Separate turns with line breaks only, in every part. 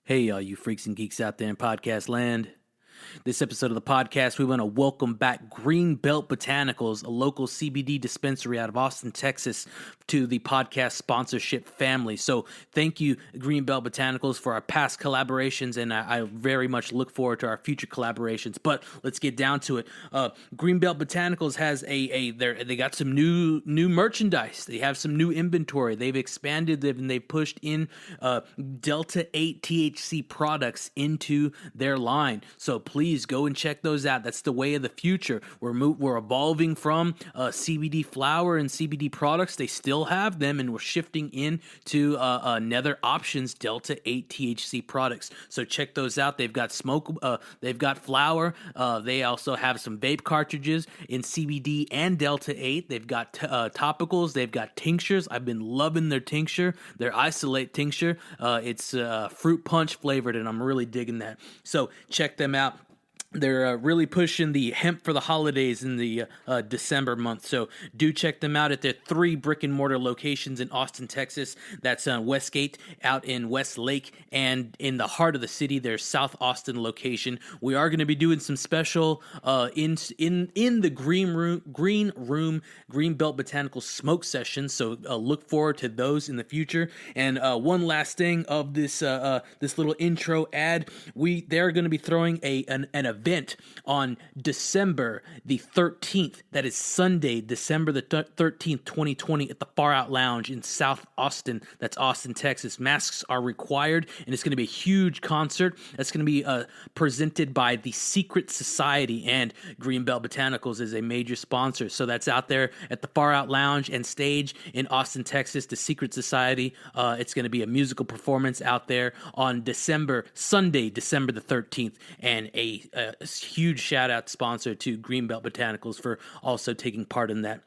Hey, all you freaks and geeks out there in podcast land. This episode of the podcast, we want to welcome back Greenbelt Botanicals, a local CBD dispensary out of Austin, Texas, to the podcast sponsorship family. So thank you, Greenbelt Botanicals, for our past collaborations, and I very much look forward to our future collaborations. But let's get down to it. Greenbelt Botanicals has they got some new merchandise. They have some new inventory. They've expanded them, and they've pushed in Delta 8 THC products into their line. So please go and check those out. That's the way of the future. We're evolving from CBD flower and CBD products. They still have them, and we're shifting into nether options, Delta 8 THC products. So check those out. They've got they've got flower. They also have some vape cartridges in CBD and Delta 8. They've got topicals. They've got tinctures. I've been loving their tincture, their isolate tincture. It's fruit punch flavored, and I'm really digging that. So check them out. They're really pushing the hemp for the holidays in the December month. So do check them out at their 3 brick and mortar locations in Austin, Texas. That's Westgate, out in Westlake, and in the heart of the city, their South Austin location. We are going to be doing some special in the Green Belt Botanical Smoke Sessions. So look forward to those in the future. And one last thing of this little intro ad, they're going to be throwing an event on December the 13th. That is Sunday, December the 13th, 2020, at the Far Out Lounge in South Austin. That's Austin, Texas. Masks are required, and it's going to be a huge concert. That's going to be presented by the Secret Society, and Greenbelt Botanicals is a major sponsor. So that's out there at the Far Out Lounge and Stage in Austin, Texas. The Secret Society. It's going to be a musical performance out there on Sunday, December the 13th, and a huge shout out sponsor to Greenbelt Botanicals for also taking part in that.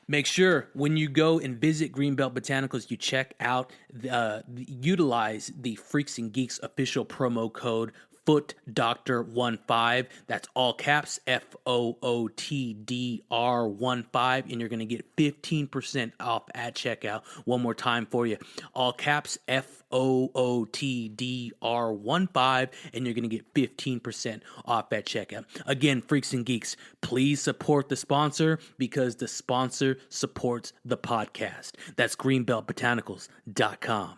Make sure when you go and visit Greenbelt Botanicals, you check out, utilize the Freaks and Geeks official promo code FootDoctor15. That's all caps, FOOTDR15, and you're going to get 15% off at checkout. One more time for you. All caps, FOOTDR15, and you're going to get 15% off at checkout. Again, Freaks and Geeks, please support the sponsor, because the sponsor supports the podcast. That's greenbeltbotanicals.com.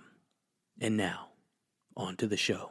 And now, on to the show.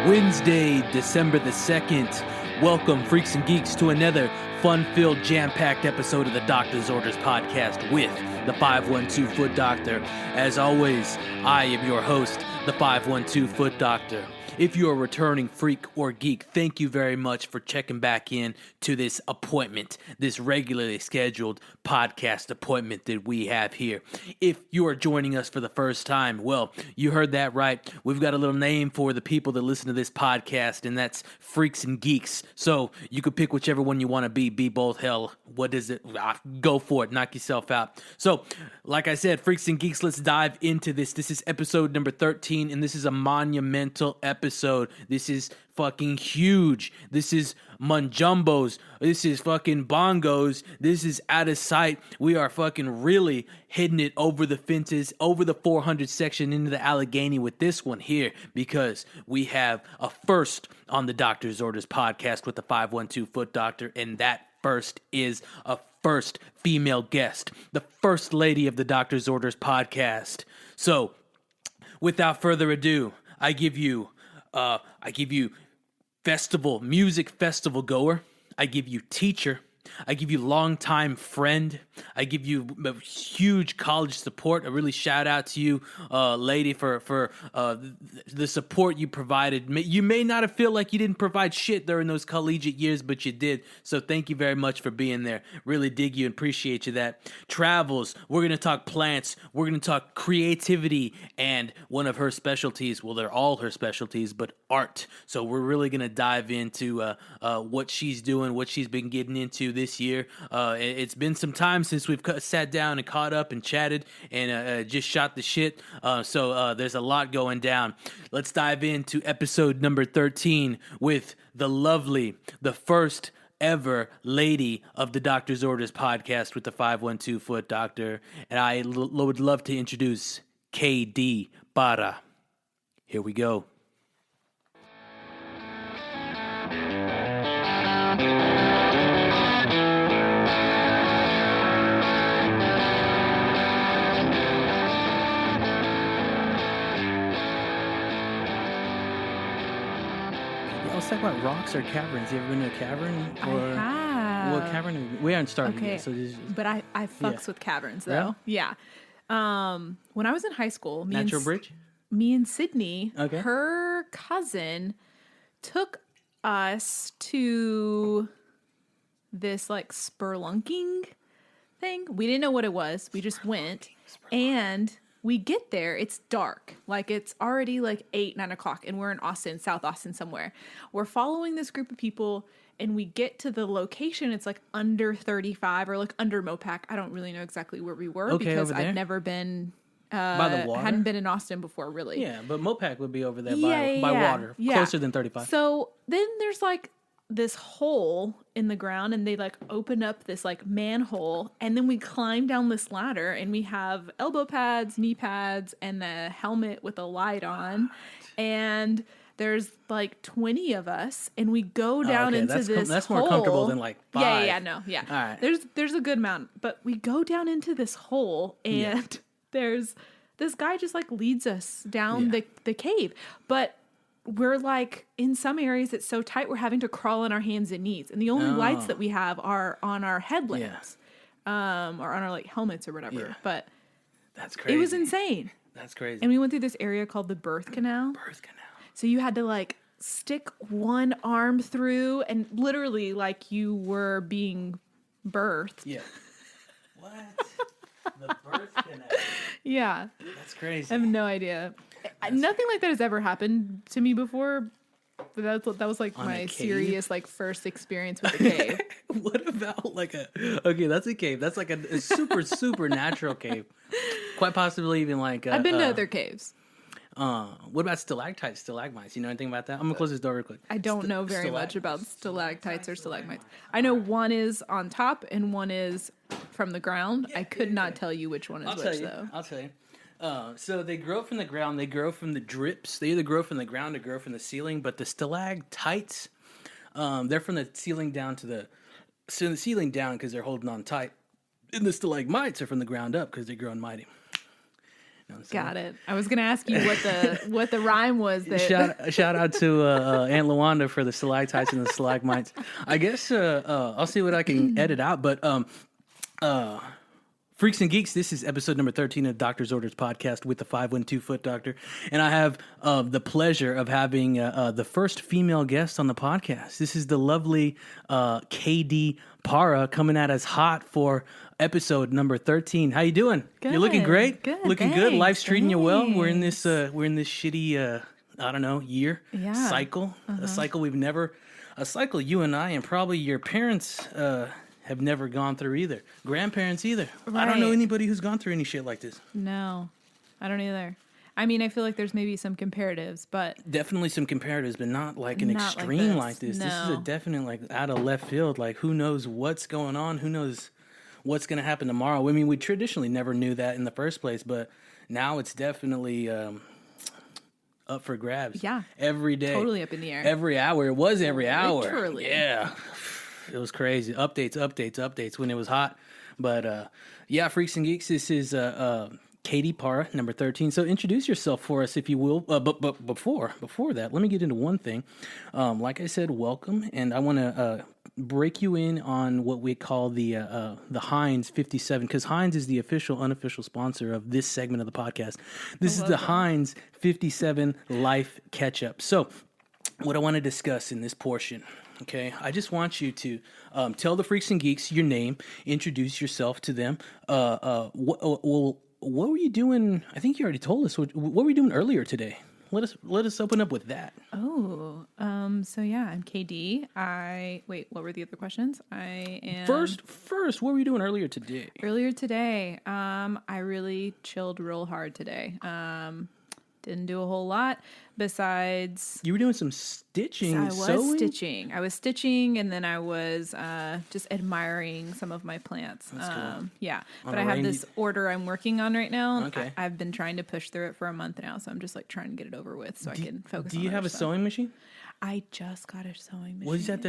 Wednesday, December the 2nd. Welcome, Freaks and Geeks, to another fun-filled, jam-packed episode of the Doctor's Orders podcast with the 512 Foot Doctor. As always, I am your host, the 512 Foot Doctor. If you're a returning freak or geek, thank you very much for checking back in to this appointment, this regularly scheduled podcast appointment that we have here. If you are joining us for the first time, well, you heard that right. We've got a little name for the people that listen to this podcast, and that's Freaks and Geeks. So you could pick whichever one you want to be both. Hell, what is it? Go for it. Knock yourself out. So, like I said, Freaks and Geeks, let's dive into this. This is episode number 13, and this is a monumental episode. This is fucking huge. This is munjumbos. This is fucking bongos. This is out of sight. We are fucking really hitting it over the fences, over the 400 section into the Allegheny with this one here, because we have a first on the Doctor's Orders podcast with the 512 Foot Doctor, and that first is a first female guest, the first lady of the Doctor's Orders podcast. So, without further ado, I give you music festival goer. I give you teacher. I give you longtime friend. I give you huge college support. A really shout out to you, lady, for the support you provided. You may not have felt like you didn't provide shit during those collegiate years, but you did. So thank you very much for being there. Really dig you and appreciate you that. Travels. We're going to talk plants. We're going to talk creativity, and one of her specialties, well, they're all her specialties, but art. So we're really going to dive into what she's doing, what she's been getting into this year. It's been some time since we've sat down and caught up and chatted and just shot the shit. So there's a lot going down. Let's dive into episode number 13 with the lovely, the first ever lady of the Doctor's Orders podcast with the 512 Foot Doctor. And I would love to introduce KD Parra. Here we go. Let's talk about rocks or caverns. You ever been to a cavern? Or,
I have.
What cavern? We aren't starting yet. So
but I fucks with caverns, though. Yeah. When I was in high school,
Natural Bridge?
Me and Sydney,
Okay.
her cousin, took us to this like spelunking thing. We didn't know what it was. We just went, and we get there. It's dark. Like it's already like 8, 9 o'clock, and we're in Austin, South Austin somewhere. We're following this group of people, and we get to the location. It's like under 35 or like under Mopac. I don't really know exactly where we were because I'd never been
by the water.
Hadn't been in Austin before, really.
Yeah, but Mopac would be over there by water, closer than 35.
So then there's like this hole in the ground, and they like open up this like manhole, and then we climb down this ladder, and we have elbow pads, knee pads, and a helmet with a light on, and there's like 20 of us, and we go down into this
that's
hole.
more comfortable than like 5.
Yeah.
All right.
There's a good amount, but we go down into this hole, and there's this guy just like leads us down the cave, but we're like in some areas it's so tight we're having to crawl on our hands and knees, and the only lights that we have are on our headlamps, or on our like helmets or whatever.
Yeah.
But
that's crazy.
it was insane.
That's crazy.
And we went through this area called the birth canal. So you had to like stick one arm through, and literally like you were being birthed.
Yeah. What? The birth canal.
Yeah.
That's crazy.
I have no idea. Nothing like that has ever happened to me before. But that was like my serious like first experience with a cave.
What about like that's a cave. That's like a super supernatural cave. Quite possibly even like
I've been to other caves.
What about stalactites, stalagmites? You know anything about that? I'm gonna close this door real quick.
I don't know very much about stalactites or stalagmites. I know one is on top and one is from the ground. I could not tell you which one is which, though.
I'll tell you. So they grow from the ground. They grow from the drips. They either grow from the ground or grow from the ceiling. But the stalactites, they're from the ceiling down the ceiling down because they're holding on tight. And the stalagmites are from the ground up because they're growing mighty.
Got it. I was gonna ask you what the rhyme was. That
shout out to Aunt Luanda for the stalactites and the stalagmites. I guess I'll see what I can edit out. But Freaks and Geeks, this is episode number 13 of Doctor's Orders podcast with the 512 Foot Doctor, and I have the pleasure of having the first female guest on the podcast. This is the lovely KD Parra coming at us hot for episode number 13. How you doing?
Good.
You're looking great.
Good.
Looking
Thanks.
Good. Life's treating you well.
Thanks.
We're in this shitty I don't know, year cycle. A cycle you and I and probably your parents have never gone through either. Grandparents either.
Right.
I don't know anybody who's gone through any shit like this.
No, I don't either. I mean, I feel like there's maybe some comparatives, but
definitely some comparatives, but not like an extreme like this.
No.
This is a definite like out of left field. Like who knows what's going on? Who knows what's going to happen tomorrow? I mean, we traditionally never knew that in the first place, but now it's definitely up for grabs.
Yeah,
every day,
totally up in the air.
Every hour, it was every hour.
Literally.
Yeah, it was crazy. Updates when it was hot. But Freaks and Geeks. This is KD Parra, number 13. So introduce yourself for us, if you will. But before that, let me get into one thing. Like I said, welcome, and I want to break you in on what we call the Heinz 57, because Heinz is the official, unofficial sponsor of this segment of the podcast. This is the Heinz 57 Life Ketchup. So what I want to discuss in this portion, okay, I just want you to tell the Freaks and Geeks your name, introduce yourself to them. What were you doing? I think you already told us. What were you doing earlier today? let us open up with that.
Oh, so yeah, I'm KD. What were the other questions? I am
First, what were you doing earlier today?
earlier today. I really chilled real hard today. Didn't do a whole lot besides
You were doing some stitching,
I was
sewing?
stitching. I was stitching, and then I was just admiring some of my plants.
That's cool.
Yeah,
On
but
a
I have
rainy-
this order I'm working on right now. And
Okay.
I've been trying to push through it for a month now, so I'm just like trying to get it over with so I can focus.
Do
on
you have
other
a
stuff.
sewing machine?
I just got a sewing machine.
Was that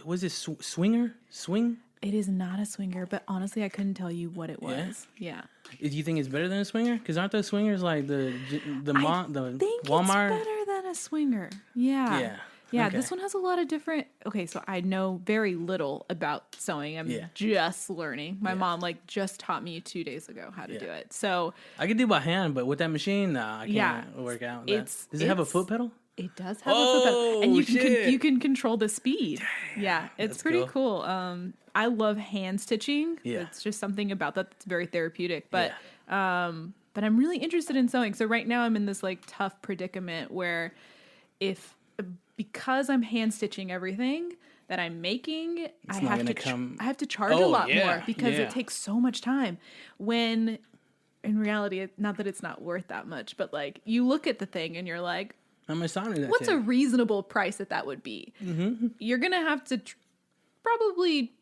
was it swinger? Swing?
It is not a swinger, but honestly, I couldn't tell you what it was. Yeah.
Do you think it's better than a swinger? Because aren't those swingers like the
Think
Walmart?
it's better than a swinger. Yeah.
Yeah.
Yeah,
Okay.
this one has a lot of different. Okay, so I know very little about sewing. I'm just learning. My mom just taught me 2 days ago how to do it. So
I can do by hand, but with that machine, nah, I can't work out. With that. Does it have a foot pedal?
It does have a foot pedal, and
shit.
you can control the speed. Yeah, it's
that's
pretty
cool.
cool. I love hand stitching.
Yeah.
It's just something about that that's very therapeutic. But I'm really interested in sewing. So right now I'm in this tough predicament where because I'm hand stitching everything that I'm making, I have to charge a lot more because it takes so much time. When in reality, not that it's not worth that much, but you look at the thing and you're like,
How much time did that
what's
take?
a reasonable price that would be? Mm-hmm. You're gonna have to probably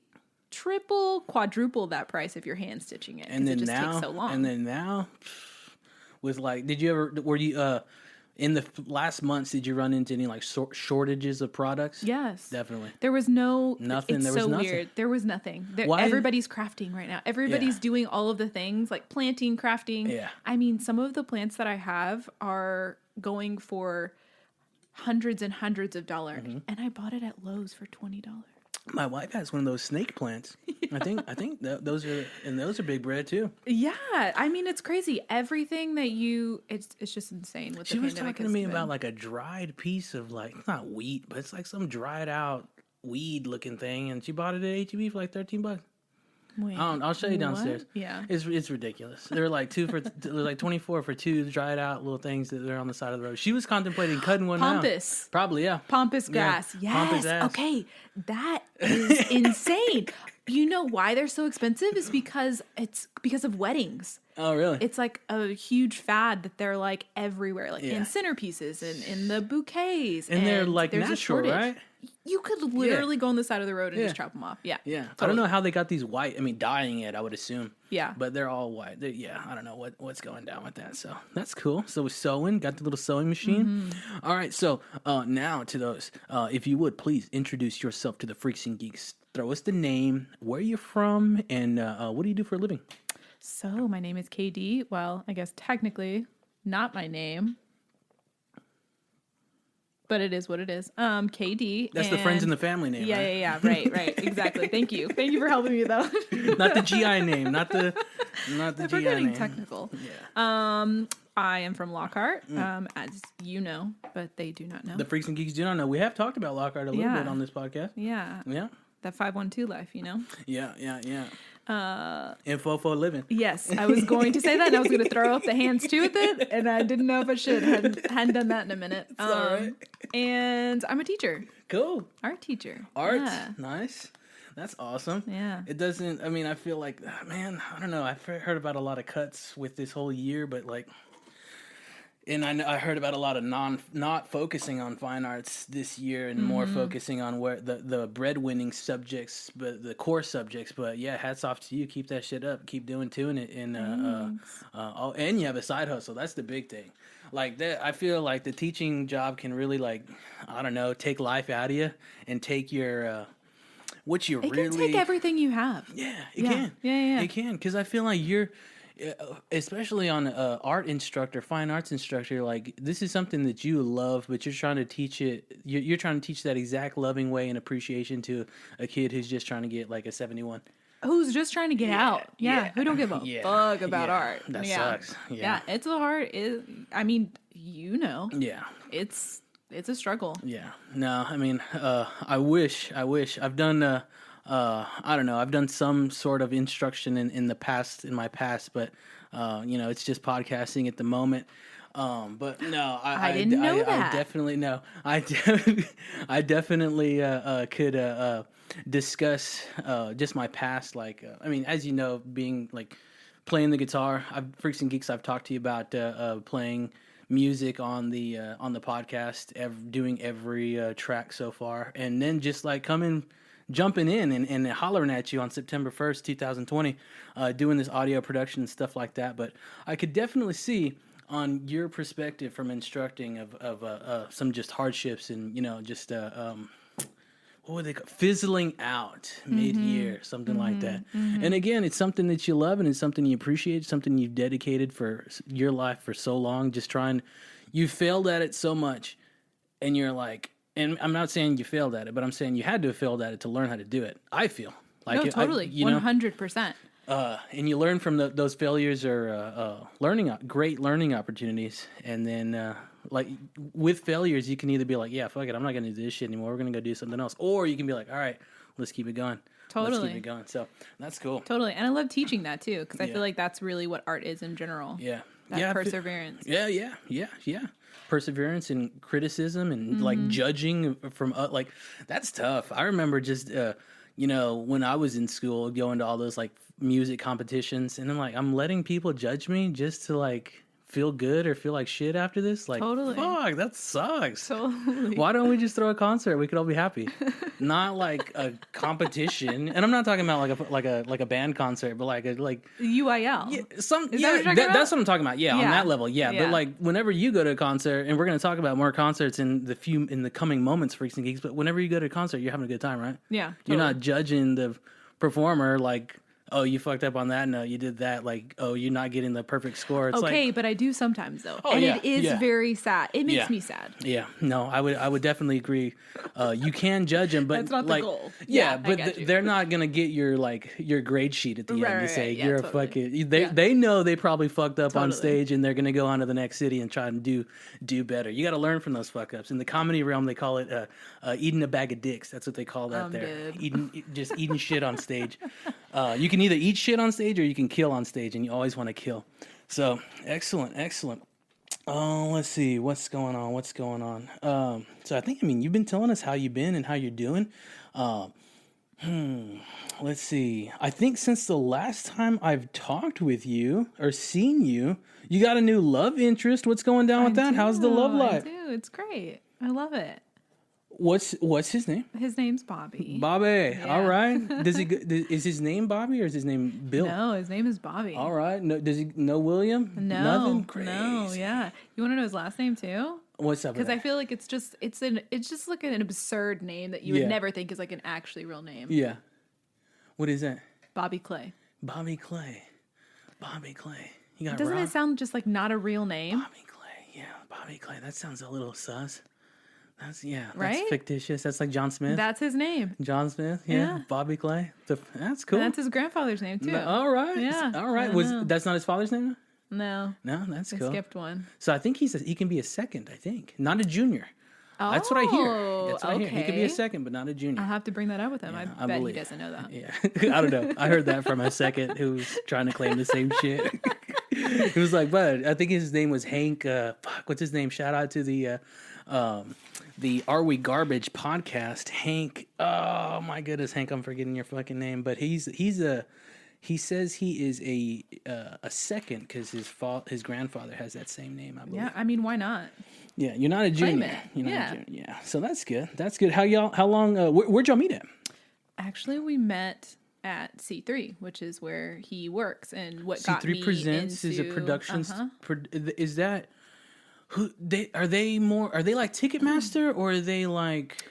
triple, quadruple that price if you're hand stitching it.
And then
it just
now,
takes so long.
and then now, with were you in the last months? Did you run into any shortages of products?
Yes,
definitely.
There was
Nothing.
It's
There was
so
nothing.
weird. There was nothing.
Why-
Everybody's crafting right now. Everybody's
Yeah.
doing all of the things like planting, crafting.
Yeah.
I mean, some of the plants that I have are going for hundreds and hundreds of dollars,
Mm-hmm.
and I bought it at Lowe's for $20.
My wife has one of those snake plants. I think those are big bread too.
Yeah, I mean it's crazy. Everything that it's just insane. What
She was talking to me about a dried piece of it's not wheat, but it's some dried out weed looking thing, and she bought it at HEB for $13.
Wait,
I'll show you downstairs.
what? Yeah.
It's ridiculous. They're they're 24 for two dried out little things that are on the side of the road. She was contemplating cutting one
Pampas.
out. Probably, yeah.
Pampas grass.
Yeah,
Yes.
Pampas ass.
Okay. That is insane. You know why they're so expensive? Is because of weddings.
Oh, really?
It's a huge fad that they're everywhere, in centerpieces and in the bouquets.
And they're
there's a
natural,
shortage.
right?
You could literally go on the side of the road and just chop them off. Yeah.
Yeah. I
Totally.
don't know how they got these white. I mean, dyeing it, I would assume.
Yeah.
But they're all white. I don't know what's going down with that. So that's cool. So we're sewing. Got the little sewing machine.
Mm-hmm.
All right. So now to those, if you would please introduce yourself to the Freaks and Geeks. Throw us the name, where you're from, and what do you do for a living?
So my name is KD. Well, I guess technically not my name, but it is what it is. KD.
That's the friends and the family name.
Yeah,
right?
yeah. Right. Exactly. Thank you for helping me with that one.
Not the GI name. Not the
We're
GI
getting
name.
technical.
Yeah.
I am from Lockhart, as you know, but they do not know.
The Freaks and Geeks do not know. We have talked about Lockhart a little bit on this podcast.
Yeah.
Yeah.
That 512 life,
Yeah. Info for a living.
Yes, I was going to say that, and I was going to throw up the hands too with it, and I didn't know if I should. Hadn't done that in a minute.
All right.
And I'm a teacher,
Cool.
art teacher.
Art.
Yeah.
Nice. That's awesome.
Yeah.
It doesn't, I mean, I feel like, man, I don't know. I've heard about a lot of cuts with this whole year, but and I heard about a lot of not focusing on fine arts this year and more focusing on where the breadwinning subjects, but the core subjects. But yeah, hats off to you. Keep that shit up. Keep doing it. And and you have a side hustle. That's the big thing. Like that, I feel like the teaching job can really I don't know, take life out of you and take your what you
It
really
can take everything you have.
Yeah, it
Yeah.
can.
Yeah.
It can, because I feel like you're, especially on art instructor, fine arts instructor, this is something that you love, but you're trying to teach it. You're trying to teach that exact loving way and appreciation to a kid who's just trying to get a 71.
Who's just trying to get out? Yeah. Who don't give a fuck about art?
That
yeah.
sucks. Yeah.
It's a hard. I mean,
Yeah.
it's a struggle.
Yeah. No, I mean, I wish I've done, I don't know, I've done some sort of instruction in my past, but, it's just podcasting at the moment. But no,
I didn't know that.
I definitely no. I definitely could discuss just my past. Like, I mean, as you know, being like playing the guitar. Freaks and Geeks. I've talked to you about playing music on the podcast, doing every track so far, and then just like jumping in and hollering at you on September 1st, 2020, doing this audio production and stuff like that. But I could definitely see on your perspective from instructing of some just hardships and, just what would they call fizzling out mid-year, something like that. And again, it's something that you love and it's something you appreciate, something you've dedicated for your life for so long, you failed at it so much, and you're like, and I'm not saying you failed at it, but I'm saying you had to have failed at it to learn how to do it. I feel like
no, totally, 100%.
And you learn from those failures or great learning opportunities. And then, like with failures, you can either be like, "Yeah, fuck it, I'm not going to do this shit anymore. We're going to go do something else," or you can be like, "All right, let's keep it going."
Totally,
let's keep it going. So that's cool.
Totally, and I love teaching that too because I feel like that's really what art is in general.
Yeah,
perseverance.
Yeah. Perseverance and criticism and like judging from like that's tough. I remember just when I was in school going to all those like music competitions, and I'm letting people judge me just to like feel good or feel like shit after this. Like,
totally.
Fuck, that sucks.
Totally.
Why don't we just throw a concert? We could all be happy. Not like a competition. And I'm not talking about like a band concert, but like
UIL.
Yeah, that's what I'm talking about. Yeah, on that level. Yeah. But like whenever you go to a concert, and we're going to talk about more concerts in the coming moments, Freaks and Geeks, but whenever you go to a concert, you're having a good time, right?
Yeah. Totally.
You're not judging the performer like, oh, you fucked up on that. No, you did that. Like, oh, you're not getting the perfect score. It's
okay, but I do sometimes though, and it is very sad. It makes me sad.
Yeah, no, I would definitely agree. You can judge them, but
that's not
like,
the goal.
Yeah, but they're not gonna get your grade sheet at the end to say you're a fucking. They know they probably fucked up on stage, and they're gonna go on to the next city and try and do better. You got to learn from those fuck ups. In the comedy realm, they call it eating a bag of dicks. That's what they call that there. Eating shit on stage. You can either eat shit on stage or you can kill on stage, and you always want to kill. So excellent. Let's see what's going on. So you've been telling us how you've been and how you're doing. Let's see. I think since the last time I've talked with you or seen you, you got a new love interest. What's going down with that? How's the love life?
I do. It's great. I love it.
What's his name?
His name's Bobby.
Bobby. Yeah. All right. Is his name Bobby or is his name Bill?
No, his name is Bobby.
All right. No, does he know William?
No.
Nothing? Crazy.
No. Yeah. You want to know his last name too?
What's up?
Because I feel like it's just like an absurd name that you would never think is like an actually real name.
Yeah. What is that?
Bobby Clay.
Bobby Clay. You got
Doesn't it sound just like not a real name?
Bobby Clay. Yeah, Bobby Clay. That sounds a little sus. That's
right?
That's fictitious. That's like John Smith.
That's his name.
John Smith. Yeah. Bobby Clay. That's cool.
And that's his grandfather's name too.
All right.
Yeah.
All right. That's not his father's name?
No.
No, that's cool.
Skipped one.
So I think he can be a second. I think not a junior. Oh, that's what I hear. He could be a second, but not a junior.
I'll have to bring that up with him. I bet he doesn't know that.
Yeah, I don't know. I heard that from a second who's trying to claim the same shit. He was like, "Bud, I think his name was Hank. What's his name? Shout out to the Are We Garbage podcast, Hank. Oh my goodness, Hank, I'm forgetting your fucking name, but he says he is a second because his grandfather has that same name. I believe.
Yeah, I mean, why not?
Yeah, you're not a junior. You're not a junior. Yeah, so that's good. That's good. How long? Where'd y'all meet at?
Actually, we met at C3, which is where he works, and what got me
C3 Presents
into,
is a production. Is that who they are? They like Ticketmaster, or are they like?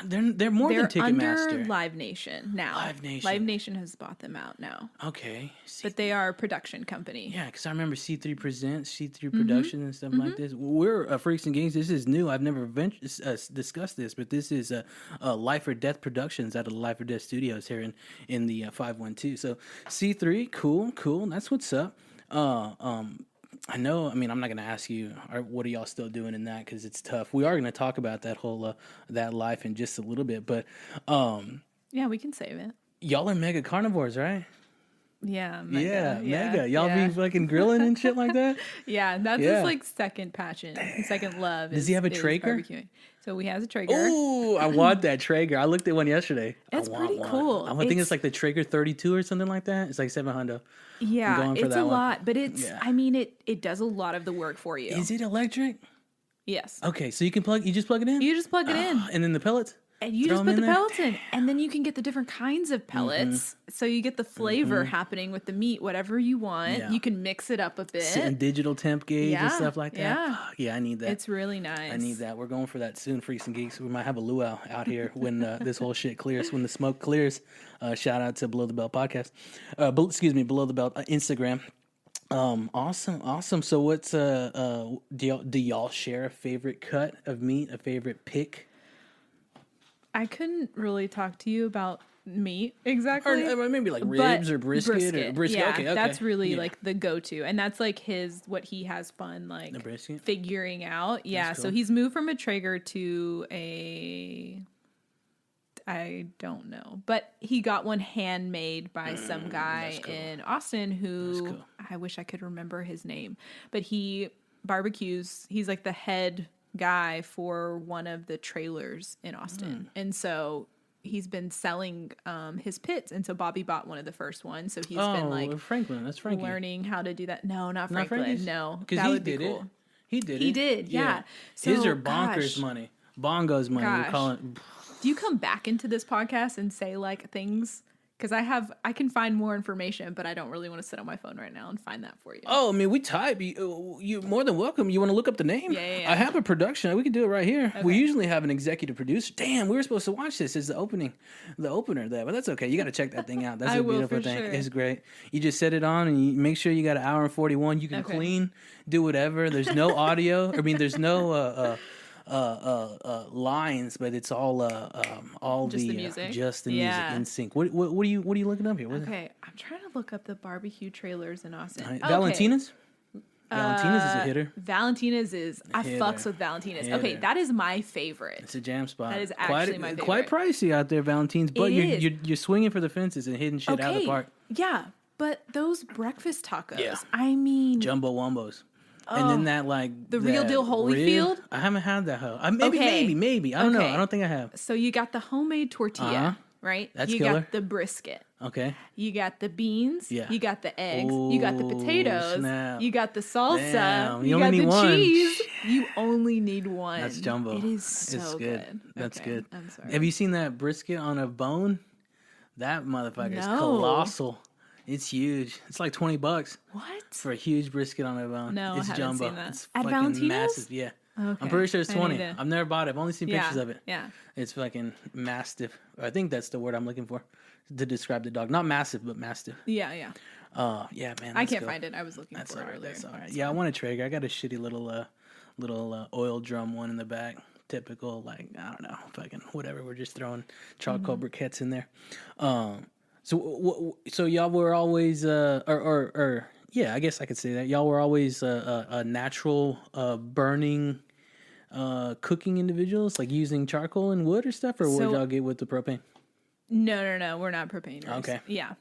They're more than Ticketmaster.
Under Live Nation now. Live Nation has bought them out now.
Okay.
But they are a production company.
Yeah, because I remember C3 Presents, C3 Productions, and stuff like this. We're Freaks and Geeks. This is new. I've never discussed this, but this is Life or Death Productions out of the Life or Death Studios here in the 512. So C3, cool. That's what's up. I know. I mean, I'm not going to ask you, what are y'all still doing in that? Because it's tough. We are going to talk about that whole that life in just a little bit, but
yeah, we can save it.
Y'all are mega carnivores, right?
Yeah,
mega. Y'all be fucking grilling and shit like that?
Yeah, that's his like second passion, his second love.
Does he have a Traeger?
Barbecuing. So he has a Traeger.
Ooh, I want that Traeger. I looked at one yesterday.
It's pretty cool.
I think it's like the Traeger 32 or something like that. It's like $700.
Yeah, it's a lot, but it's.
Yeah.
I mean, it does a lot of the work for you.
Is it electric?
Yes.
Okay, so you just plug it in?
You just plug it in.
And then the pellets?
And you just put the pellets in, and then you can get the different kinds of pellets. So you get the flavor happening with the meat, whatever you want.
Yeah.
You can mix it up a bit.
And digital temp gauge and stuff like that.
Yeah.
Yeah, I need that.
It's really nice.
I need that. We're going for that soon, Freaks and Geeks. We might have a luau out here when this whole shit clears, when the smoke clears. Shout out to Below the Belt podcast. Below the Belt Instagram. Awesome. So what's do y'all share a favorite cut of meat, a favorite pick?
I couldn't really talk to you about meat exactly.
Or maybe like ribs or brisket.
Yeah,
okay.
That's really like the go-to. And that's like what he has fun like figuring out. Yeah, cool. So he's moved from a Traeger to I don't know. But he got one handmade by some guy in Austin who I wish I could remember his name. But he barbecues. He's like the head guy for one of the trailers in Austin. And so he's been selling his pits, and so Bobby bought one of the first ones, so he's been like
Franklin. That's Frankie.
learning how to do that. No, not Franklin. No,
because
that
he
would
did
be cool.
it. He did
He did, yeah. So,
his are bonkers money. Bongos money.
Gosh.
We're calling.
Do you come back into this podcast and say like things? Because I can find more information, but I don't really want to sit on my phone right now and find that for you.
Oh, I mean, we type. You're more than welcome. You want to look up the name?
Yeah.
I have a production. We can do it right here. Okay. We usually have an executive producer. Damn, we were supposed to watch this. It's the opener there, but that's okay. You got to check that thing out. That's a beautiful thing. Sure. It's great. You just set it on and you make sure you got 1 hour and 41. You can clean, do whatever. There's no audio. I mean, there's no lines, but it's all just the music. Just the music in sync. What are you looking up here? I'm
trying to look up the barbecue trailers in Austin.
Valentina's? Valentina's is a hitter.
Valentina's is I fucks with Valentina's. Okay, that is my favorite.
It's a jam spot.
That is actually my favorite.
Quite pricey out there, Valentina's, but you're swinging for the fences and hitting shit out of the park.
Yeah, but those breakfast tacos. I mean,
jumbo wombos. And then that like
the real deal Holyfield.
I haven't had that hoe. Maybe. I don't know. I don't think I have.
So you got the homemade tortilla, right?
That's
you
killer.
got the brisket.
Okay.
You got the beans.
Yeah.
You got the eggs. You got the potatoes.
Snap.
You got the salsa.
Damn,
you got the cheese. You only need one.
That's jumbo.
It is so good.
That's good.
I'm sorry.
Have you seen that brisket on a bone? That motherfucker is colossal. It's huge. It's like $20.
What?
For a huge brisket on a bone.
No,
it's
I haven't
jumbo.
seen that.
It's
At
fucking
Valentina's?
massive. Yeah.
Okay.
I'm pretty sure it's 20. I've never bought it. I've only seen pictures of it.
Yeah.
It's fucking mastiff. I think that's the word I'm looking for to describe the dog. Not massive, but mastiff.
Yeah.
Yeah, man.
I can't find it. I was looking for it earlier.
That's all right. Yeah, I want a Traeger. I got a shitty little oil drum one in the back. Typical, like, I don't know, fucking whatever. We're just throwing charcoal briquettes in there. So y'all were always, yeah, I guess I could say that y'all were always a natural burning cooking individuals, like using charcoal and wood or stuff, or would y'all get with the propane?
No, we're not propaners.
Okay.
Yeah.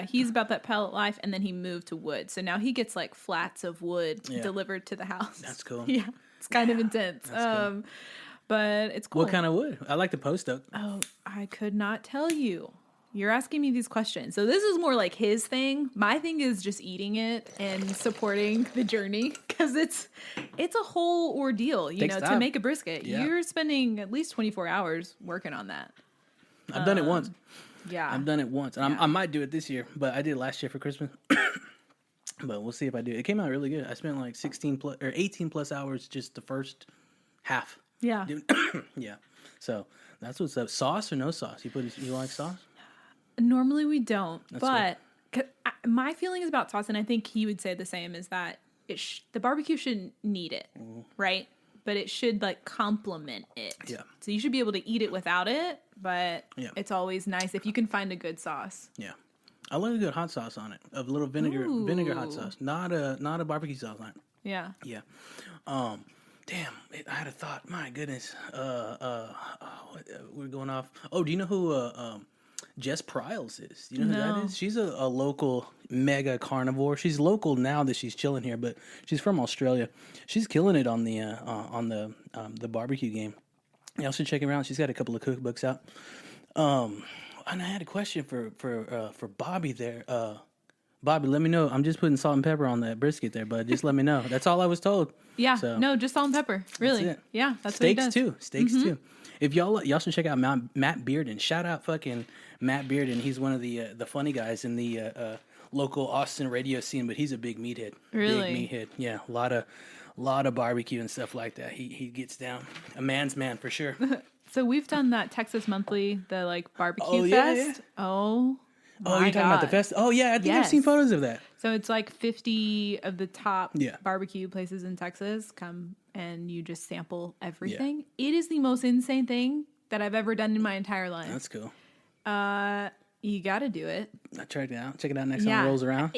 He's about that pellet life, and then he moved to wood. So now he gets like flats of wood delivered to the house.
That's cool.
Yeah. It's kind of intense. Cool. But it's cool.
What kind of wood? I like the post oak.
Oh, I could not tell you. You're asking me these questions. So this is more like his thing. My thing is just eating it and supporting the journey, because it's a whole ordeal, you know, to make a brisket. Yeah. You're spending at least 24 hours working on that.
I've done it once.
Yeah.
I've done it once. And I might do it this year, but I did it last year for Christmas. But we'll see if I do. It came out really good. I spent like 18 plus hours just the first half.
Yeah.
Yeah. So that's what's up. Sauce or no sauce? You like sauce?
Normally we don't, but my feelings about sauce, and I think he would say the same, is that the barbecue shouldn't need it, right? But it should like complement it.
Yeah.
So you should be able to eat it without it, but it's always nice if you can find a good sauce.
Yeah. I like a good hot sauce on it. A little vinegar hot sauce, not a barbecue sauce on it.
Yeah.
Yeah. Damn, I had a thought. My goodness. We're going off. Oh, do you know who Jess Pryles is. You know who
No.
that is? She's a local mega carnivore. She's local now that she's chilling here, but she's from Australia. She's killing it on the barbecue game. Y'all should check her out. She's got a couple of cookbooks out. And I had a question for Bobby there. Bobby, let me know. I'm just putting salt and pepper on that brisket there, but just let me know. That's all I was told.
Yeah,
So,
no, just salt and pepper. Really?
that's it.
Yeah, that's
steaks
what he does.
too. Steaks too. If y'all should check out Matt Bearden. Shout out fucking Matt Bearden. He's one of the funny guys in the local Austin radio scene, but he's a big meathead.
Really?
Big meathead. Yeah, a lot of barbecue and stuff like that. He gets down. A man's man for sure.
So we've done that Texas Monthly, the like barbecue
Oh, yeah,
fest.
yeah.
Oh,
Oh, you're talking about the fest? Oh, yeah. I think I've
Yes.
seen photos of that.
So it's like 50 of the top
Yeah.
barbecue places in Texas come and you just sample everything. It is the most insane thing that I've ever done in my entire life.
That's cool.
You got to do it.
I'll check it out. Check it out next time it rolls around.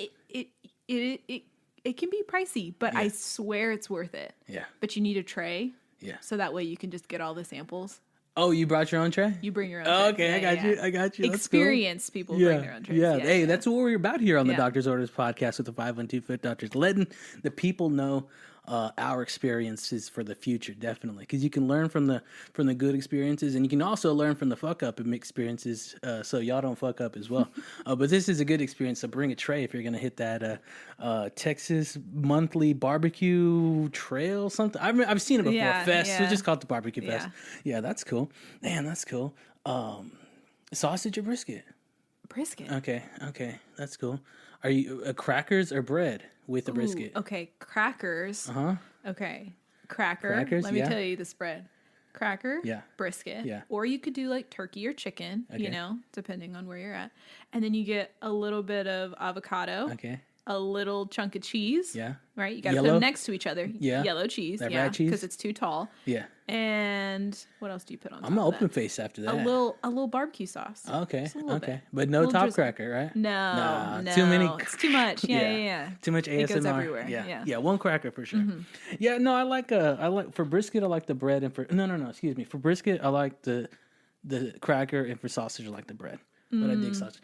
It can be pricey, but I swear it's worth it.
Yeah.
But you need a tray.
Yeah.
So that way you can just get all the samples.
Oh, you brought your own tray?
You bring your own
Oh,
tray.
okay, I got you. I got you. That's cool.
Experienced people bring their own trays.
Yeah. Hey, that's what we're about here on the
Yeah.
Doctor's Orders podcast with the 512 Foot Doctors, letting the people know our experiences for the future, definitely, because you can learn from the good experiences, and you can also learn from the fuck up experiences, so y'all don't fuck up as well. But this is a good experience, so bring a tray if you're gonna hit that Texas Monthly Barbecue Trail something. I've seen it before.
Yeah,
Fest.
yeah.
It's just called the Barbecue
Yeah.
Fest. Yeah, that's cool. Man, that's cool. Sausage or brisket?
Brisket.
Okay, that's cool. Are you crackers or bread with the brisket?
Okay, crackers.
Uh-huh.
Okay, cracker.
Crackers,
Let me
yeah.
tell you the spread. Cracker,
Yeah.
brisket,
Yeah.
or you could do like turkey or chicken,
Okay.
you know, depending on where you're at. And then you get a little bit of avocado,
Okay.
a little chunk of cheese.
Yeah.
Right? You got to put
Yellow?
them next to each other.
Yeah.
Yellow cheese.
That
yeah.
rat cheese?
Because it's too tall.
Yeah.
And what else do you put on top
I'm an
of
open
that?
face after that.
A little barbecue sauce.
Okay.
Just a little
Okay.
bit.
But no
Little
top
drizzle.
cracker, right?
No,
Too many.
It's too much. Yeah.
Too much ASMR.
It goes everywhere.
Yeah.
Yeah.
Yeah. One cracker for sure. Yeah. No, I like for brisket. I like the bread, and for no. Excuse me. For brisket, I like the cracker, and for sausage, I like the bread. But I dig sausage.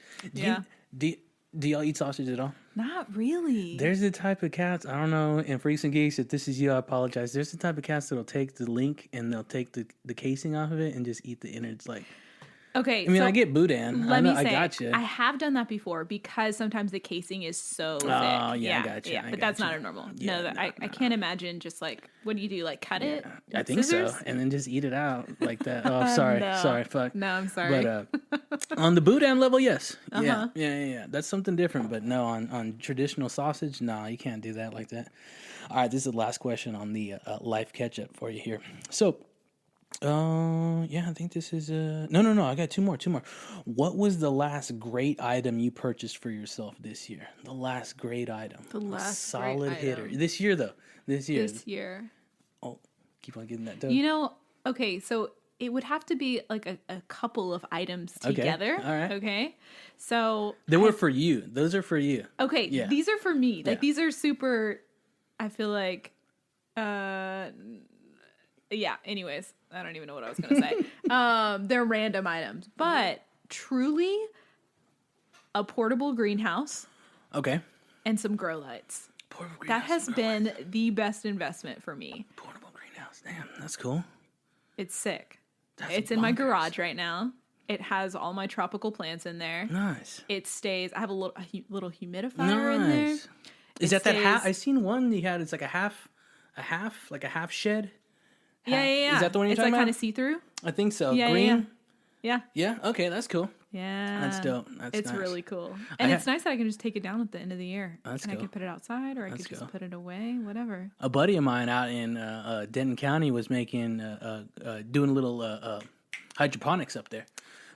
Do y'all eat sausage at all?
Not really.
There's the type of cats, I don't know, in Freaks and Geeks, if this is you, I apologize. There's the type of cats that'll take the link and they'll take the casing off of it and just eat the innards. Like,
Okay.
I mean,
so
I get boudin.
Let me say,
I got you.
I have done that before because sometimes the casing is so thick.
yeah, I got you,
Yeah,
I
but
got
that's
you.
not a normal.
Yeah,
no, I can't imagine just like, what do you do? Like cut it?
I
with
think
scissors?
so. And then just eat it out like that. Oh, sorry.
No.
Sorry. Fuck.
No, I'm sorry.
But on the boudin level, yes.
Uh-huh.
Yeah. That's something different. But no, on traditional sausage, no, you can't do that like that. All right, this is the last question on the life catch up for you here. So, I think this is no. I got two more. What was the last great item you purchased for yourself this year? The last great item.
The last
A solid
great
hitter.
item.
This year though. This year.
Oh,
Keep on getting that done.
you know, okay, so it would have to be like a couple of items together.
all right.
Okay. So
They were for you. Those are for you.
okay,
Yeah.
these are for me. Like
Yeah.
these are super, I feel like anyways, I don't even know what I was gonna say. They're random items. But truly a portable greenhouse
Okay.
and some grow lights.
Portable
That
greenhouse
has
and
been the best investment for me.
portable greenhouse. Damn, that's cool.
It's sick.
That's
It's in my
bonkers.
garage right now. It has all my tropical plants in there.
Nice.
It stays. I have a little humidifier in there.
Nice. Is
It
that half?
stays-
I seen one you had. It's like a half shed.
Yeah.
Is that the one you're
it's
talking
like kind
about?
of see through.
I think so.
Yeah,
Green.
Yeah.
Yeah. Okay, that's cool.
Yeah.
That's dope. That's
It's
nice.
really cool. And it's nice that I can just take it down at the end of the year.
That's
and I
cool.
can put it outside or I
That's
could just
cool.
put it away, whatever.
A buddy of mine out in Denton County was making doing a little hydroponics up there,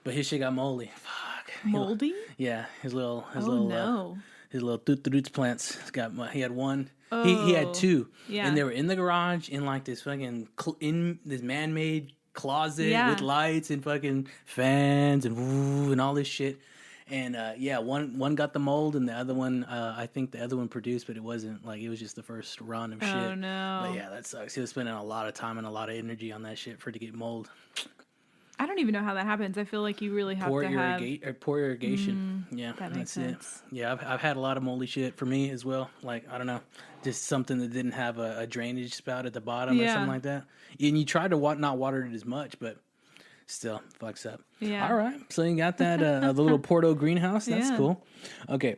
but his shit got moldy. Fuck.
Moldy?
Yeah, his little
No.
his little roots plants he had one. He had two.
Yeah.
And they were in the garage in like this fucking in this man-made closet
Yeah.
with lights and fucking fans and woo and all this shit. And one got the mold and the other one I think the other one produced, but it wasn't like it was just the first run of shit.
Oh, no.
But yeah, that sucks. He was spending a lot of time and a lot of energy on that shit for it to get mold.
I don't even know how that happens. I feel like you really have to have...
Poor irrigation. Yeah,
that makes sense.
it. Yeah, I've had a lot of moldy shit for me as well. Like, I don't know, just something that didn't have a drainage spout at the bottom or something like that. And you try to not water it as much, but still fucks up.
Yeah.
All right. So you got that, the little Porto greenhouse. That's cool. Okay.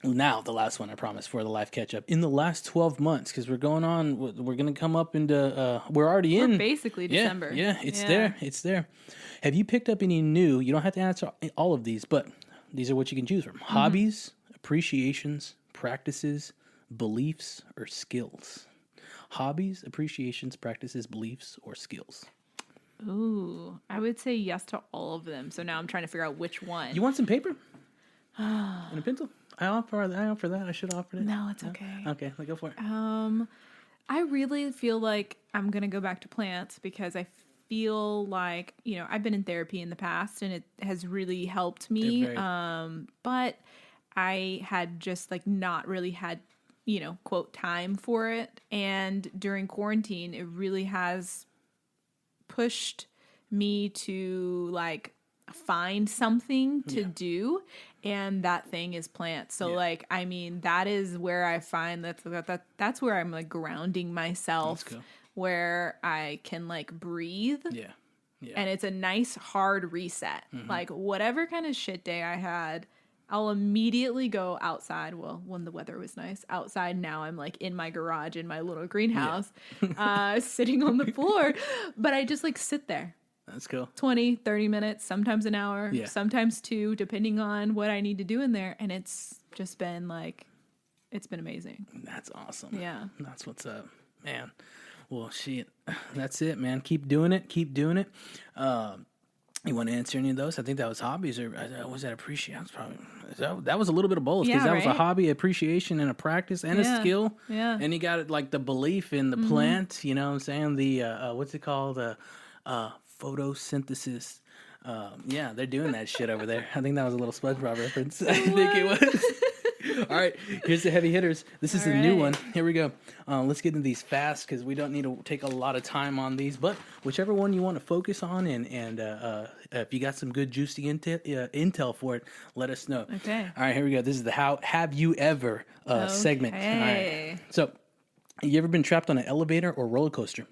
Now, the last one, I promise, for the life catch up. In the last 12 months, because we're going to come up into, we're already in.
We're basically December.
Yeah, it's there. It's there. Have you picked up any new, you don't have to answer all of these, but these are what you can choose from. Hobbies, appreciations, practices, beliefs, or skills? Hobbies, appreciations, practices, beliefs, or skills?
Ooh, I would say yes to all of them. So now I'm trying to figure out which one.
You want some paper? And a pencil? I offer that. I should offer it.
No, it's okay.
Okay, go for it.
I really feel like I'm going to go back to plants because I feel like, I've been in therapy in the past and it has really helped me. But I had just not really had, quote, time for it. And during quarantine, it really has pushed me to find something to do, and that thing is plants. So that is where I find that's where I'm grounding myself, where I can breathe. Yeah. And it's a nice hard reset. Whatever kind of shit day I had, I'll immediately go outside. Well, when the weather was nice outside, now I'm in my garage in my little greenhouse, sitting on the floor, but I just sit there.
That's cool.
20, 30 minutes, sometimes an hour, sometimes 2, depending on what I need to do in there. And it's just been it's been amazing.
That's awesome.
Yeah.
That's what's up, man. Well, shit. That's it, man. Keep doing it. Keep doing it. You want to answer any of those? I think that was hobbies, or was that appreciation? That was a little bit of both, because that was a hobby, appreciation, and a practice, and a skill.
Yeah.
And you got it, the belief in the plant, you know what I'm saying? The, what's it called? Photosynthesis. They're doing that shit over there. I think that was a little SpongeBob reference. I think it was. All right, here's the heavy hitters. This is a new one. Here we go. Let's get into these fast because we don't need to take a lot of time on these. But whichever one you want to focus on, and if you got some good juicy intel for it, let us know.
Okay.
All right, here we go. This is the How Have You Ever segment. All right. So, you ever been trapped on an elevator or roller coaster?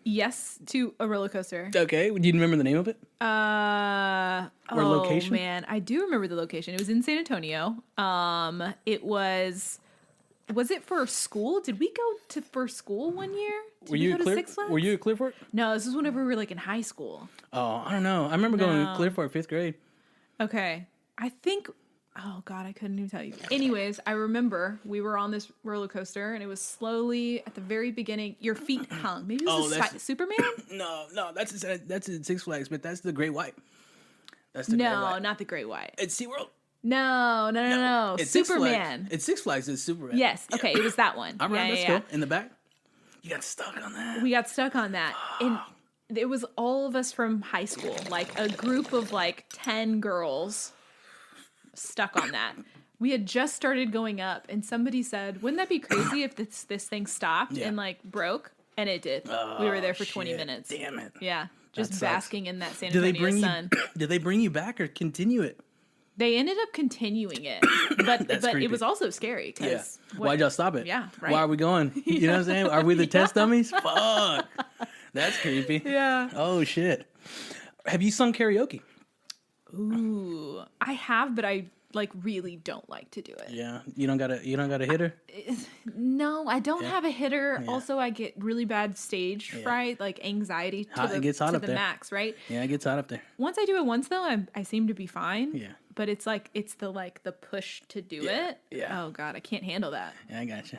Yes, to a roller coaster.
Okay. Do you remember the name of it? Location?
Oh, man. I do remember the location. It was in San Antonio. It was it for school? Did we go for school one year? Did we go to Six Flags?
Were you at Clear Fork?
No, this was whenever we were in high school.
Oh, I don't know. I remember going to Clear Fork 5th grade.
Okay. I think... Oh, God, I couldn't even tell you. Anyways, I remember we were on this roller coaster, and it was slowly, at the very beginning, your feet hung. Maybe it was Superman?
No, that's in Six Flags, but that's the Great White.
That's the Great White. Not the Great White.
It's SeaWorld?
No.
It's
Superman.
It's Six Flags. It's Superman.
Yes. Okay, it was that one.
All right, let's go. In the back? You got stuck on that.
We got stuck on that. And it was all of us from high school, a group of 10 girls stuck on that. We had just started going up, and somebody said, wouldn't that be crazy if this thing stopped and broke? And it did. We were there for 20 minutes.
Damn it.
Yeah. Just basking in that San Antonio sun.
Did they bring you back or continue it?
They ended up continuing it. But it was also scary.
Yeah. Why'd y'all stop it?
Yeah. Right.
Why are we going? You know what I'm saying? Are we the test dummies? Fuck. That's creepy.
Yeah.
Oh, shit. Have you sung karaoke?
Ooh, I have, but I really don't like to do it.
Yeah, you don't got a hitter?
No, I don't have a hitter. Yeah. Also, I get really bad stage fright, anxiety to the max, right?
Yeah, it gets hot up there.
Once I do it once though, I seem to be fine.
Yeah.
But it's the push to do it. Yeah. Oh God, I can't handle that.
Yeah, I got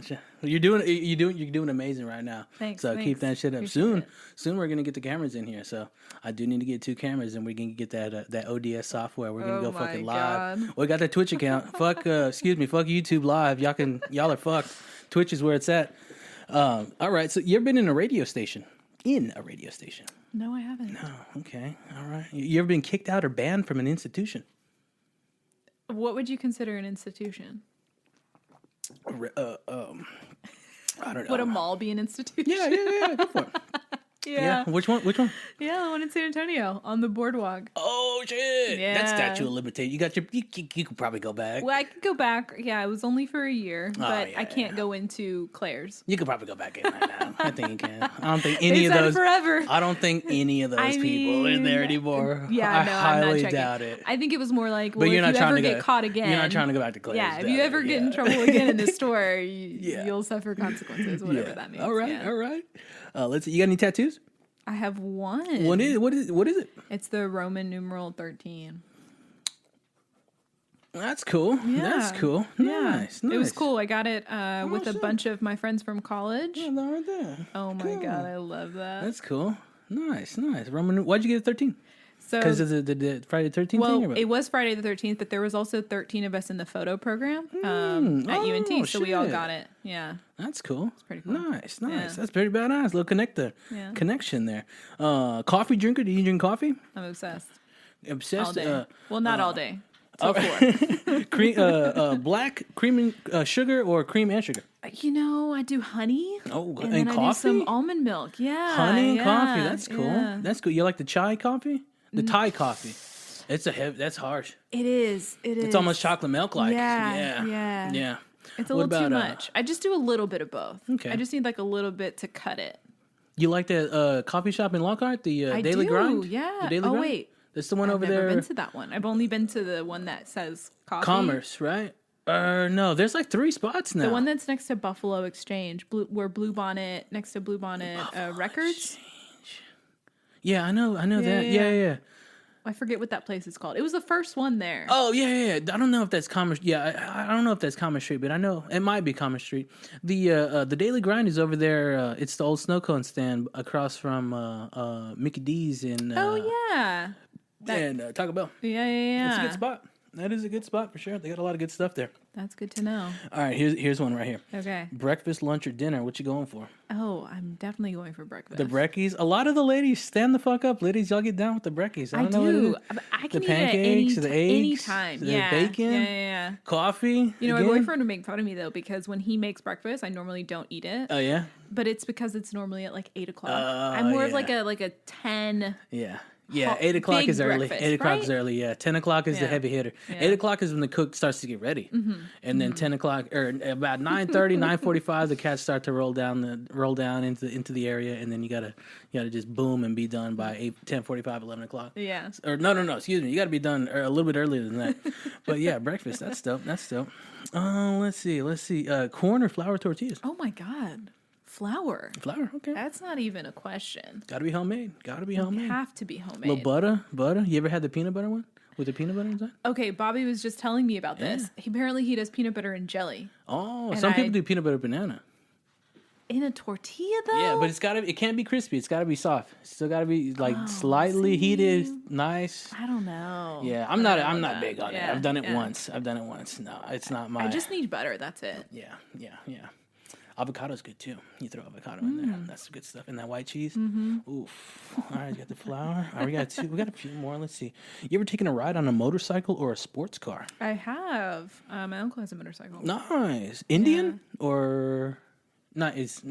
you. You're doing amazing right now.
Thanks.
So keep that shit up. Soon we're gonna get the cameras in here. So I do need to get 2 cameras, and we can get that ODS software. We're gonna go fucking live.
God.
We got that Twitch account. Fuck YouTube Live. Y'all are fucked. Twitch is where it's at. All right. So you ever been in a radio station? No,
I haven't.
No. Okay. All right. You ever been kicked out or banned from an institution?
What would you consider an institution?
I don't know.
Would a mall be an institution?
Yeah. Go for it.
Yeah.
Which one?
Yeah, the one in San Antonio on the boardwalk.
Oh shit!
Yeah.
That's statute of limitation. You got your. You could probably go back.
Well, I could go back. Yeah, it was only for a year, but
yeah,
I can't go into Claire's.
You could probably go back in right now. I think you can. I don't think any
They
of
said
those.
forever.
I don't think any of those people are there anymore.
Yeah,
I
no, I'm
highly
not checking.
doubt it.
I think it was more like, well,
But
if
you're not
you
trying
ever
to
get
go,
caught again.
You're not trying to go back to Claire's.
Yeah, if you ever get in trouble again in the store, you'll suffer consequences, whatever that means.
All right,
yeah.
all right. Let's see. You got any tattoos?
I have one.
What is it?
It's the Roman numeral 13.
That's cool.
Yeah.
That's cool.
Yeah.
Nice.
It was cool. I got it with a
shit.
bunch of my friends from college.
Yeah, that right there.
Oh my God, I love that.
That's cool. Nice. Roman. Why'd you get a 13?
So,
Because of the Friday the 13th thing? Or
well,
what?
it was Friday the 13th, but there was also 13 of us in the photo program at UNT, so we all
shit.
got it. Yeah.
That's cool. It's
pretty cool.
Nice.
Yeah.
That's pretty badass. Little
Yeah.
connection there. Coffee drinker? Do you drink coffee?
I'm obsessed.
Obsessed.
All day. Well, not all day. Till 4.
Cream, black cream and sugar or cream and sugar?
I do honey.
Oh,
and
and
then
coffee?
I do some almond milk. Yeah.
Honey and
yeah,
coffee. That's cool.
yeah.
That's cool. You like the chai coffee? The Thai coffee. It's that's harsh.
It is.
It's almost chocolate milk like.
Yeah.
Yeah.
It's a
What
little too
about,
much. I just do a little bit of both.
Okay.
I just need like a little bit to cut it.
You like that coffee shop in Lockhart? The
I
Daily
do,
Grind?
yeah.
The Daily
Oh,
Grind?
wait.
That's the one
I've
over
never
there.
been to that one. I've only been to the one that says coffee.
Commerce, right? No, there's like 3 spots now.
The one that's next to Buffalo Exchange, next to Blue Bonnet Records.
Yeah, I know that. Yeah.
I forget what that place is called. It was the first one there.
Oh, yeah. I don't know if that's Commerce. Yeah, I don't know if that's Commerce Street, but I know it might be Commerce Street. The Daily Grind is over there. It's the old snow cone stand across from Mickey D's in
yeah.
and Taco Bell.
Yeah.
It's a good spot. That is a good spot for sure. They got a lot of good stuff there.
That's good to know.
All right, here's one right here.
Okay.
Breakfast, lunch, or dinner. What you going for?
Oh, I'm definitely going for breakfast.
The brekkies. A lot of the ladies stand the fuck up. Ladies, y'all get down with the brekkies.
I
don't know what it
do.
is.
I can
The
eat it
pancakes,
at
the eggs,
anytime.
the
Yeah.
bacon.
Yeah.
Coffee.
My
again?
boyfriend would make fun of me though because when he makes breakfast, I normally don't eat it.
Oh yeah.
But it's because it's normally at like 8 o'clock. I'm more of
yeah.
like a 10.
Yeah. Yeah,
Hot-
8 o'clock
big
is early.
breakfast,
8 o'clock
right?
is early. Yeah, 10 o'clock is the
Yeah.
heavy hitter.
Yeah.
8 o'clock is when the cook starts to get ready, and then 10 o'clock or about 9:30, 9:45, the cats start to roll down into the area, and then you gotta just boom and be done by 10:45, 11 o'clock.
Yeah.
Or no, excuse me, you gotta be done a little bit earlier than that. But yeah, breakfast. That's dope. Let's see. Corn or flour tortillas?
Oh my God. Flour.
Flour. Okay.
That's not even a question.
Gotta be homemade.
Have to be homemade.
Little butter. You ever had the peanut butter one with the peanut butter inside?
Okay, Bobby was just telling me about this. Apparently he does peanut butter and jelly.
Oh,
And
some people do peanut butter banana.
In a tortilla though?
Yeah, but it can't be crispy. It's gotta be soft. It's still gotta be like slightly heated, nice.
I don't know.
Yeah, I'm not big on it.
Yeah,
I've done it
yeah.
once. No, it's not my.
I just need butter, that's it.
Yeah. Avocado's good too. You throw avocado in there. That's good stuff. And that white cheese. Oof. All right, you got the flour. All right, we got a few more. Let's see. You ever taken a ride on a motorcycle or a sports car?
I have. My uncle has a motorcycle.
Nice. Indian or not? Is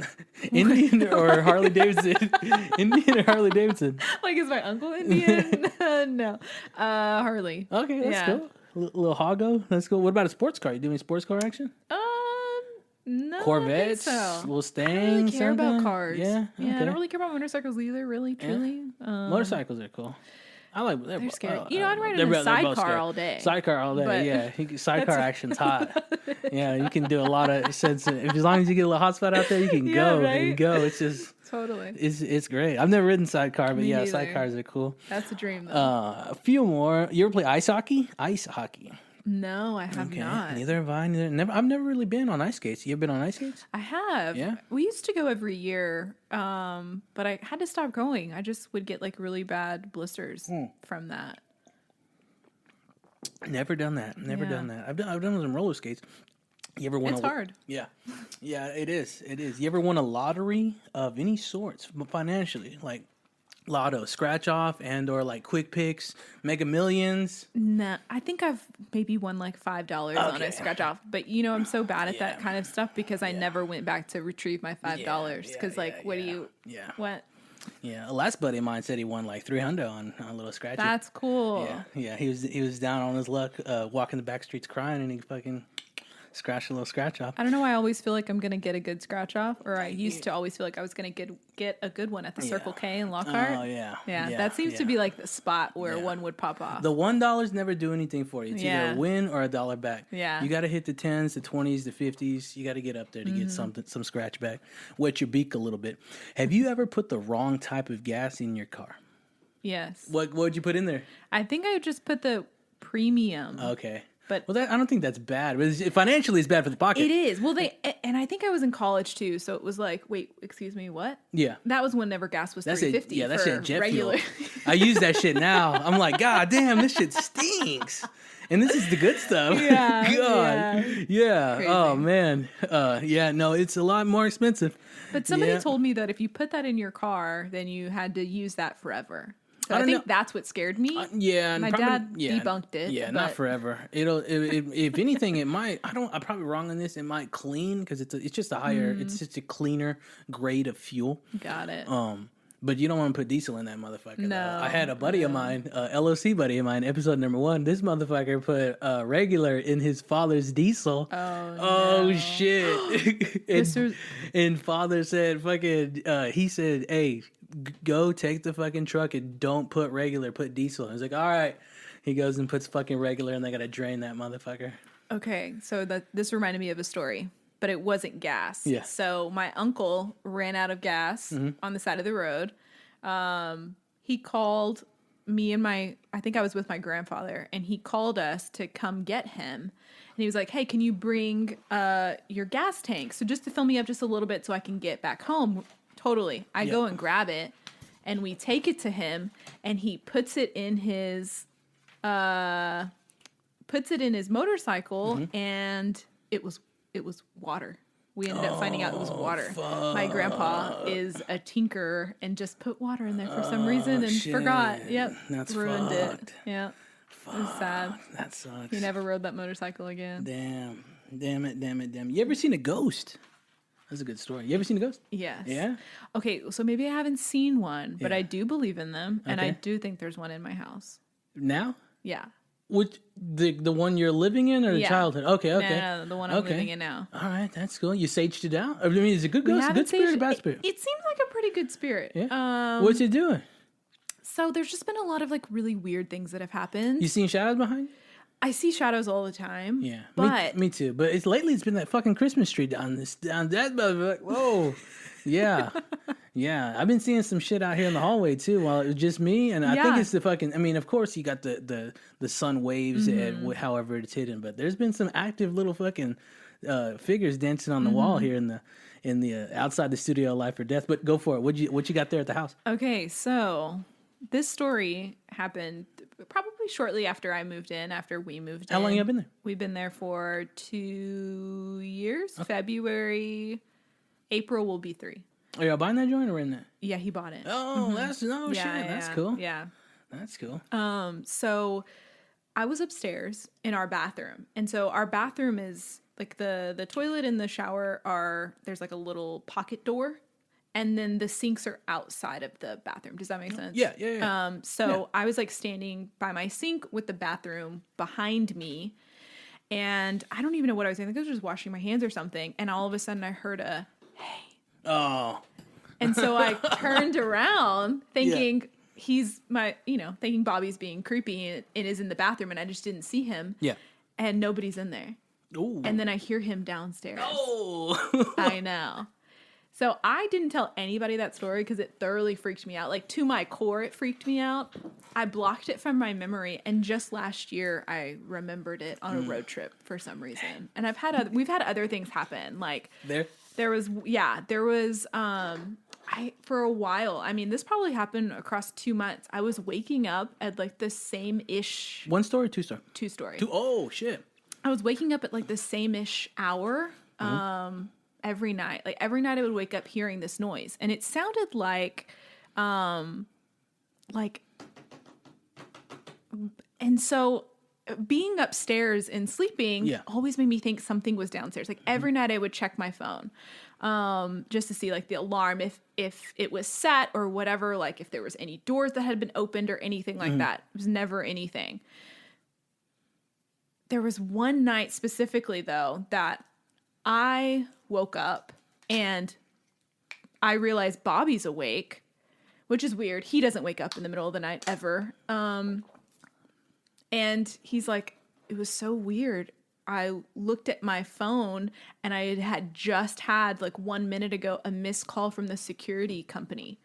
Indian or Harley Davidson? Indian or Harley Davidson?
Like, is my uncle Indian? No. Harley.
Okay, that's cool. Little hoggo. That's cool. What about a sports car? You doing sports car action?
No.
Corvettes,
I don't think so.
little Stang.
I don't really care about
something?
cars.
Yeah.
I
Okay.
don't really care about motorcycles either. Really, truly.
Motorcycles are cool. I like.
They're scary. I'd ride in a
both
sidecar
scary.
all day.
Sidecar all day.
But-
Yeah, sidecar action's hot. Yeah, you can do a lot of sense. As long as you get a little hot spot out there, you can
Yeah,
go
right?
and go. It's just.
Totally.
It's great. I've never ridden sidecar, but
Me
yeah,
neither.
sidecars are cool.
That's a dream, though.
A few more. You ever play ice hockey? Ice hockey.
No, I have not.
Neither have I. I've never really been on ice skates. You ever been on ice skates?
I have.
Yeah?
We used to go every year, but I had to stop going. I just would get like really bad blisters from that.
Never done that. Never
Yeah.
done that. I've done some roller skates. You ever won
It's hard.
Yeah, it is. You ever won a lottery of any sorts financially, like lotto, scratch off, and or like quick picks, Mega Millions?
No, I think I've maybe won like $5 on
Okay.
a scratch off, but I'm so bad at that kind of stuff because I never went back to retrieve my $5 because what do you?
Yeah.
What?
Yeah, a last buddy of mine said he won like 300 on a little scratchy.
That's cool.
Yeah. He was down on his luck, walking the back streets crying, and he fucking scratched a little scratch off.
I don't know why I always feel like I'm going to get a good scratch off, or I used to always feel like I was going to get a good one at the Circle K in Lockhart.
Oh, yeah.
That seems to be like the spot where one would pop off.
The $1 never do anything for you. It's either a win or $1 back.
Yeah.
You got to hit the 10s, the 20s, the 50s. You got to get up there to get some scratch back. Wet your beak a little bit. Have you ever put the wrong type of gas in your car?
Yes.
What would you put in there?
I think I would just put the premium.
Okay.
But
I don't think that's bad. But financially, it's bad for the pocket.
It is. Well, and I think I was in college too, so it was like, wait, excuse me, what?
Yeah.
That was whenever gas was $3.50.
Yeah, that's it. Jet
regular.
fuel. I use that shit now. I'm like, God damn, this shit stinks. And this is the good stuff.
Yeah.
God. Yeah.
Crazy.
Oh man. No, it's a lot more expensive.
But somebody told me that if you put that in your car, then you had to use that forever. So I think that's what scared me. My dad debunked it.
Yeah, not forever. If anything, it might. I'm probably wrong on this. It might clean because it's just a higher. It's just a cleaner grade of fuel.
Got it.
But you don't want to put diesel in that motherfucker.
No.
Though. I had a buddy of mine, LOC buddy of mine, episode number 1. This motherfucker put regular in his father's diesel.
Oh
shit! and father said, "Fucking." He said, "Hey, go take the fucking truck and don't put regular, put diesel." I was like, "All right." He goes and puts fucking regular, and they gotta drain that motherfucker.
Okay, so this reminded me of a story. But it wasn't gas.
Yeah.
So my uncle ran out of gas on the side of the road. He called me and I think I was with my grandfather, and he called us to come get him. And he was like, hey, can you bring your gas tank? So just to fill me up just a little bit so I can get back home. Totally. I go and grab it, and we take it to him, and he puts it in his motorcycle, and it was water. We ended up finding out it was water.
Fuck.
My grandpa is a tinker and just put water in there for some reason and forgot. Yep.
That's
ruined
fucked.
it. Yeah. It was sad.
That sucks.
He never rode that motorcycle again.
Damn it. You ever seen a ghost? That's a good story. You ever seen a ghost?
Yes.
Yeah?
Okay, so maybe I haven't seen one, but
Yeah.
I do believe in them, and I
Okay.
do think there's one in my house.
Now?
Yeah.
Which the one you're living in or the childhood? Okay.
No, the one I'm living in now.
All right, that's cool. You saged it out? I mean, is it a good ghost, a good spirit, or bad spirit?
It seems like a pretty good spirit.
Yeah. What's it doing?
So there's just been a lot of like really weird things that have happened.
You seen shadows behind you?
I see shadows all the time.
Yeah,
but
me too. But it's been that fucking Christmas tree down that motherfucker. Whoa, yeah, yeah. I've been seeing some shit out here in the hallway too. While it was just me, and I think it's the fucking. I mean, of course, you got the sun waves and however it's hidden, but there's been some active little fucking figures dancing on the wall here in the outside the studio, Life or Death. But go for it. What you got there at the house?
Okay, so this story happened probably shortly after I moved in, after we moved in.
How long you been there?
We've been there for 2 years. Okay. April will be 3.
Are y'all buying that joint or renting that?
Yeah, he bought it.
Oh, shit. That's cool.
Yeah.
That's cool.
So I was upstairs in our bathroom. And so our bathroom is like the toilet and the shower there's like a little pocket door. And then the sinks are outside of the bathroom. Does that make sense?
Yeah.
So I was like standing by my sink with the bathroom behind me. And I don't even know what I was doing. I think I was just washing my hands or something. And all of a sudden I heard a, hey.
Oh.
And so I turned around thinking thinking Bobby's being creepy and is in the bathroom. And I just didn't see him.
Yeah.
And nobody's in there.
Ooh.
And then I hear him downstairs.
Oh.
I know. So I didn't tell anybody that story because it thoroughly freaked me out. Like, to my core, it freaked me out. I blocked it from my memory, and just last year, I remembered it on a road trip for some reason. And we've had other things happen. Like, there was for a while. I mean, this probably happened across 2 months. I was waking up at like the same-ish.
1 story, 2 story?
2 story.
2. Oh shit!
I was waking up at like the same-ish hour. Every night. Like every night I would wake up hearing this noise. And it sounded like and so being upstairs and sleeping always made me think something was downstairs. Like every night I would check my phone just to see like the alarm, if it was set or whatever, like if there was any doors that had been opened or anything like that. It was never anything. There was one night specifically though that I woke up and I realized Bobby's awake, which is weird. He doesn't wake up in the middle of the night ever. And he's like, it was so weird. I looked at my phone and I had just had like 1 minute ago a missed call from the security company.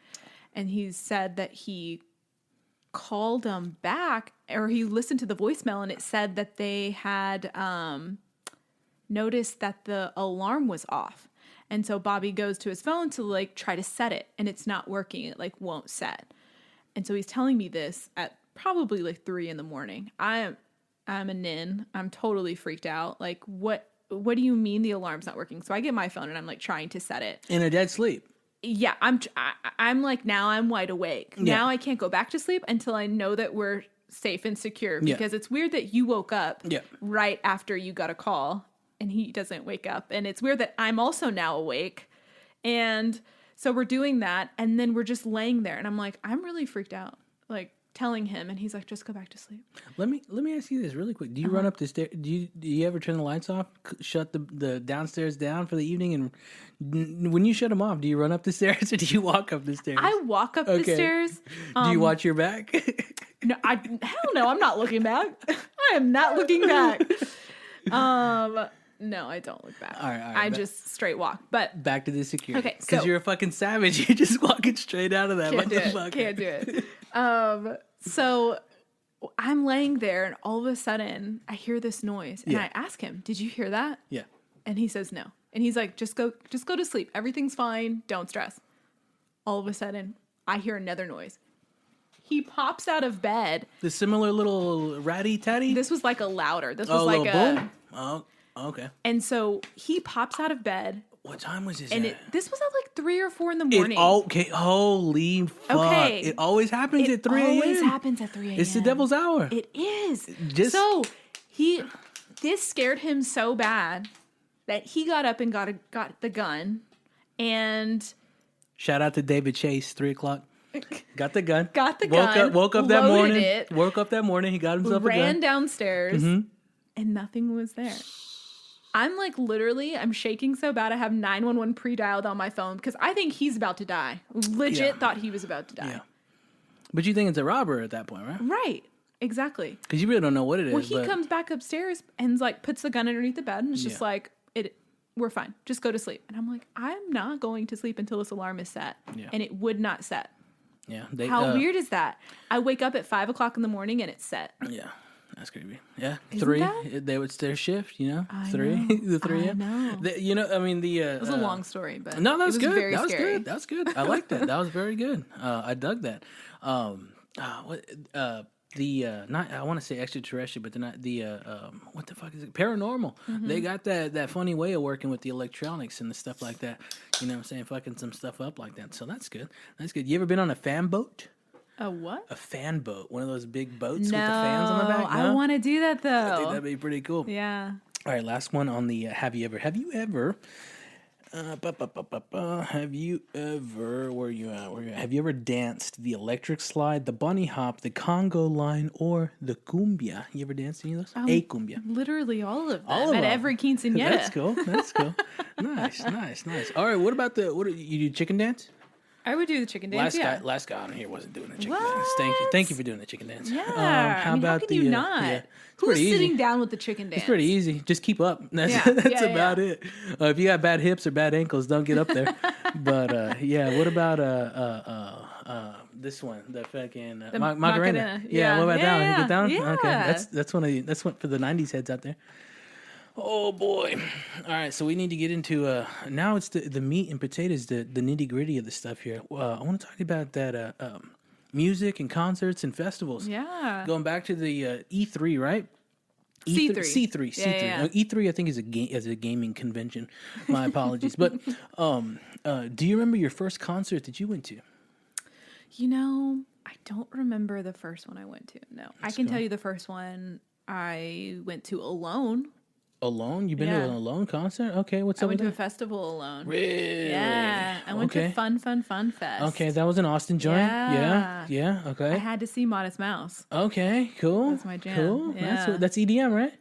And he said that he called them back, or he listened to the voicemail, and it said that they had noticed that the alarm was off. And so Bobby goes to his phone to like try to set it, and it's not working. It like won't set. And so he's telling me this at probably like 3 a.m. I'm a nin. I'm totally freaked out. Like, what do you mean the alarm's not working? So I get my phone and I'm like trying to set it.
In a dead sleep.
Yeah, I'm like, now I'm wide awake.
Yeah.
Now I can't go back to sleep until I know that we're safe and secure, because it's weird that you woke up right after you got a call and he doesn't wake up. And it's weird that I'm also now awake. And so we're doing that, and then we're just laying there, and I'm like, I'm really freaked out. Like, telling him, and he's like, just go back to sleep.
Let me ask you this really quick. Do you run up the stairs? Do you ever turn the lights off, shut the downstairs down for the evening, and when you shut them off, do you run up the stairs or do you walk up the stairs?
I walk up the stairs.
Do you watch your back?
No, hell no, I'm not looking back. I am not looking back. No, I don't look back.
All right,
I just straight walk. But
back to the security.
Okay,
because you're a fucking savage. You're just walking straight out of that motherfucker.
Can't do it. So I'm laying there, and all of a sudden I hear this noise, and I ask him, "Did you hear that?"
Yeah.
And he says no. And he's like, "Just go to sleep. Everything's fine. Don't stress." All of a sudden, I hear another noise. He pops out of bed.
The similar little ratty tatty?
This was like a louder. This was like a
boom? Oh, okay.
And so he pops out of bed.
What time was this?
And this was at like 3 or 4 in the morning.
Okay, holy fuck.
Okay.
It always happens at 3 a.m.
It always happens at 3 a.m.
It's the devil's hour.
It is.
Just...
So this scared him so bad that he got up and got the gun, and
shout out to David Chase, 3 o'clock. Got the gun. Woke up that morning. Woke up that morning. He got himself a gun.
Ran downstairs, and nothing was there. I'm like, literally, I'm shaking so bad. I have 911 pre-dialed on my phone because I think he's about to die. Legit thought he was about to die. Yeah.
But you think it's a robber at that point, right?
Right. Exactly.
Because you really don't know what it is.
Well, he comes back upstairs and like puts the gun underneath the bed, and it's just like, we're fine. Just go to sleep. And I'm like, I'm not going to sleep until this alarm is set. Yeah. And it would not set.
Yeah.
How weird is that? I wake up at 5 o'clock in the morning and it's set.
Yeah. That's creepy. Yeah.
Isn't
3.
That?
It's their shift, you know?
I
3.
Know.
The 3 a.m.
I know.
I mean,
it was a long story, but
no, that was good.
Very
that was
scary.
good. That was good. I liked that. That was very good. I dug that. Not I want to say extraterrestrial, but they're not what the fuck is it? Paranormal. Mm-hmm. They got that funny way of working with the electronics and the stuff like that. You know what I'm saying? Fucking some stuff up like that. So that's good. That's good. You ever been on a fan boat?
A what?
A fan boat. One of those big boats with the fans on the back?
No, I want to do that though.
I think that'd be pretty cool.
Yeah.
All right, last one on the have you ever have you ever danced the electric slide, the bunny hop, the Congo line, or the cumbia? You ever danced any of those? A cumbia.
Literally all of them. At every quinceañera.
That's cool. Nice. All right, what about you do chicken dance?
I would do the chicken dance.
Last guy on here wasn't doing the chicken dance. Thank you for doing the chicken dance.
Yeah. How can you not?
Yeah,
who's sitting down with the chicken dance?
It's pretty easy. Just keep up. That's about it. If you got bad hips or bad ankles, don't get up there. But what about this one? The fucking Macarena. Yeah. What about that one? You get down?
Yeah.
Okay. That's one for the 90s heads out there. Oh boy! All right, so we need to get into now. It's the meat and potatoes, the nitty gritty of the stuff here. I want to talk about that music and concerts and festivals.
Yeah,
going back to the E3, right?
C3.
Yeah. No, E3, I think is a gaming convention. My apologies, but do you remember your first concert that you went to?
You know, I don't remember the first one I went to. No, I can tell you the first one I went to Alone.
Alone? You've been to
Yeah.
an Alone concert? Okay, what's
I
up
went
with
to a
that?
festival alone.
Really?
Yeah. I went to Fun Fest.
Okay, that was an Austin joint?
Yeah.
Yeah, okay.
I had to see Modest Mouse.
Okay, cool.
That's my jam.
Cool.
Yeah.
That's EDM, right?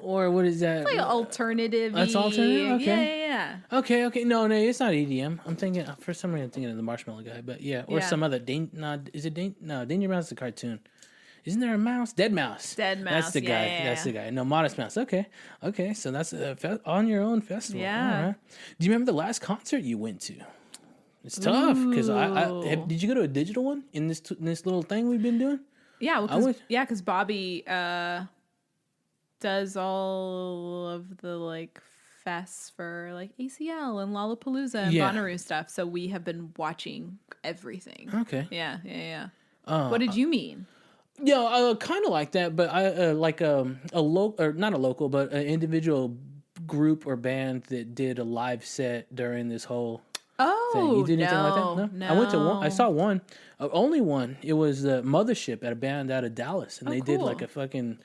Or what is that?
It's like alternative.
That's alternative? Okay.
Yeah.
Okay. No, it's not EDM. I'm thinking, for some reason, I'm thinking of the Marshmallow Guy, but yeah. Or
Yeah.
some other. No, Danger Mouse is a cartoon. Isn't there a mouse? Dead Mouse.
Dead Mouse.
That's the guy.
Yeah.
That's the guy. No, Modest Mouse. Okay. So that's on your own festival.
Yeah.
All right. Do you remember the last concert you went to? It's tough because did you go to a digital one in this little thing we've been doing?
Yeah. Because Bobby does all of the like fests for like ACL and Lollapalooza and Bonnaroo stuff. So we have been watching everything.
Okay.
Yeah. What did you mean?
Yeah, kind of like that, but I like a local, or not a local, but an individual group or band that did a live set during this whole thing. You did anything like that? No. I went to one. I saw one, only one. It was Mothership at a band out of Dallas, and they did like a fucking.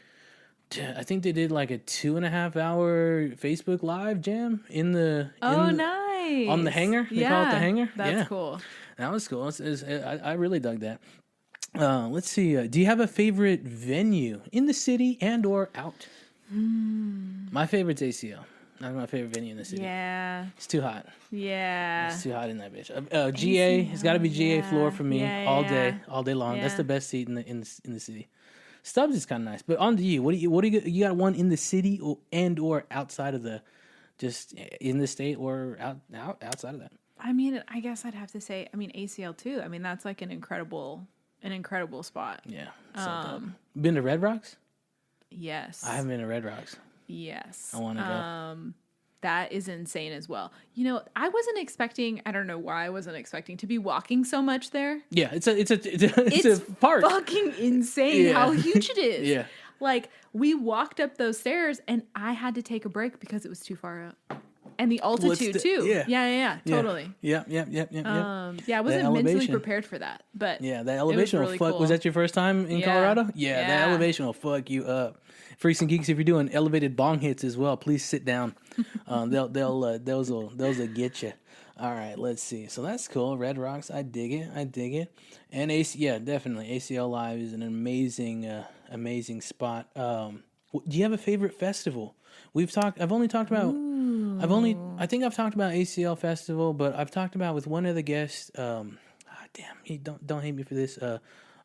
I think they did like a 2.5 hour Facebook Live jam in the.
Nice.
On the hangar. They call it the hangar.
That's cool.
That was cool. I really dug that. Let's see. Do you have a favorite venue in the city and or out? My favorite's ACL. That's my favorite venue in the city.
Yeah.
It's too hot.
Yeah.
It's too hot in that bitch. GA. It's got to be GA floor for me all day long.
Yeah.
That's the best seat in the city. Stubbs is kind of nice. But on to you. What do you got? One in the city and or outside of just in the state or outside of that?
I mean, I guess I'd have to say. I mean, ACL too. I mean, that's like an incredible spot.
Yeah. Been to Red Rocks?
Yes.
I haven't been to Red Rocks.
Yes.
I want to go.
That is insane as well. You know, I wasn't expecting. I don't know why I wasn't expecting to be walking so much there.
Yeah, it's a park.
Fucking insane how huge it is.
Yeah.
Like we walked up those stairs and I had to take a break because it was too far up. And the altitude too. Yeah, totally.
Yeah.
I wasn't mentally prepared for that, but
yeah, that elevation will fuck. Cool. Was that your first time in Colorado? Yeah, that elevation will fuck you up. Freaks and Geeks, if you're doing elevated bong hits as well, please sit down. Those will get you. All right, let's see. So that's cool. Red Rocks, I dig it. And definitely ACL Live is an amazing spot. Do you have a favorite festival? I've only talked about. I think I've talked about ACL Festival, but I've talked about with one other guest. Don't hate me for this.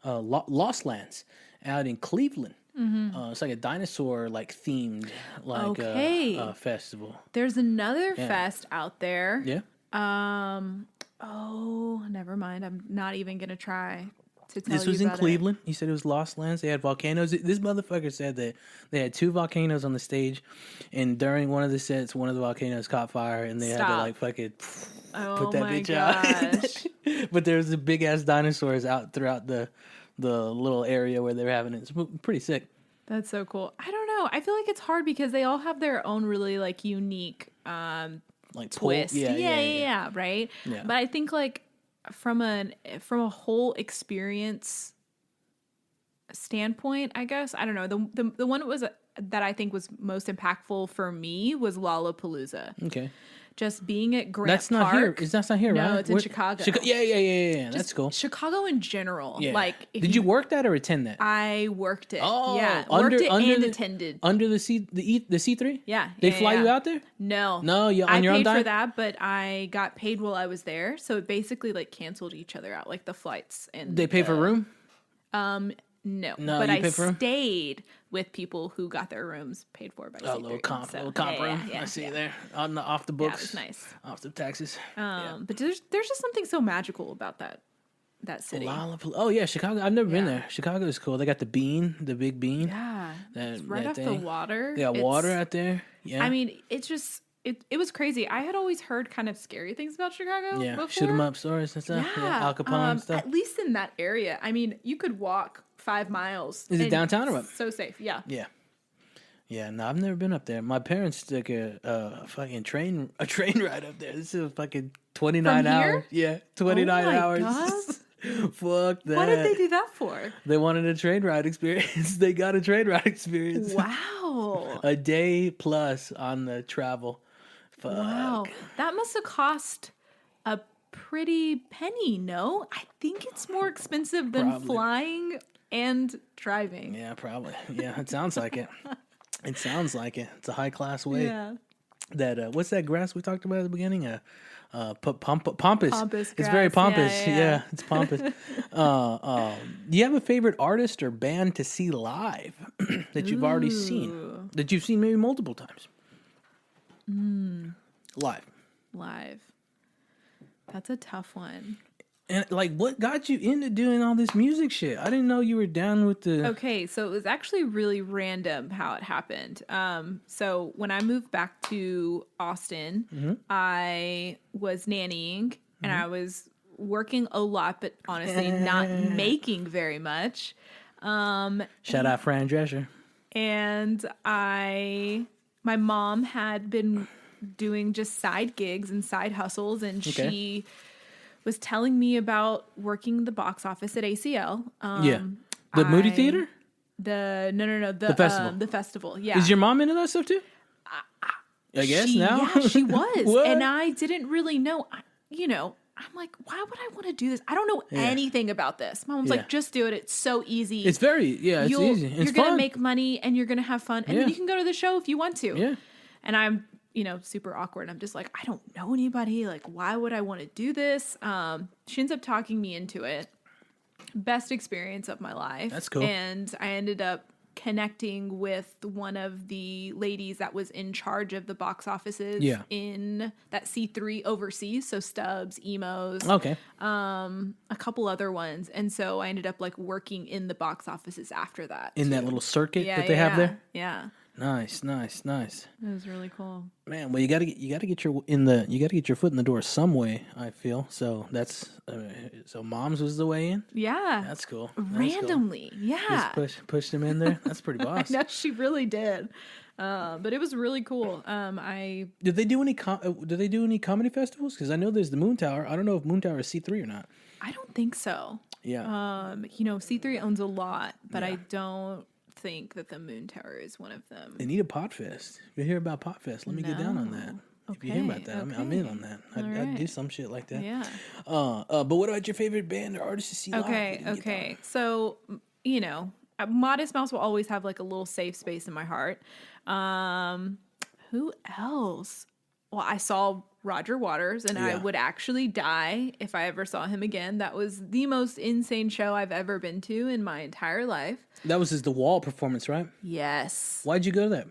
Lost Lands out in Cleveland. Mm-hmm. It's like a dinosaur themed festival.
There's another fest out there.
Yeah.
Never mind. I'm not even gonna try to tell you.
This was in Cleveland.
It.
He said it was Lost Lands. They had volcanoes. This motherfucker said that they had 2 volcanoes on the stage, and during one of the sets, one of the volcanoes caught fire, and they had to fucking put that bitch out. But there's the big ass dinosaurs out throughout the little area where they're having it. It's pretty sick.
That's so cool. I don't know. I feel like it's hard because they all have their own really unique twist. Yeah, right? Yeah. But I think from a whole experience standpoint, I guess, I don't know. The one that I think was most impactful for me was Lollapalooza.
Okay.
Just being at Grant
That's not
Park.
here. That's not here, right?
No, it's in Chicago.
Yeah. That's cool.
Chicago in general.
Yeah. Did you work that or attend that?
I worked it.
Oh,
yeah. Worked it and attended.
Under the C3?
Yeah.
They fly you out there?
No.
No, you're on your
own
own
time? I paid
dime?
for that, but I got paid while I was there. So it basically canceled each other out, the flights. And
they pay for room?
No, but I stayed with people who got their rooms paid for by C3.
Little comp room. I see you there off the books.
Yeah, it was nice.
Off the taxes.
But there's just something so magical about that city.
Oh yeah, Chicago. I've never been there. Chicago is cool. They got the big bean.
Yeah, it's right off the water.
They got water out there. Yeah,
I mean, it's just. It was crazy. I had always heard kind of scary things about Chicago.
Yeah,
before.
Shoot 'em up stories and stuff. Yeah, Al Capone stuff.
At least in that area. I mean, you could walk 5 miles.
Is it downtown or what?
So safe. Yeah.
Yeah. No, I've never been up there. My parents took a fucking train ride up there. This is a fucking 29 hours. Yeah, 29 hours. Fuck that.
What did they do that for?
They wanted a train ride experience. They got a train ride experience.
Wow.
A day plus on the travel. Fuck.
Wow. That must have cost a pretty penny, no? I think it's more expensive than
Probably.
flying and driving.
Yeah, probably. Yeah, it sounds like it. It sounds like it. It's a high class way.
Yeah.
That what's that grass we talked about at the beginning? Pampas.
Pampas
It's very
grass.
pompous.
Yeah.
It's pompous. Do you have a favorite artist or band to see live that you've already seen? That you've seen maybe multiple times? Live.
That's a tough one.
And like, what got you into doing all this music shit? I didn't know you were down with the.
Okay, so it was actually really random how it happened. So when I moved back to Austin, I was nannying and I was working a lot, but honestly not making very much.
Shout out Fran Drescher.
And my mom had been doing just side gigs and side hustles, and she was telling me about working the box office at ACL.
The Moody Theater?
The
festival.
The festival, yeah.
Is your mom into that stuff too? I guess now?
Yeah, she was.
What?
And I didn't really know, I'm like, why would I want to do this? I don't know anything about this. My mom's like, just do it. It's so easy.
It's very, it's easy. It's
You're going to
fun.
make money and you're going to have fun. And then you can go to the show if you want to.
Yeah.
And I'm, super awkward. I'm just like, I don't know anybody. Like, why would I want to do this? She ends up talking me into it. Best experience of my life.
That's cool.
And I ended up connecting with one of the ladies that was in charge of the box offices in that C3 overseas. So Stubbs, Emos.
Okay.
A couple other ones. And so I ended up like working in the box offices after that.
In that little circuit that they have there?
Yeah.
Nice.
It was really cool.
Man, well, you gotta get your foot in the door some way. I feel so. That's so. Mom's was the way in.
Yeah,
That's cool.
Randomly, yeah.
Just pushed him in there. That's pretty boss.
No, she really did. But it was really cool.
Did they do any comedy festivals? Because I know there's the Moon Tower. I don't know if Moon Tower is C3 or not.
I don't think so.
Yeah.
C3 owns a lot, but I don't think that the Moon Tower is one of them.
They need a Podfest. If you hear about Podfest, let me get down on that. If you hear about that, I'm in on that. I'd do some shit like that.
Yeah.
But what about your favorite band or artist to see live?
Okay. So, Modest Mouse will always have like a little safe space in my heart. Who else? Well, I saw Roger Waters, and I would actually die if I ever saw him again. That was the most insane show I've ever been to in my entire life.
That was The Wall performance, right?
Yes.
Why'd you go to that?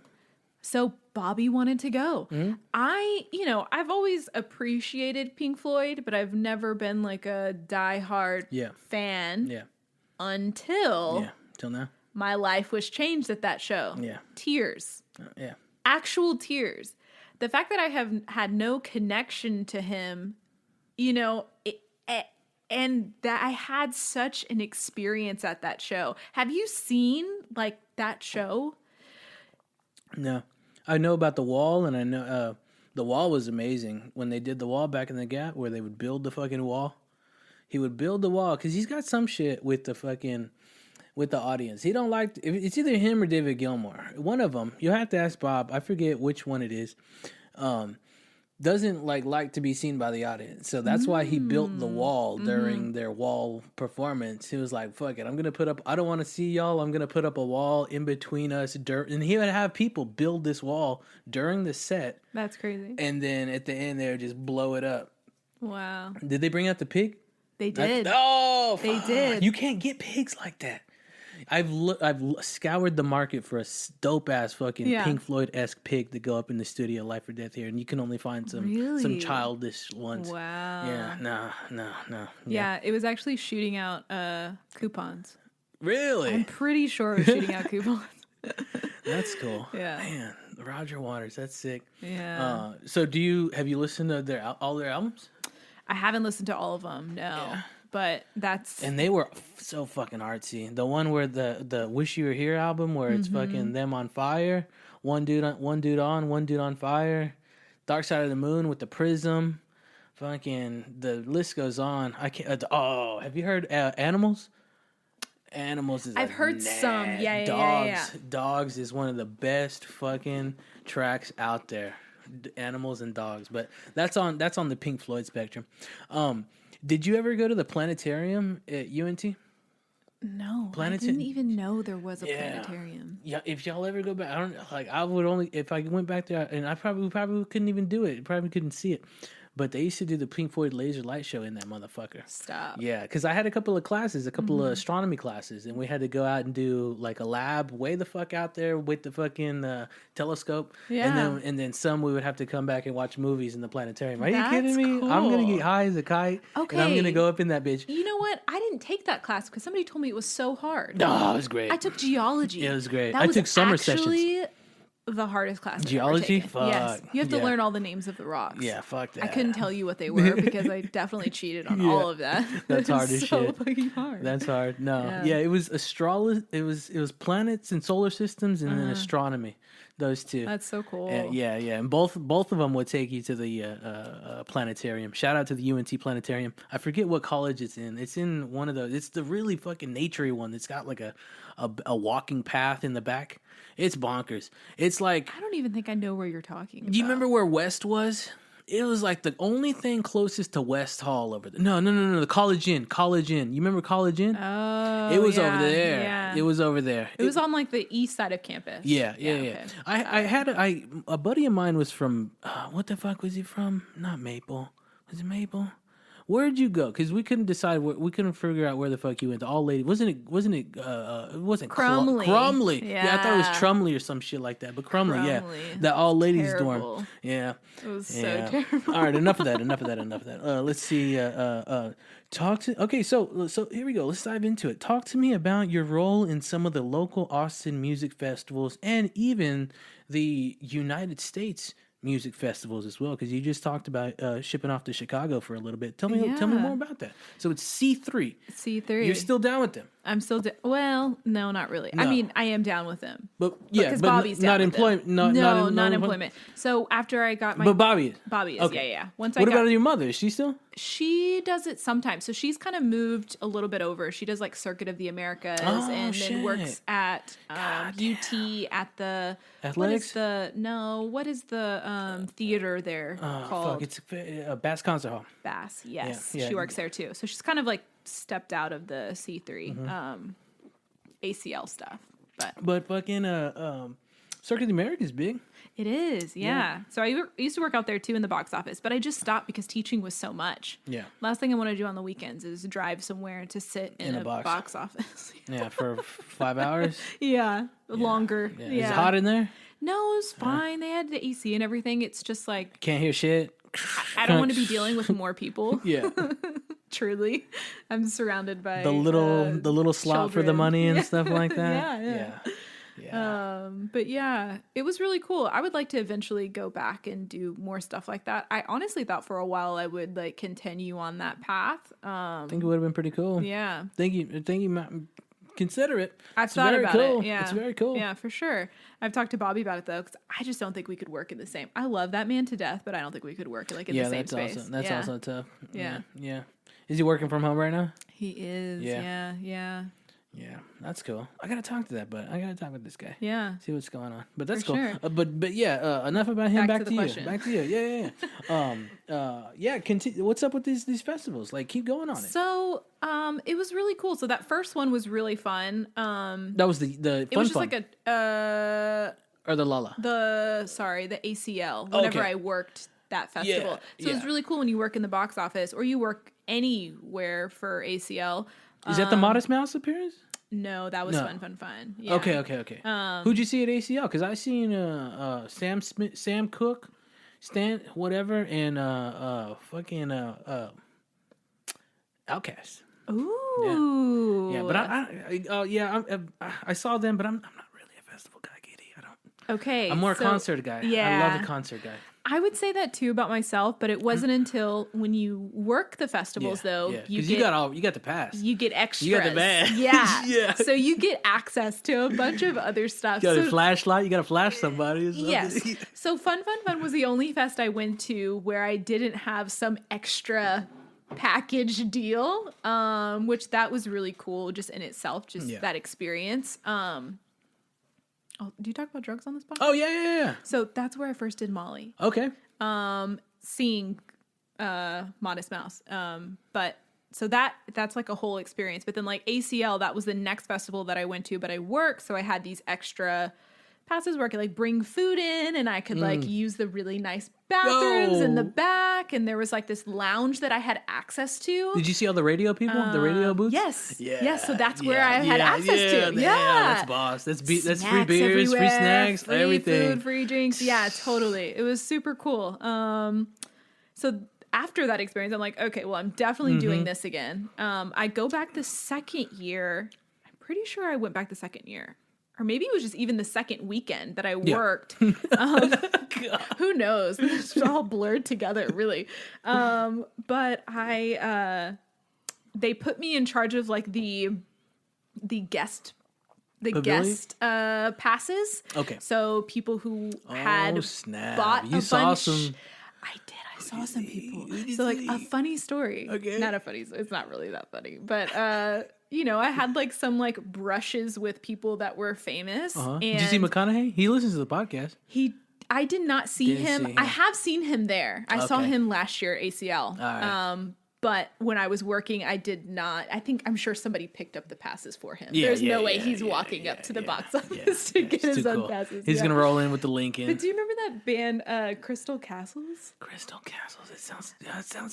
So Bobby wanted to go.
Mm-hmm.
I've always appreciated Pink Floyd, but I've never been like a diehard fan.
Yeah.
Until
now.
My life was changed at that show.
Yeah.
Tears.
Yeah.
Actual tears. The fact that I have had no connection to him, and that I had such an experience at that show. Have you seen like that show?
No. I know about The Wall, and I know The Wall was amazing. When they did The Wall back in the Gap, where they would build the fucking wall. He would build the wall, because he's got some shit with the audience. He don't like, it's either him or David Gilmour. One of them, you'll have to ask Bob, I forget which one it is, doesn't like to be seen by the audience. So that's why he built the wall during their wall performance. He was like, fuck it, I don't want to see y'all, I'm going to put up a wall in between us. And he would have people build this wall during the set.
That's crazy.
And then at the end, they would just blow it up.
Wow.
Did they bring out the pig?
They did.
They
did.
You can't get pigs like that. I've scoured the market for a dope ass fucking Pink Floyd-esque pig to go up in the studio, Life or Death here, and you can only find some childish ones.
Wow.
Yeah, no.
Yeah, it was actually shooting out coupons.
Really?
I'm pretty sure it was shooting out coupons.
That's cool.
Yeah.
Man, Roger Waters, that's sick.
Yeah.
So have you listened to all their albums?
I haven't listened to all of them, no. Yeah. But that's...
And they were so fucking artsy. The one where the Wish You Were Here album, where it's fucking them on fire, one dude on fire, Dark Side of the Moon with the prism, Fucking the list goes on. I can't. Have you heard Animals? Animals is
I've heard some. Yeah,
Dogs. Dogs is one of the best fucking tracks out there. Animals and Dogs, but that's on the Pink Floyd spectrum. Did you ever go to the planetarium at UNT?
No, I didn't even know there was a planetarium.
Yeah, if y'all ever go back, I don't like. I would only if I went back there, and I probably couldn't even do it. Probably couldn't see it. But they used to do the Pink Floyd laser light show in that motherfucker.
Stop.
Yeah, because I had a couple of classes, a couple of astronomy classes, and we had to go out and do like a lab way the fuck out there with the fucking telescope.
Yeah.
And then some we would have to come back and watch movies in the planetarium. Are you
That's
kidding me?
cool.
I'm gonna get high as a kite.
Okay.
And I'm gonna go up in that bitch.
You know what? I didn't take that class because somebody told me it was so hard.
Oh, it was great.
I took geology.
It was great.
That
I
was
took summer sessions.
actually the hardest class. I've
Geology?
ever taken.
Fuck.
Yes, you have to
Yeah.
learn all the names of the rocks.
Yeah, fuck that.
I couldn't tell you what they were because I definitely cheated on all of that.
That's hard as
so
shit.
fucking hard.
That's hard. No,
Yeah.
yeah, it was astrology. It was planets and solar systems, and then astronomy. Those two.
That's so cool.
Yeah, and both of them would take you to the planetarium. Shout out to the UNT planetarium. I forget what college it's in. It's in one of those. It's the really fucking naturey one. It's got like a walking path in the back. It's bonkers. It's like,
I don't even think I know where you're talking about.
do you remember where West was? It was like the only thing closest to West Hall over there. No, the College Inn. You remember College Inn?
Oh,
It was
yeah,
over there.
Yeah.
It was over there.
It was on like the east side of campus.
Yeah.
Okay.
I had a buddy of mine was from what the fuck was he from? Not Maple. Was it Maple? Where'd you go? Because we couldn't decide. We couldn't figure out where the fuck you went. The all lady wasn't it? It wasn't
Crumley.
Crumley. Yeah, I thought it was
Yeah.
Trumley or some shit like that. But Crumley, yeah,
Crumley.
the all ladies
Terrible.
dorm. Yeah,
It was
yeah.
so terrible.
All right, enough of that. Let's see. Talk to. Okay, so here we go. Let's dive into it. Talk to me about your role in some of the local Austin music festivals and even the United States music festivals as well, because you just talked about shipping off to Chicago for a little bit. Tell me more about that. So it's C3.
C3.
You're still down with them,
I'm still well, no, not really. I
No.
mean, I am down with them.
but yeah,
Because
but
Bobby's down
not
with
employment.
them.
Not
not employment. So after I got my
But Bobby
Bobby is,
Okay.
yeah. Once
What
I got
about your mother? Is she still?
she does it sometimes. So she's kind of moved a little bit over. She does like Circuit of the Americas and
shit.
then works at UT at the
Athletics?
what is the theater there called?
Fuck, it's Bass Concert Hall.
Bass. Yes.
Yeah.
She works there too. So she's kind of like stepped out of the C3 ACL stuff.
But fucking Circuit of the America is big.
It is, yeah. So I used to work out there too in the box office, but I just stopped because teaching was so much.
Yeah.
Last thing I want to do on the weekends is drive somewhere to sit in a box office.
Yeah, for 5 hours.
Yeah, longer.
Yeah.
Yeah.
Is it hot in there?
No, it was fine. They had the AC and everything. It's just like
Can't hear shit.
I don't want to be dealing with more people.
Yeah.
Truly, I'm surrounded by
The little slot for the
children.
money and stuff like that.
Yeah.
Yeah.
But yeah, it was really cool. I would like to eventually go back and do more stuff like that. I honestly thought for a while I would like continue on that path.
I think it would have been pretty cool.
Yeah.
Thank you. Consider it.
I've
It's
thought
very
about
cool.
it. Yeah.
It's very cool.
Yeah, for sure. I've talked to Bobby about it though, because I just don't think we could work in the same. I love that man to death, but I don't think we could work like in the same
that's
space.
awesome. That's also tough.
Yeah.
Yeah. Is he working from home right now?
He is.
Yeah.
Yeah.
Yeah, that's cool. I gotta talk to that, but I gotta talk with this guy.
Yeah.
See what's going on. But that's
For
cool.
sure.
But yeah, enough about him.
Back
Back
to
to
the
you.
question.
Back to you. Yeah. Continue. What's up with these festivals? Like, keep going on it.
So, it was really cool. So that first one was really fun.
That was the
It
fun
was just
fun.
like a
Or the Lala.
the ACL whenever
Okay.
I worked that festival.
Yeah,
So it's really cool when you work in the box office or you work anywhere for ACL.
Is that the Modest Mouse appearance?
No, that was
No.
fun. Yeah.
Okay. Who'd you see at ACL? Because I seen Sam Smith, Sam Cooke, Stan, whatever, and fucking Outcast.
Ooh.
Yeah, but I saw them, but I'm not really a festival guy, KD. I don't.
Okay.
I'm more a
so-
concert guy.
Yeah.
I love a concert guy.
I would say that too about myself, but it wasn't until when you work the festivals though,
because you got the pass.
You get extras.
You got the badge.
Yeah.
Yeah.
So you get access to a bunch of other stuff.
You got a flashlight. You got to flash somebody. Or something.
Yes. So Fun was the only fest I went to where I didn't have some extra package deal, which that was really cool just in itself, that experience. Oh, do you talk about drugs on this podcast?
Oh, yeah.
So that's where I first did Molly.
Okay.
Seeing Modest Mouse. But so that's like a whole experience. But then like ACL, that was the next festival that I went to, but I worked, so I had these extra passes where I could like bring food in and I could like use the really nice bathrooms in the back, and there was like this lounge that I had access to.
Did you see all the radio people? The radio booths?
Yes.
Yeah.
Yes, so that's where I had access to. Yeah.
That's boss. That's free beers,
everywhere,
free snacks,
free
everything.
Food, free drinks. Yeah, totally. It was super cool. So after that experience, I'm like, okay, well, I'm definitely doing this again. I go back the second year. I'm pretty sure I went back the second year. Or maybe it was just even the second weekend that I worked. Who knows? It's all blurred together, really. But they put me in charge of like the guest passes.
Okay.
So people who had bought a bunch. I did. I saw some people. So like a funny story.
Okay.
Not a funny. It's not really that funny, but. You know, I had like some like brushes with people that were famous. And
did you see McConaughey? He listens to the podcast.
I did not see him. I have seen him there. I saw him last year at ACL.
All right.
But when I was working, I did not. I'm sure somebody picked up the passes for him. There's no way he's walking up to the box office to get his own passes.
He's going to roll in with the link in.
But do you remember that band, Crystal Castles?
Crystal Castles. It sounds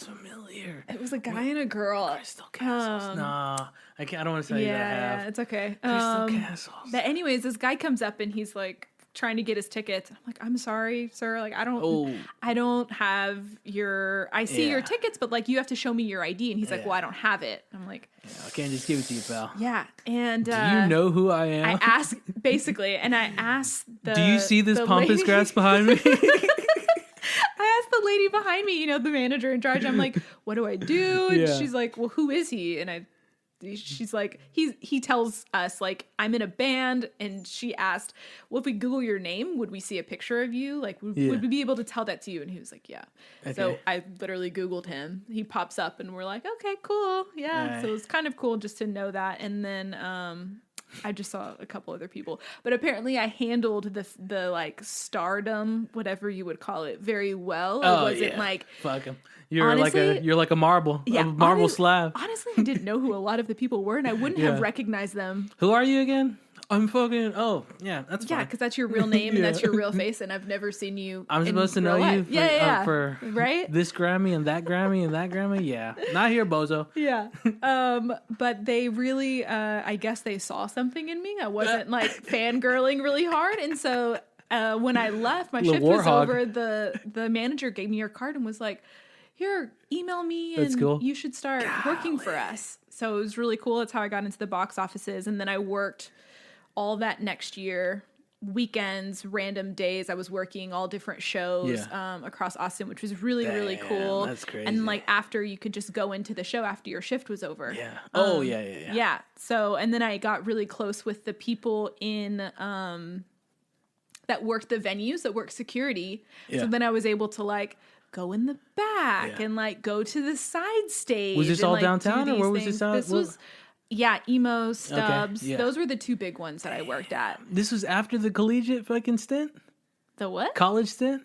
familiar.
It was a guy and a girl.
Crystal Castles. Nah, I don't want to tell you that I have.
Yeah, it's okay.
Crystal Castles.
But anyways, this guy comes up and he's like, trying to get his tickets. I'm like, I'm sorry, sir. Like, I don't have your, I see your tickets, but like, you have to show me your ID. And he's like, well, I don't have it. I'm like,
I can't just give it to you, pal.
Yeah. And
do you know who I am?
I asked, basically, and I asked do
you see this Pampas grass behind me?
I asked the lady behind me, you know, the manager in charge. I'm like, what do I do? And she's like, well, who is he? And she's like, he tells us like, I'm in a band. And she asked, well, if we Google your name, would we see a picture of you? Like, would we be able to tell that to you? And he was like, yeah. Okay. So I literally Googled him. He pops up and we're like, okay, cool. Yeah. Right. So it was kind of cool just to know that. And then, I just saw a couple other people, but apparently I handled the like stardom, whatever you would call it, very well. It wasn't like,
fuck him. You're like a marble, slab.
Honestly, I didn't know who a lot of the people were, and I wouldn't have recognized them.
Who are you again? I'm fucking. Oh, yeah, that's fine.
Yeah, because that's your real name and that's your real face, and I've never seen you.
I'm supposed to know you. For
right?
This Grammy and that Grammy and that Grammy. Yeah, not here, bozo.
Yeah. But they really, I guess they saw something in me. I wasn't like fangirling really hard, and so when I left, my shift was over. The manager gave me your card and was like, here, email me and you should start working for us. So it was really cool. That's how I got into the box offices. And then I worked all that next year, weekends, random days. I was working all different shows across Austin, which was really, really cool.
That's crazy.
And like after, you could just go into the show after your shift was over.
Yeah.
Yeah. So, and then I got really close with the people in that worked the venues, that worked security. Yeah. So then I was able to like go in the back and like go to the side stage.
Was this all downtown or where was this out?
This was Emo, Stubbs. Okay. Those were the two big ones that I worked at.
This was after the collegiate fucking stint?
The what?
College stint?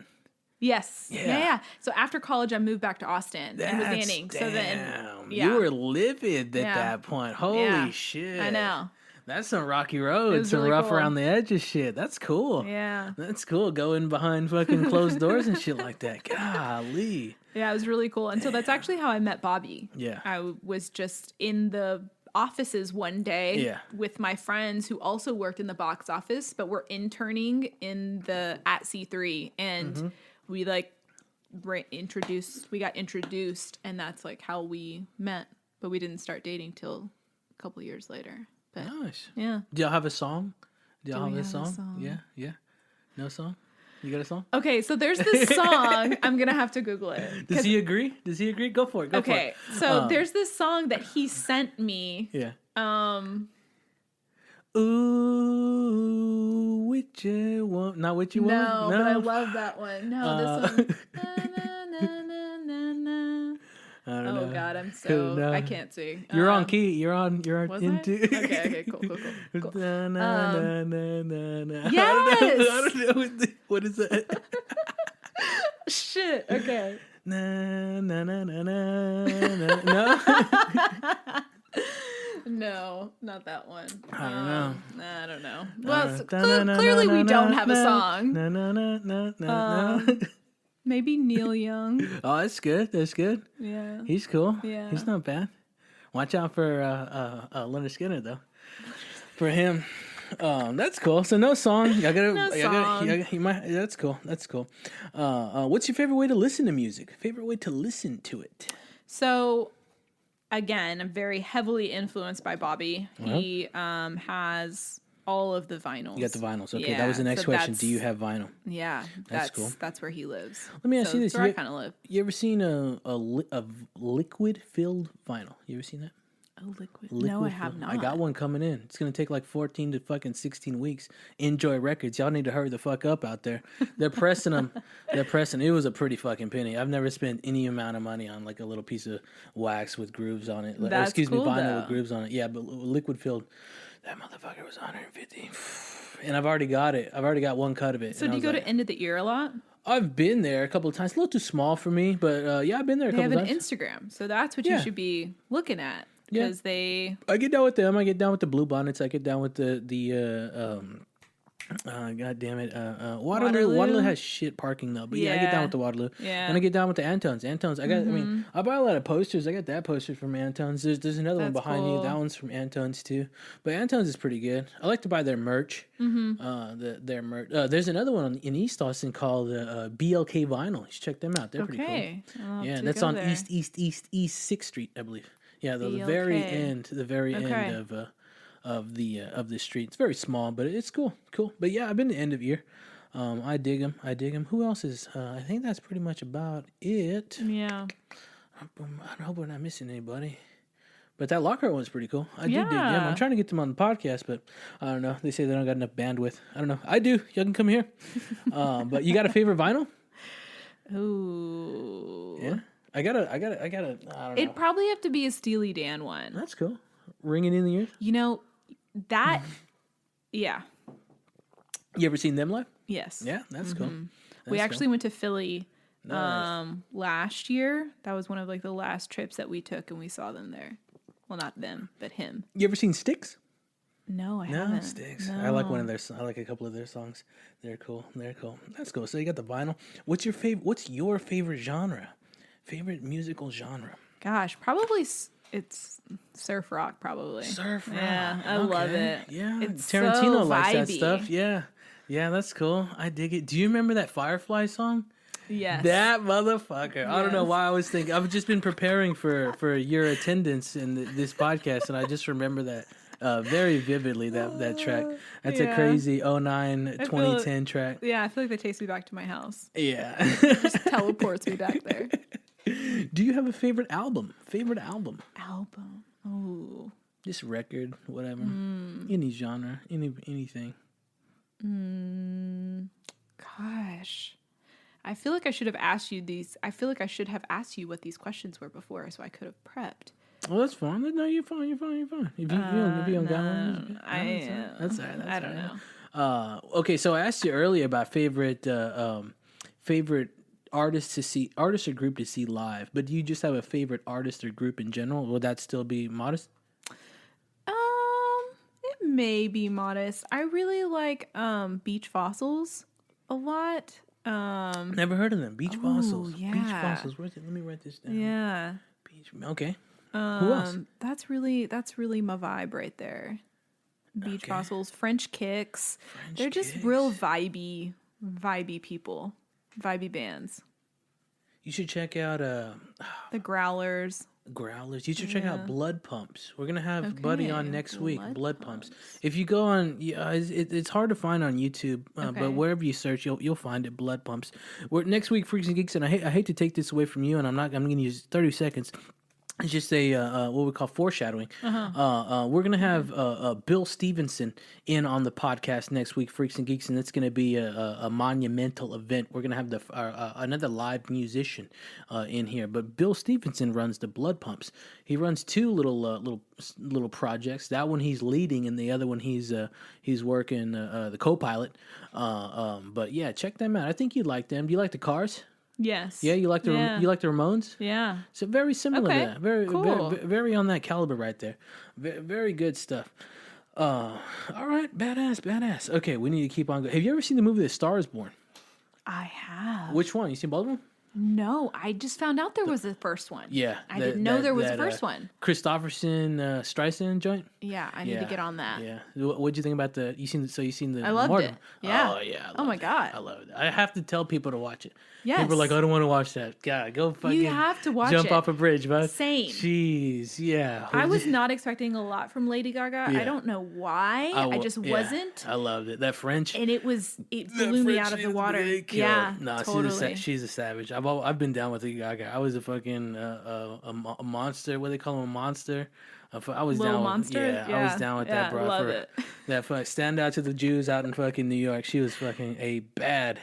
Yes. Yeah. So after college, I moved back to Austin and was nannying. So then,
you were livid at that point. Holy shit.
I know.
That's some rocky road, some really rough around the edges shit. That's cool.
Yeah.
That's cool. Going behind fucking closed doors and shit like that. Golly.
Yeah, it was really cool. And so that's actually how I met Bobby.
Yeah.
I was just in the offices one day with my friends who also worked in the box office, but were interning in the at C3. And we like got introduced, and that's like how we met. But we didn't start dating till a couple years later. But,
nice.
Yeah.
Do y'all have a song? Do y'all have a song? Yeah. No song? You got a song?
Okay, so there's this song. I'm gonna have to Google it.
Does he agree? Go for it. Go for it.
Okay, so there's this song that he sent me.
Yeah. Ooh, with you want not with you woman?
No, but I love that one. No, this one.
I don't know.
God, I'm so
No.
I can't sing.
You're on key. You're
Was
into.
Okay, cool.
Na, na, na, na, na, na.
Yes!
I don't know. What is that?
Shit. Okay.
Na na na na na no.
No, not that one.
I
don't know. Well, clearly we don't have a song.
Na na na na na.
Maybe Neil Young.
Oh, that's good. That's good.
Yeah.
He's cool.
Yeah.
He's not bad. Watch out for Leonard Skinner though. For him. That's cool. So no song. That's cool. That's cool. What's your favorite way to listen to music? Favorite way to listen to it?
So, again, I'm very heavily influenced by Bobby. Uh-huh. He has all of the vinyls.
You got the vinyls. Okay, that was the next question. Do you have vinyl?
Yeah,
that's cool.
That's where he lives.
Let me ask you this:
where I kind of live.
You ever seen a liquid-filled vinyl? You ever seen that?
A liquid? No, I have not.
I got one coming in. It's gonna take like 14 to fucking 16 weeks. Enjoy Records. Y'all need to hurry the fuck up out there. They're pressing them. It was a pretty fucking penny. I've never spent any amount of money on like a little piece of wax with grooves on it. Vinyl with grooves on it. Yeah, but liquid filled. That motherfucker was 150. And I've already got it. I've already got one cut of it.
So do you go to End of the Ear a lot?
I've been there a couple of times. A little too small for me, but yeah, I've been there a couple of times.
They have an Instagram, so that's what you should be looking at. Because I
get down with them. I get down with the Blue Bonnets. I get down with the God damn it, Waterloo. Waterloo has shit parking though, but I get down with the Waterloo. Yeah, and I get down with the Antones. I got. I mean, I buy a lot of posters. I got that poster from Antones. There's another one behind you. That one's from Antones too. But Antones is pretty good. I like to buy their merch. Their merch. There's another one in East Austin called BLK Vinyl. You should check them out. They're pretty cool. Yeah, that's on East 6th Street, I believe. Yeah, the very end of the street. It's very small, but it's cool. But yeah, I've been to End of Ear. I dig them. Who else is? I think that's pretty much about it.
Yeah.
I hope we're not missing anybody. But that Lockhart one's pretty cool. I do dig them. I'm trying to get them on the podcast, but I don't know. They say they don't got enough bandwidth. I don't know. I do. Y'all can come here. But you got a favorite vinyl?
Ooh.
Yeah. I gotta. I don't know.
It'd probably have to be a Steely Dan one.
That's cool. Ringing in the ears.
You know, that. Yeah.
You ever seen them live?
Yes.
Yeah, that's cool.
We actually went to Philly last year. That was one of like the last trips that we took, and we saw them there. Well, not them, but him.
You ever seen Styx?
No, I haven't.
Styx.
No.
I like a couple of their songs. They're cool. That's cool. So you got the vinyl. What's your favorite genre? Favorite musical genre?
Gosh, probably it's surf rock. Probably
surf rock.
Yeah, I love it.
Yeah,
it's
Tarantino
so
likes that
vibey.
stuff. Yeah, that's cool. I dig it. Do you remember that Firefly song?
Yes.
That motherfucker. Yes. I don't know why I was thinking. I've just been preparing for your attendance in this podcast, and I just remember that very vividly. That track. That's a crazy 2010 track.
Yeah, I feel like that takes me back to my house.
Yeah,
just teleports me back there.
Do you have a favorite album?
Album. Oh.
Just record, whatever. Any genre, anything.
Gosh. I feel like I should have asked you these. I feel like I should have asked you what these questions were before, so I could have prepped.
Oh, that's fine. No, you're fine. If you don't got one, that's all right.
I don't know.
Okay, so I asked you earlier about favorite artist or group to see live, but do you just have a favorite artist or group in general? Would that still be Modest?
It may be Modest. I really like Beach Fossils a lot.
Never heard of them. Beach Fossils.
Yeah.
Beach Fossils. Where's it? Let me write this down.
Yeah.
Beach. Okay. Who else?
That's really my vibe right there. Beach Fossils, French Kicks. They're just real vibey people, vibey bands.
You should check out
the Growlers.
growlers. You should check out
Yeah.
Blood Pumps. We're gonna have Buddy on
Okay,
next week.
Blood
Blood Pumps.
Pumps.
If you go on, it's hard to find on YouTube,
Okay.
but wherever you search, you'll find it. Blood Pumps. We're next week, Freaks and Geeks, and I hate to take this away from you, and I'm gonna use 30 seconds. It's just what we call foreshadowing. We're gonna have Bill Stevenson in on the podcast next week, Freaks and Geeks, and it's gonna be a monumental event. We're gonna have another live musician in here, but Bill Stevenson runs the Blood Pumps. He runs two little projects. That one he's leading, and the other one he's working the co-pilot. But yeah, check them out. I think you'd like them. Do you like the Cars?
Yes.
Yeah, you like the Ramones?
Yeah.
So very similar
Okay,
to that. Very,
cool.
very on that caliber right there. Very good stuff. All right, badass. Okay, we need to keep on going. Have you ever seen the movie The Star Is Born?
I have.
Which one? You seen both of them?
No, I just found out there was a first one.
Yeah.
I didn't know there was a first one.
Christopherson Streisand joint?
Yeah, I need to get on that.
Yeah. What'd you think about you seen the
I loved
Martin?
it. Yeah.
Oh yeah.
Oh my God.
I love it. I have to tell people to watch it.
Yes.
People are like, I don't want to watch that. God, go fucking
have to watch
jump
it.
off a bridge, bud.
Same.
Jeez, yeah.
I was not expecting a lot from Lady Gaga.
Yeah.
I don't know why. I just wasn't.
I loved it. That French.
And it blew me out of the water. Yeah,
No,
totally.
she's a savage. I've been down with Lady Gaga. I was a fucking a monster. What do they call him? A monster. I was
Little
down.
monster?
I was down with that, bro.
Love it.
That stand out to the Jews out in fucking New York. She was fucking a bad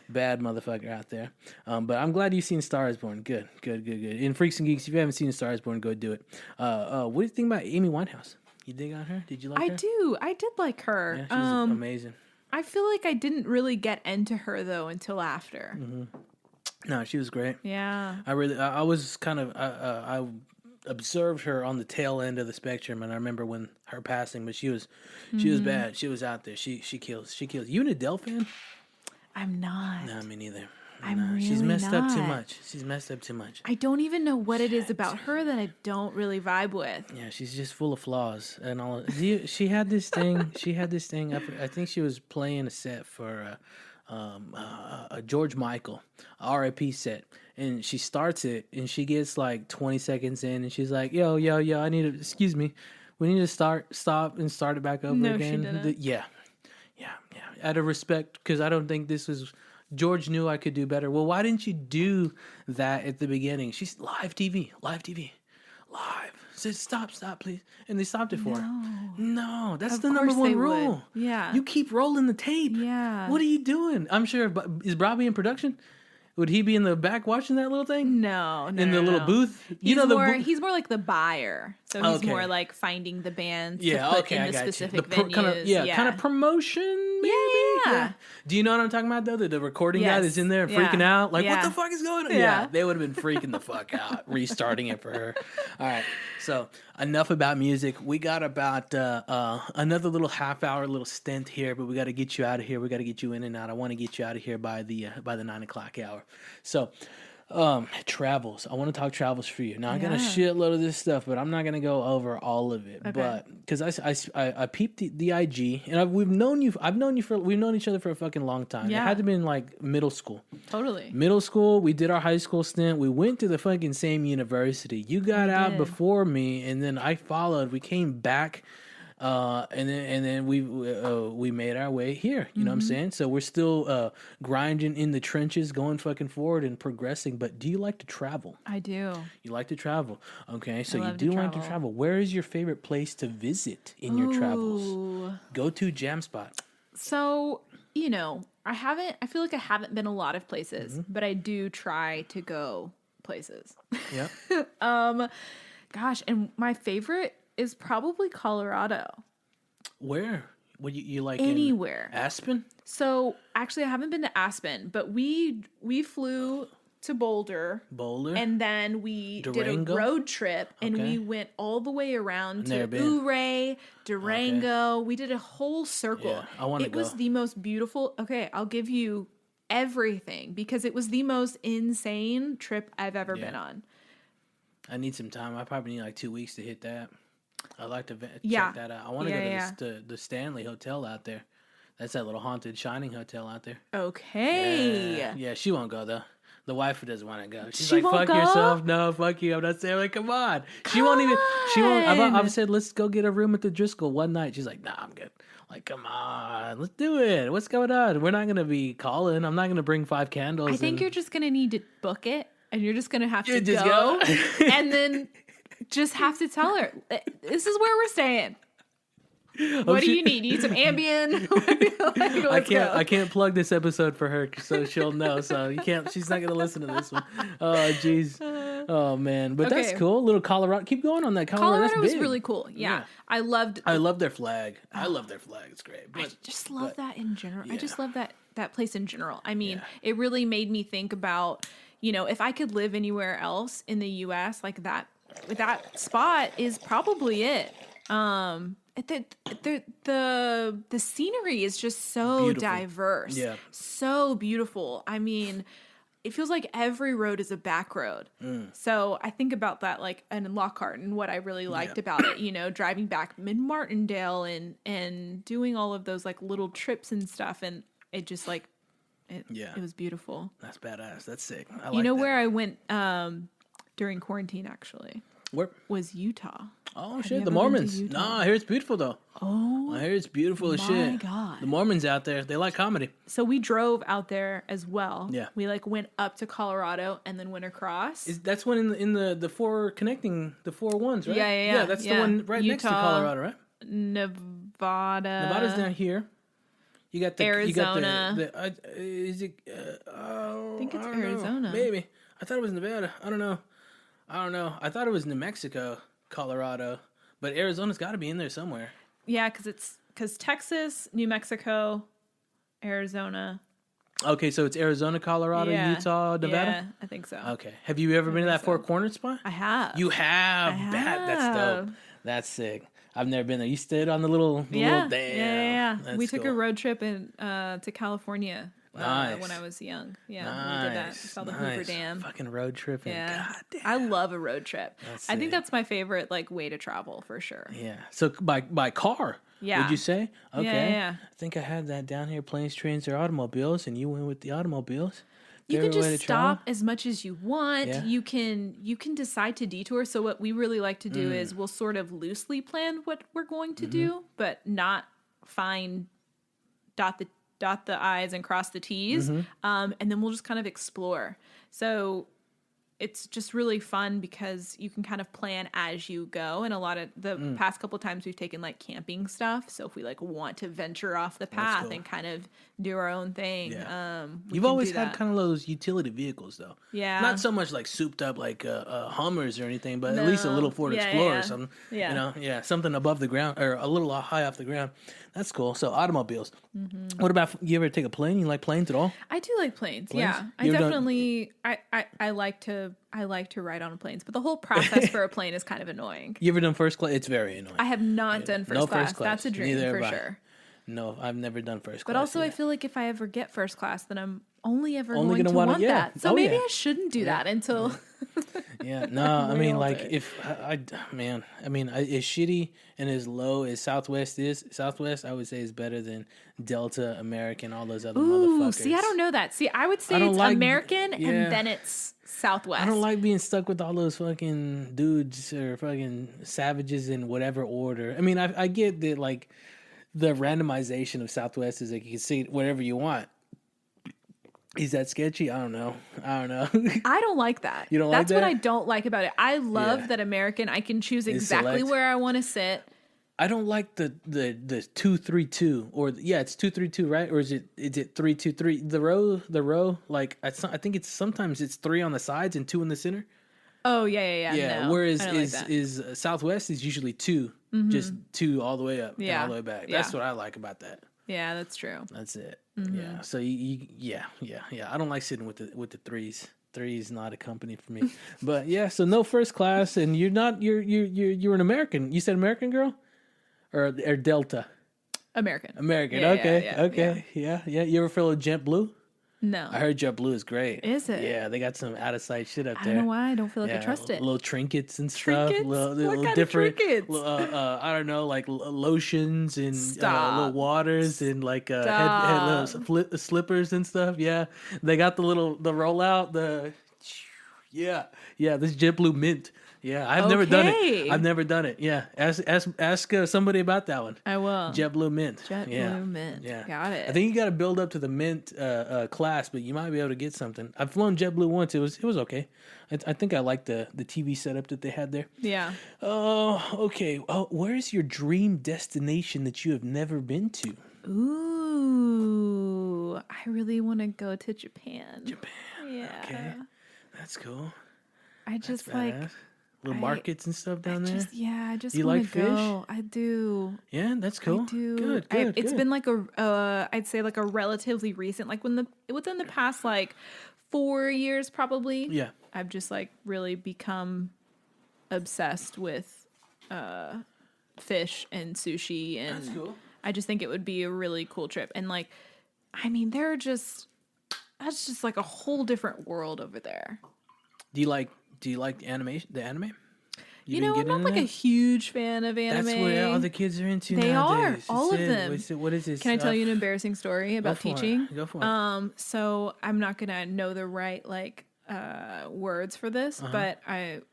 motherfucker out there. But I'm glad you've seen Star Is Born. Good. In Freaks and Geeks, if you haven't seen Star Is Born, go do it. What do you think about Amy Winehouse? You dig on her? Did you like her?
I do. I did like her.
Yeah, she's amazing.
I feel like I didn't really get into her though until after.
Mm-hmm. No, she was great.
Yeah.
I was kind of I observed her on the tail end of the spectrum, and I remember when her passing, but she was bad. She was out there. She kills. You an Adele fan?
I'm not.
No, me neither.
I'm really
She's messed up too
not.
much. She's messed up too much.
I don't even know what it is about her that I don't really vibe with.
Yeah, she's just full of flaws and all. She had this thing. I think she was playing a set for a George Michael R.I.P. set, and she starts it, and she gets like 20 seconds in, and she's like, "Yo, I need to. Excuse me, we need to stop, and start it back over
No,
again."
she didn't.
Yeah. Out of respect, because I don't think this was. George knew I could do better. Well, why didn't you do that at the beginning? She's live TV. Said stop, please, and they stopped it for her. No, that's
Of
the number
course
one
they
rule.
would. Yeah.
You keep rolling the tape.
Yeah.
What are you doing? I'm sure. Is Bobby in production? Would he be in the back watching that little thing?
No.
In the little booth?
He's
the
he's more like the buyer. So he's
Okay.
more like finding the bands
Yeah,
to put
okay,
in
I
the
got
specific
you.
venues.
Kind of promotion, maybe?
Yeah.
Do you know what I'm talking about, though? The recording guy
Yes.
that's in there
Yeah.
freaking out? Like, what
Yeah.
the fuck is going on?
Yeah.
They would have been freaking the fuck out, restarting it for her. All right, so enough about music. We got about another little half-hour little stint here, but we got to get you out of here. We got to get you in and out. I want to get you out of here by the 9 o'clock hour. So... travels. I want to talk travels for you. Now I got a shitload of this stuff, but I'm not gonna go over all of it.
Okay.
But because I peeped the IG, and we've known each other for a fucking long time.
Yeah.
It had to be in like middle school.
Totally.
Middle school, we did our high school stint. We went to the fucking same university. You got out
did.
before me, and then I followed. We came back. And then we made our way here. You know what I'm saying? So we're still grinding in the trenches, going fucking forward and progressing. But do you like to travel?
I do.
You like to travel, okay? So you
love to
do like to
travel.
travel. Where is your favorite place to visit in your travels?
Ooh.
Go to jam spot.
So, I feel like I haven't been a lot of places, but I do try to go places.
Yeah.
Gosh, and my favorite is probably Colorado.
Where? What you like?
Anywhere.
Aspen.
So, actually I haven't been to Aspen, but we flew to Boulder. And then we did
Durango?
a road trip, and
Okay.
we went all the way around
Never
to
been.
Ouray, Durango. We did a whole circle.
Yeah, I wanna
It was
go.
the most beautiful. Okay, I'll give you everything because it was the most insane trip I've ever been on.
I need some time. I probably need like 2 weeks to hit that. I'd like to
Yeah.
check that out. I want to
Yeah,
go to the Stanley Hotel out there. That's that little haunted Shining hotel out there.
Okay.
Yeah, she won't go though. The wife doesn't want to go. She's
She
like,
won't
fuck
go?
yourself. No, fuck you. I'm not saying, like, come on. She won't even, she won't.
on.
I've said, let's go get a room at the Driscoll one night. She's like, nah, I'm good. Like, come on. Let's do it. What's going on? We're not going to be calling. I'm not going to bring 5 candles.
I think you're just going to need to book it, and you're just going to have to
just
go,
go.
and then just have to tell her, this is where we're staying. What do you need? You need some Ambien?
I can't plug this episode for her so she'll know. So you can't. She's not gonna listen to this one. Oh jeez. Oh man. But that's
Okay.
cool. Little Colorado. Keep going on that Colorado.
Colorado
That's
was
big.
really cool. Yeah. I loved
I love their flag. I love their flag. It's great.
I
But
just love that in general. I
yeah.
just love that place in general. I mean,
Yeah.
it really made me think about, if I could live anywhere else in the US, like that spot is probably it. The scenery is just so
Beautiful.
diverse.
Yeah.
So beautiful. I mean, it feels like every road is a back road. So I think about that, like, in Lockhart, and what I really liked about it, driving back mid-Martindale and doing all of those, like, little trips and stuff. And it just, like, it was beautiful.
that's badass. That's sick. I
You know
that.
where I went during quarantine, actually,
Where?
was Utah.
Oh
you
shit,
ever
the
been to
Mormons.
Utah?
Nah, I hear it's beautiful though.
Oh,
I hear it's beautiful as
my
shit.
God.
The Mormons out there, they like comedy.
so we drove out there as well.
Yeah.
We, like, went up to Colorado and then went across.
That's one in the 4 connecting the 4 ones, right?
Yeah.
That's the
Yeah.
one right next to
Utah,
Colorado, right?
Nevada.
Nevada's down here. You got the
Arizona.
You got is it? I
think it's
don't know.
Arizona.
Maybe I thought it was Nevada. I don't know. I thought it was New Mexico, Colorado, but Arizona's got to be in there somewhere.
Yeah, because Texas, New Mexico, Arizona.
Okay, so it's Arizona, Colorado,
Yeah.
Utah, Nevada.
Yeah, I think so.
Okay. Have you ever been to that 4 Corners spot?
I have.
You have.
I
That's
have.
dope. That's sick. I've never been there. You stayed on the little
Yeah.
damn.
Yeah.
That's
We took a
cool.
road trip to California
Nice.
when I was young. Yeah, we did that. We saw the Hoover Dam.
Fucking road tripping.
Yeah.
God damn.
I love a road trip.
That's
I think
sick.
that's my favorite, like, way to travel for sure.
Yeah. So by car.
Yeah.
Would you say? Okay.
Yeah.
I think I had that down here: planes, trains, or automobiles, and you went with the automobiles.
You can
Favorite way
just
to travel?
stop as much as you want.
Yeah.
You can decide to detour. So what we really like to do is we'll sort of loosely plan what we're going to do, but not dot the I's and cross the T's. And then we'll just kind of explore. So it's just really fun because you can kind of plan as you go. And a lot of the past couple times we've taken, like, camping stuff. So if we, like, want to venture off the path
cool.
and kind of do our own thing,
Yeah.
we
You've
can
always
do
had
that.
kind of those utility vehicles, though.
Yeah.
Not so much like souped up like Hummers or anything, but at least a little Ford
Yeah,
Explorer
yeah.
or something.
Yeah.
Something above the ground or a little high off the ground. That's cool. So automobiles. What about you? Ever take a plane? You like planes at all?
I do like planes. Yeah, I
You ever done-
definitely. I like to ride on planes, but the whole process for a plane is kind of annoying.
You ever done first class? It's very annoying.
I have not done first,
No
class.
first class.
That's a dream
Neither
for
have I.
sure.
No, I've never done first class.
But also, I
yet.
feel like if I ever get first class, then I'm only ever
Only
going
gonna
to
wanna-
want
yeah.
that. So
Oh,
maybe
yeah.
I shouldn't do that until.
Yeah, no, I mean,
Nailed
like,
it.
if as shitty and as low as Southwest, I would say is better than Delta, American, all those other
Ooh,
motherfuckers.
see, I don't know that. See, I would say
I don't
it's
like-
American
yeah.
and then it's Southwest.
I don't like being stuck with all those fucking dudes or fucking savages in whatever order. I mean, I get that, like, the randomization of Southwest is like you can see whatever you want. Is that sketchy? I don't know.
I don't like that.
You don't like
That's what
that?
I don't like about it. I love
Yeah.
that American, I can choose exactly
select.
where I want to sit.
I don't like the 2-3-2 or it's 2-3-2, right? Or is it 3-2-3? The row like I think it's sometimes it's 3 on the sides and 2 in the center.
Oh yeah. No,
whereas
I don't like that.
is Southwest is usually 2, just 2 all the way up and
Yeah.
all the way back.
Yeah.
That's what I like about that.
Yeah, that's true.
That's it.
Mm-hmm.
Yeah. So yeah. I don't like sitting with the threes. Three's not a company for me. But yeah, so no first class, and you're an American. You said American girl, or Delta.
American.
American.
Yeah,
Okay.
yeah,
Okay. Yeah. You ever feel a JetBlue?
No.
I heard JetBlue is great.
Is it?
Yeah, they got some out of sight shit up
I
there.
don't know why I don't feel like I trust it.
Little trinkets and stuff.
Trinkets?
Little
What kind
different,
of trinkets?
I don't know, like lotions and
Stop.
little waters and like little slippers and stuff. Yeah, they got the rollout. This JetBlue Mint. Yeah, I've never done it. Yeah, ask somebody about that one.
I will.
JetBlue Mint.
JetBlue Mint.
Yeah,
got it.
I think you got to build up to the Mint class, but you might be able to get something. I've flown JetBlue once. It was okay. I think I liked the TV setup that they had there.
Yeah.
Oh, okay. Oh, where is your dream destination that you have never been to?
Ooh, I really want to go to Japan. Yeah.
Okay. That's cool.
I just
That's badass. Little markets and stuff down there.
I just
you
want
like
to go. I do.
Yeah, that's cool.
I do.
Good.
It's been like I'd say like a relatively recent, like within the past like 4 years probably.
Yeah.
I've just like really become obsessed with fish and sushi, and
That's cool.
I just think it would be a really cool trip. And like, I mean, that's just like a whole different world over there.
Do you like animation? The anime?
I'm not like a huge fan of anime.
That's what all the kids are into
They
nowadays.
are, all of them.
What is this?
Can I tell you an embarrassing story about teaching?
Go for it.
So I'm not gonna know the right words for this, but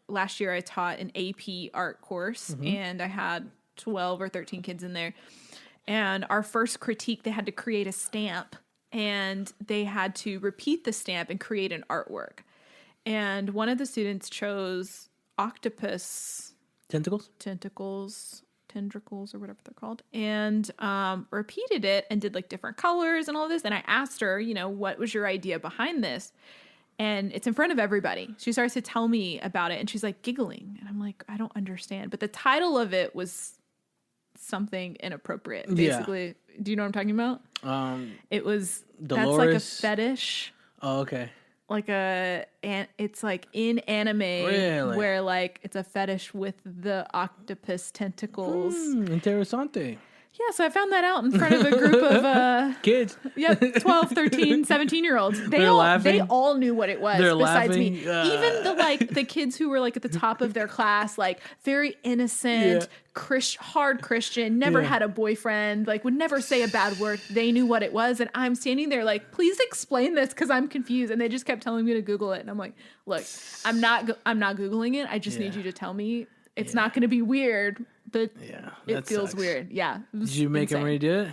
last year I taught an AP art course, and I had 12 or 13 kids in there. And our first critique, they had to create a stamp, and they had to repeat the stamp and create an artwork. And one of the students chose octopus
Tentacles,
or whatever they're called, and repeated it and did like different colors and all this. And I asked her, what was your idea behind this? And it's in front of everybody. She starts to tell me about it, and she's like giggling, and I'm like, I don't understand. But the title of it was something inappropriate, basically. Yeah. Do you know what I'm talking about? It was
Dolores.
That's like a fetish.
Oh, okay.
It's like in anime where like it's a fetish with the octopus tentacles.
Interessante.
Yeah, so I found that out in front of a group of
kids.
Yep, 12, 13, 17-year-olds. They all knew what it was.
They're
besides
laughing.
Me. Even the kids who were like at the top of their class, like very innocent, hard Christian, never had a boyfriend, like would never say a bad word. They knew what it was, and I'm standing there like, please explain this because I'm confused. And they just kept telling me to Google it, and I'm like, look, I'm not Googling it. I just need you to tell me. It's not going to be weird, but it feels
sucks.
weird. Yeah.
Did you make them redo it?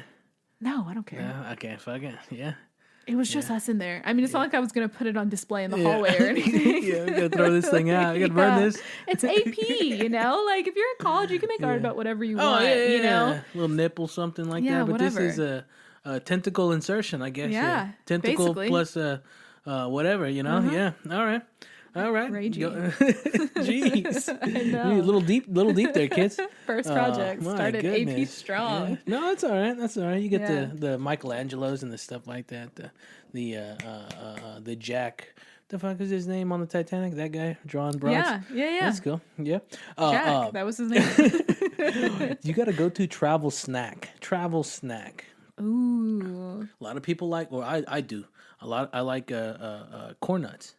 No, I don't care.
No, okay, fuck it. Yeah.
It was just us in there. I mean, it's not like I was going to put it on display in the hallway or anything.
Yeah, we got to throw this thing out. We got to burn this.
It's AP, Like, if you're in college, you can make art about whatever you want,
A little nipple, something like that. But
whatever.
This is a tentacle insertion, I guess.
Yeah.
Tentacle
basically.
plus whatever, Yeah. All right.
Raging.
Jeez.
I know.
A little deep there, kids.
First project.
My
Started
goodness.
AP strong.
Yeah. No, that's all right. You get the Michelangelos and the stuff like that. The Jack. The fuck is his name on the Titanic? That guy drawing bronze.
Yeah.
That's cool. Yeah.
Jack, that was his name.
You got to go to travel snack.
Ooh.
A lot of people like, or I do. I like corn nuts.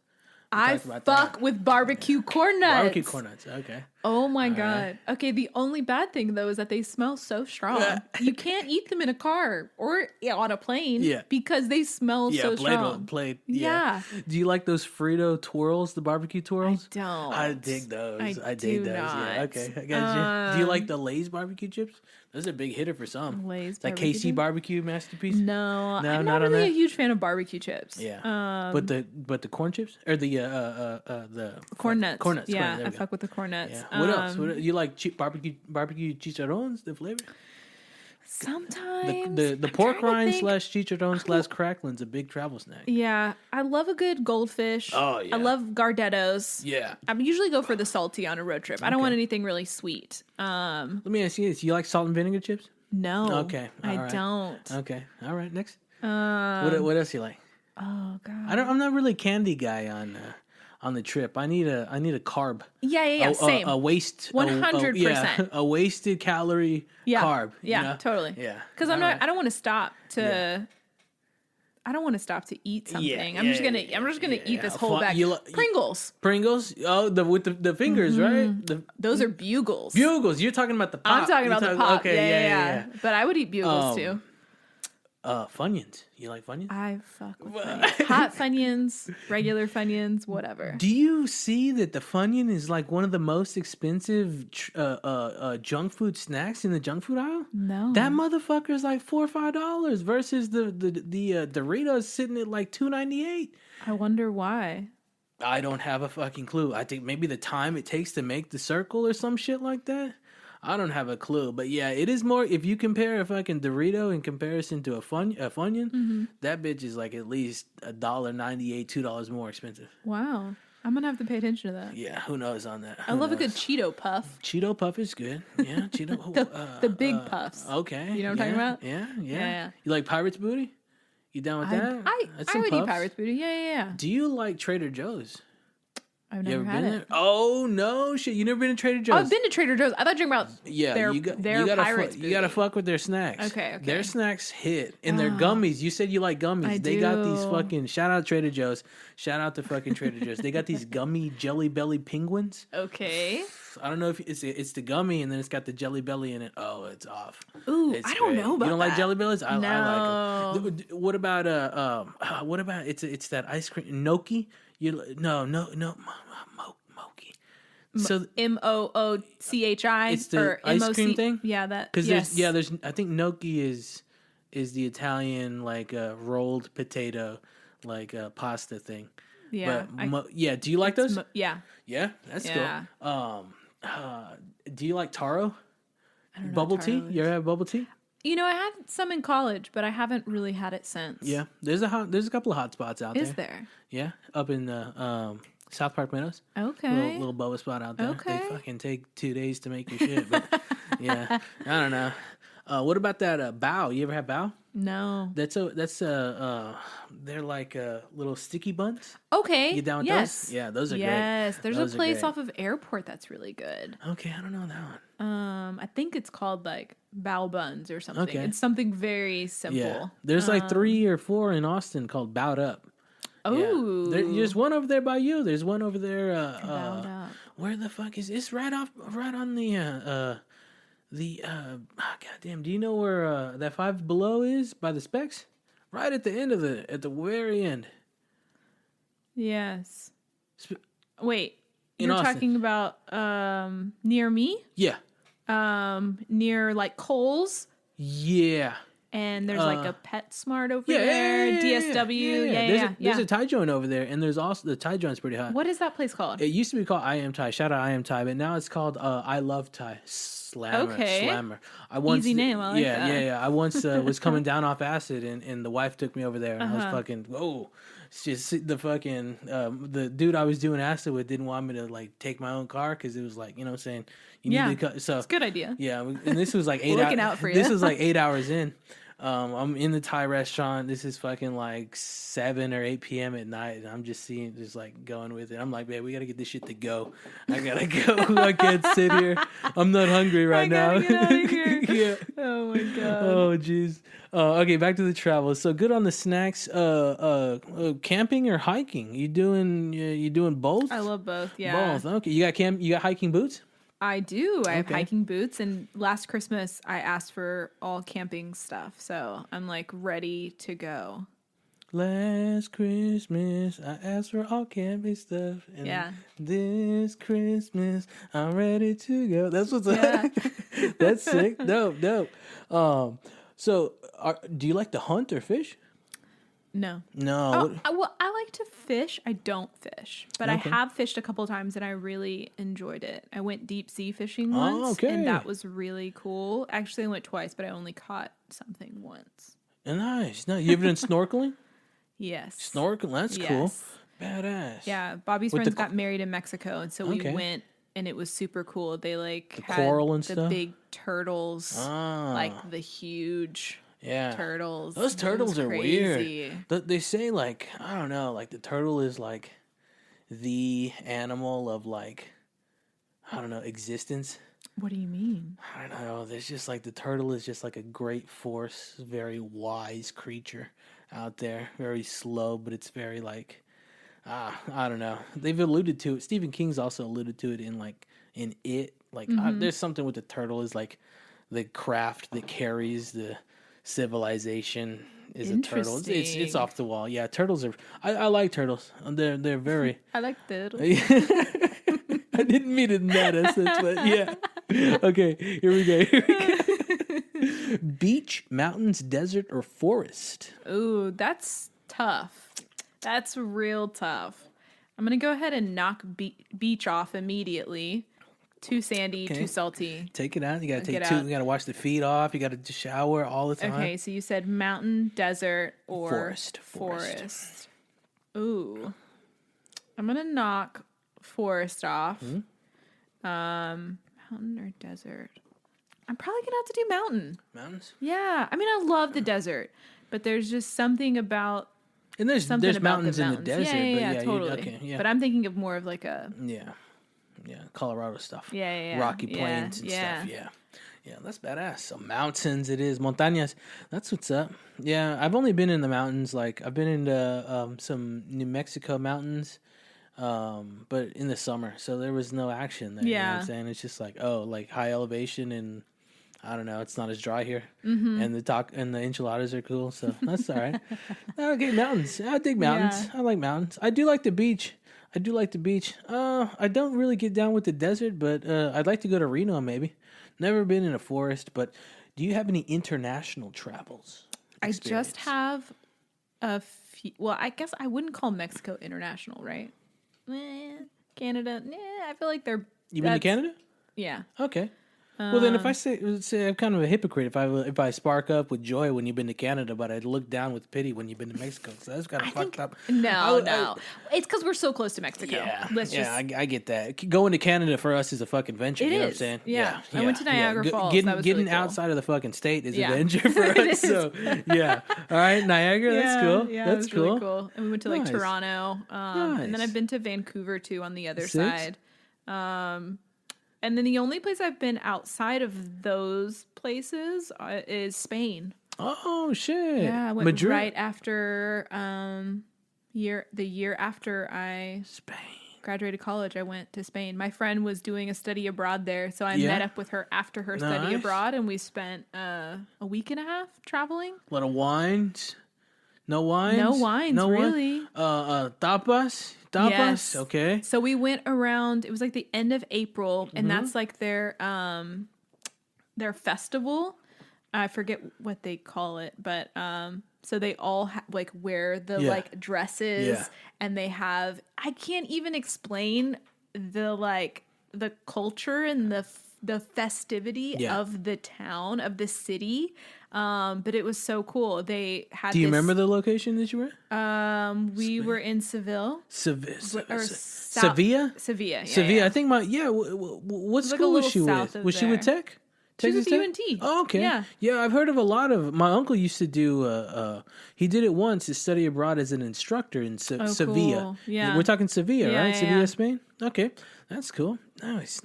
I fuck with barbecue corn nuts.
Barbecue corn nuts. Okay.
Oh my God. Right. Okay. The only bad thing though is that they smell so strong. You can't eat them in a car or on a plane. Because they smell so strong. Yeah.
Do you like those Frito twirls, the barbecue twirls?
I don't.
I dig those. I dig those.
Not.
Yeah. Okay. I got you. Do you like the Lay's barbecue chips? Those are a big hitter for some.
Lay's
that KC barbecue masterpiece.
No, I'm not really a huge fan of barbecue chips.
Yeah. But the corn chips or the
corn nuts.
Corn nuts.
Yeah, I fuck with the corn nuts.
Yeah. What else? You like barbecue chicharrones? The flavor.
Sometimes
the pork rind / chicharron / cracklin's a big travel snack.
Yeah, I love a good goldfish.
Oh yeah,
I love Gardettos.
Yeah,
I usually go for the salty on a road trip. I don't want anything really sweet.
Let me ask you this: you like salt and vinegar chips?
No.
Okay,
I don't.
Okay, all right. Next, what else you like?
Oh God,
I'm not really a candy guy on the trip. I need a carb.
Yeah. Same.
A waste.
100%.
A wasted calorie carb.
Yeah. Totally.
Yeah.
Because I don't want to stop to. I don't want to stop to eat something.
Yeah,
I'm just gonna eat this whole bag. Pringles.
Pringles. Oh, with the fingers, right?
Those are Bugles.
Bugles. You're talking about the pop.
I'm talking about the pop.
Okay, yeah.
But I would eat Bugles too.
Funyuns. You like Funyuns?
I fuck with Funyuns. Hot Funyuns, regular Funyuns, whatever.
Do you see that the Funyun is like one of the most expensive junk food snacks in the junk food aisle?
No.
That motherfucker is like $4 or $5 versus the Doritos sitting at like $2.98.
I wonder why.
I don't have a fucking clue. I think maybe the time it takes to make the circle or some shit like that. I don't have a clue, but yeah, it is more. If you compare a fucking Dorito in comparison to a Funyun, that bitch is like at least $1.98, $2 more expensive.
Wow, I'm gonna have to pay attention to that.
Yeah, who knows on that?
I love a good Cheeto puff.
Cheeto puff is good. Yeah, Cheeto.
the big puffs.
Okay,
you know what I'm talking about?
Yeah. You like Pirate's Booty? You down with that?
I would eat Pirate's Booty. Yeah.
Do you like Trader Joe's?
I've never had it.
There? Oh no, shit! You never been to Trader Joe's?
I've been to Trader Joe's. I thought you were talking about their Pirates.
You gotta fuck with their snacks.
Okay.
Their snacks hit, and their gummies. You said you like gummies. They got these fucking. Shout out Trader Joe's. Shout out to fucking Trader Joe's. They got these gummy Jelly Belly penguins.
Okay.
I don't know if it's the gummy, and then it's got the Jelly Belly in it. Oh, it's off.
Ooh,
it's
I don't know about
You don't like Jelly Bellies? I like them. What about it's that ice cream Noki? No. So
Moochi.
It's the ice cream thing.
Yeah, that.
Because there's I think gnocchi is the Italian like rolled potato like pasta thing.
Yeah.
But do you like those?
Yeah.
Yeah, that's cool. Do you like taro?
I don't know
bubble tea? You ever have bubble tea?
You know, I had some in college, but I haven't really had it since.
Yeah, there's a couple of hot spots out there.
Is there?
Yeah, up in South Park Meadows.
Okay.
Little boba spot out there.
Okay.
They fucking take 2 days to make your shit. But yeah, I don't know. What about that bao? You ever have bao?
No.
They're like little sticky buns.
Okay.
You down with those? Yeah, those are great.
Yes, there's a place off of Airport that's really good.
Okay, I don't know that one.
I think it's called like bao buns or something. Okay. It's something very simple. Yeah.
There's like 3 or 4 in Austin called Bowed Up.
Oh,
yeah. There's one over there by you. There's one over there.
Bowed Up.
Where the fuck is it's right on the goddamn. Do you know where that Five Below is by the Specs? Right at the end of at the very end.
Yes. Wait, you're
Austin.
talking about near me?
Yeah.
Near like Kohl's.
Yeah.
And there's like a PetSmart over there, DSW. Yeah.
There's a Thai joint over there, and there's also the Thai joint's pretty hot.
What is that place called?
It used to be called I Am Thai. Shout out I Am Thai, but now it's called I Love Thai. Slammer.
Easy name. I like that.
Yeah. I once was coming down off acid, and the wife took me over there, and I was fucking whoa. It's just the fucking the dude I was doing acid with didn't want me to like take my own car because it was like, you know what I'm saying, you need to cut. So
it's a good idea.
Yeah, and this was like 8
looking out for you.
This was like 8 hours in. I'm in the Thai restaurant. This is fucking like 7 or 8 p.m. at night, and I'm just like going with it. I'm like, babe, we gotta get this shit to go. I gotta go. I can't sit here. I'm not hungry right now.
Get out of here.
Yeah.
Oh my god.
Oh jeez. Okay, back to the travel. So good on the snacks. Camping or hiking? You doing both?
I love both. Yeah.
Both. Okay. You got hiking boots?
I do. I have hiking boots, and last Christmas I asked for all camping stuff, so I'm like ready to go.
Last Christmas I asked for all camping stuff, and this Christmas I'm ready to go. That's what's up. That's sick. Dope. So do you like to hunt or fish?
No.
No.
I like to fish. I don't fish, but I have fished a couple times and I really enjoyed it. I went deep sea fishing once, and that was really cool. Actually, I went twice, but I only caught something once.
Nice. No, you ever done snorkeling?
Yes.
Snorkeling. That's cool. Badass.
Yeah. Bobby's friends got married in Mexico, and so we went, and it was super cool. They like
the
had
coral and
the
stuff?
big turtles, like the huge.
Yeah,
turtles.
Those turtles are weird. They say like, I don't know, like the turtle is like the animal of like, I don't know, existence.
What do you mean?
I don't know. There's just like the turtle is just like a great force, very wise creature out there. Very slow, but it's very like, I don't know. They've alluded to it. Stephen King's also alluded to it in It. Like, there's something with the turtle is like the craft that carries the civilization is a turtle. It's off the wall. Yeah, turtles are. I like turtles. They're very.
I like turtles.
I didn't mean it in that essence, but yeah. Okay, here we go. Beach, mountains, desert, or forest?
Ooh, that's tough. That's real tough. I'm gonna go ahead and knock beach off immediately. Too sandy, too salty.
Take it out. You gotta take two. You gotta wash the feet off. You gotta shower all the time.
Okay, so you said mountain, desert, or
forest.
Ooh, I'm gonna knock forest off. Mountain or desert? I'm probably gonna have to do mountain.
Mountains?
Yeah, I mean I love the desert, but there's just something about
there's mountains in the desert.
Yeah, totally. But I'm thinking of more of like a
Colorado stuff.
Yeah.
Rocky Plains and stuff. Yeah, that's badass. So mountains, it is montañas. That's what's up. Yeah, I've only been in the mountains. Like I've been into some New Mexico mountains, but in the summer, so there was no action there. You know what I'm saying? It's just like like high elevation, and I don't know. It's not as dry here, and the enchiladas are cool. So that's all right. Okay, mountains. I dig mountains. I like mountains. I do like the beach. I don't really get down with the desert, but I'd like to go to Reno maybe. Never been in a forest, but do you have any international travels?
I just have a few. Well, I guess I wouldn't call Mexico international, right? Canada. I feel like they're.
You been to Canada?
Yeah.
Okay. Well, then if I say I'm kind of a hypocrite if I spark up with joy when you've been to Canada, but I look down with pity when you've been to Mexico. So that's kind of fucked up.
No. It's because we're so close to Mexico.
Yeah, I get that. Going to Canada for us is a fucking venture. You know what I'm saying?
Yeah. I went to Niagara Falls.
Getting
really cool.
outside of the fucking state is a venture for us. So, yeah. All right, Niagara, that's cool.
Yeah,
that's cool.
Really cool. And we went to like Toronto. And then I've been to Vancouver too on the other side. And then the only place I've been outside of those places is Spain.
Oh shit!
Yeah, I went Madrid. Right after the year after I graduated college. I went to Spain. My friend was doing a study abroad there, so I met up with her after her study abroad, and we spent a week and a half traveling.
A lot of wines. No wines.
No wines, really.
Tapas.
Yes.
Okay.
So we went around. It was like the end of April, and that's like their festival. I forget what they call it, but so they all wear the like dresses, and they have. I can't even explain the culture and the festivity of the town, of the city. But it was so cool. They had.
Do you remember the location that you were in?
We were in Seville.
Sevilla.
Sevilla.
Sevilla. I think what school was she with? Was she with Tech?
She was with UNT.
Oh, okay. Yeah, I've heard of a lot of. My uncle used to do. He did it once to study abroad as an instructor in Sevilla.
Cool. Yeah,
we're talking Sevilla, right? Sevilla, Spain. Okay, that's cool. Nice.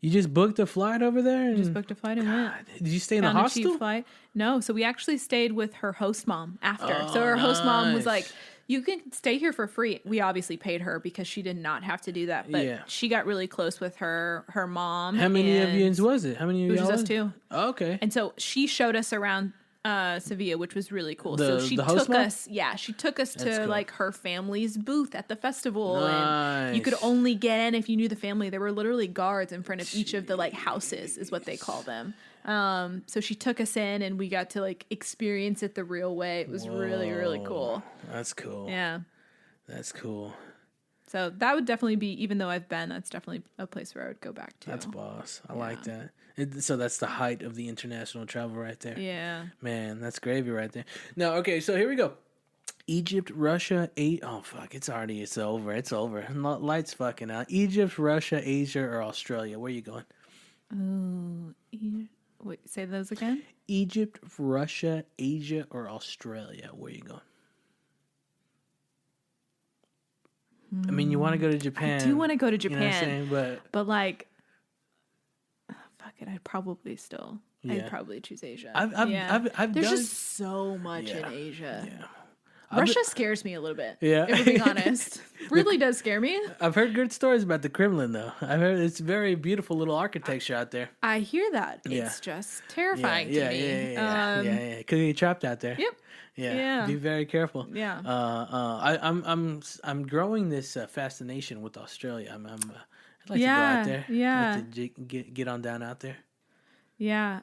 You just booked a flight over there?
Just booked a flight and went.
Did you stay in a hostel?
A cheap flight. No, so we actually stayed with her host mom after. So her host mom was like, you can stay here for free. We obviously paid her because she did not have to do that. But she got really close with her mom.
How many of you was it? How many of you?
It was just us two.
Oh, okay.
And so she showed us around Sevilla, which was really cool. So she took us. Yeah, she took us to like her family's booth at the festival, and you could only get in if you knew the family. There were literally guards in front of each of the like houses, is what they call them. So she took us in, and we got to like experience it the real way. It was really, really cool.
That's cool.
Yeah,
that's cool.
So that would definitely be, even though I've been, that's definitely a place where I would go back to.
That's boss. I like that. So that's the height of the international travel right there.
Yeah.
Man, that's gravy right there. No, okay, so here we go. Egypt, Russia, oh fuck, it's over. It's over. Lights fucking out. Egypt, Russia, Asia, or Australia. Where are you going?
Oh, wait, say those again?
Egypt, Russia, Asia, or Australia. Where are you going? I mean, you want to go to Japan.
I do want to go to Japan.
You know what I'm saying? But
like, fuck it, I'd probably still I'd probably choose Asia.
I've
There's
done,
just so much in Asia.
Yeah.
Russia scares me a little bit.
Yeah.
If we're being honest. Really does scare me.
I've heard good stories about the Kremlin, though. I've heard it's very beautiful little architecture out there.
I hear that.
Yeah.
It's just terrifying to me.
Yeah. Could get trapped out there.
Yep.
Yeah. Be very careful.
Yeah.
I'm growing this fascination with Australia. I'd like to go out there.
Yeah.
I'd like to get on down out there.
Yeah.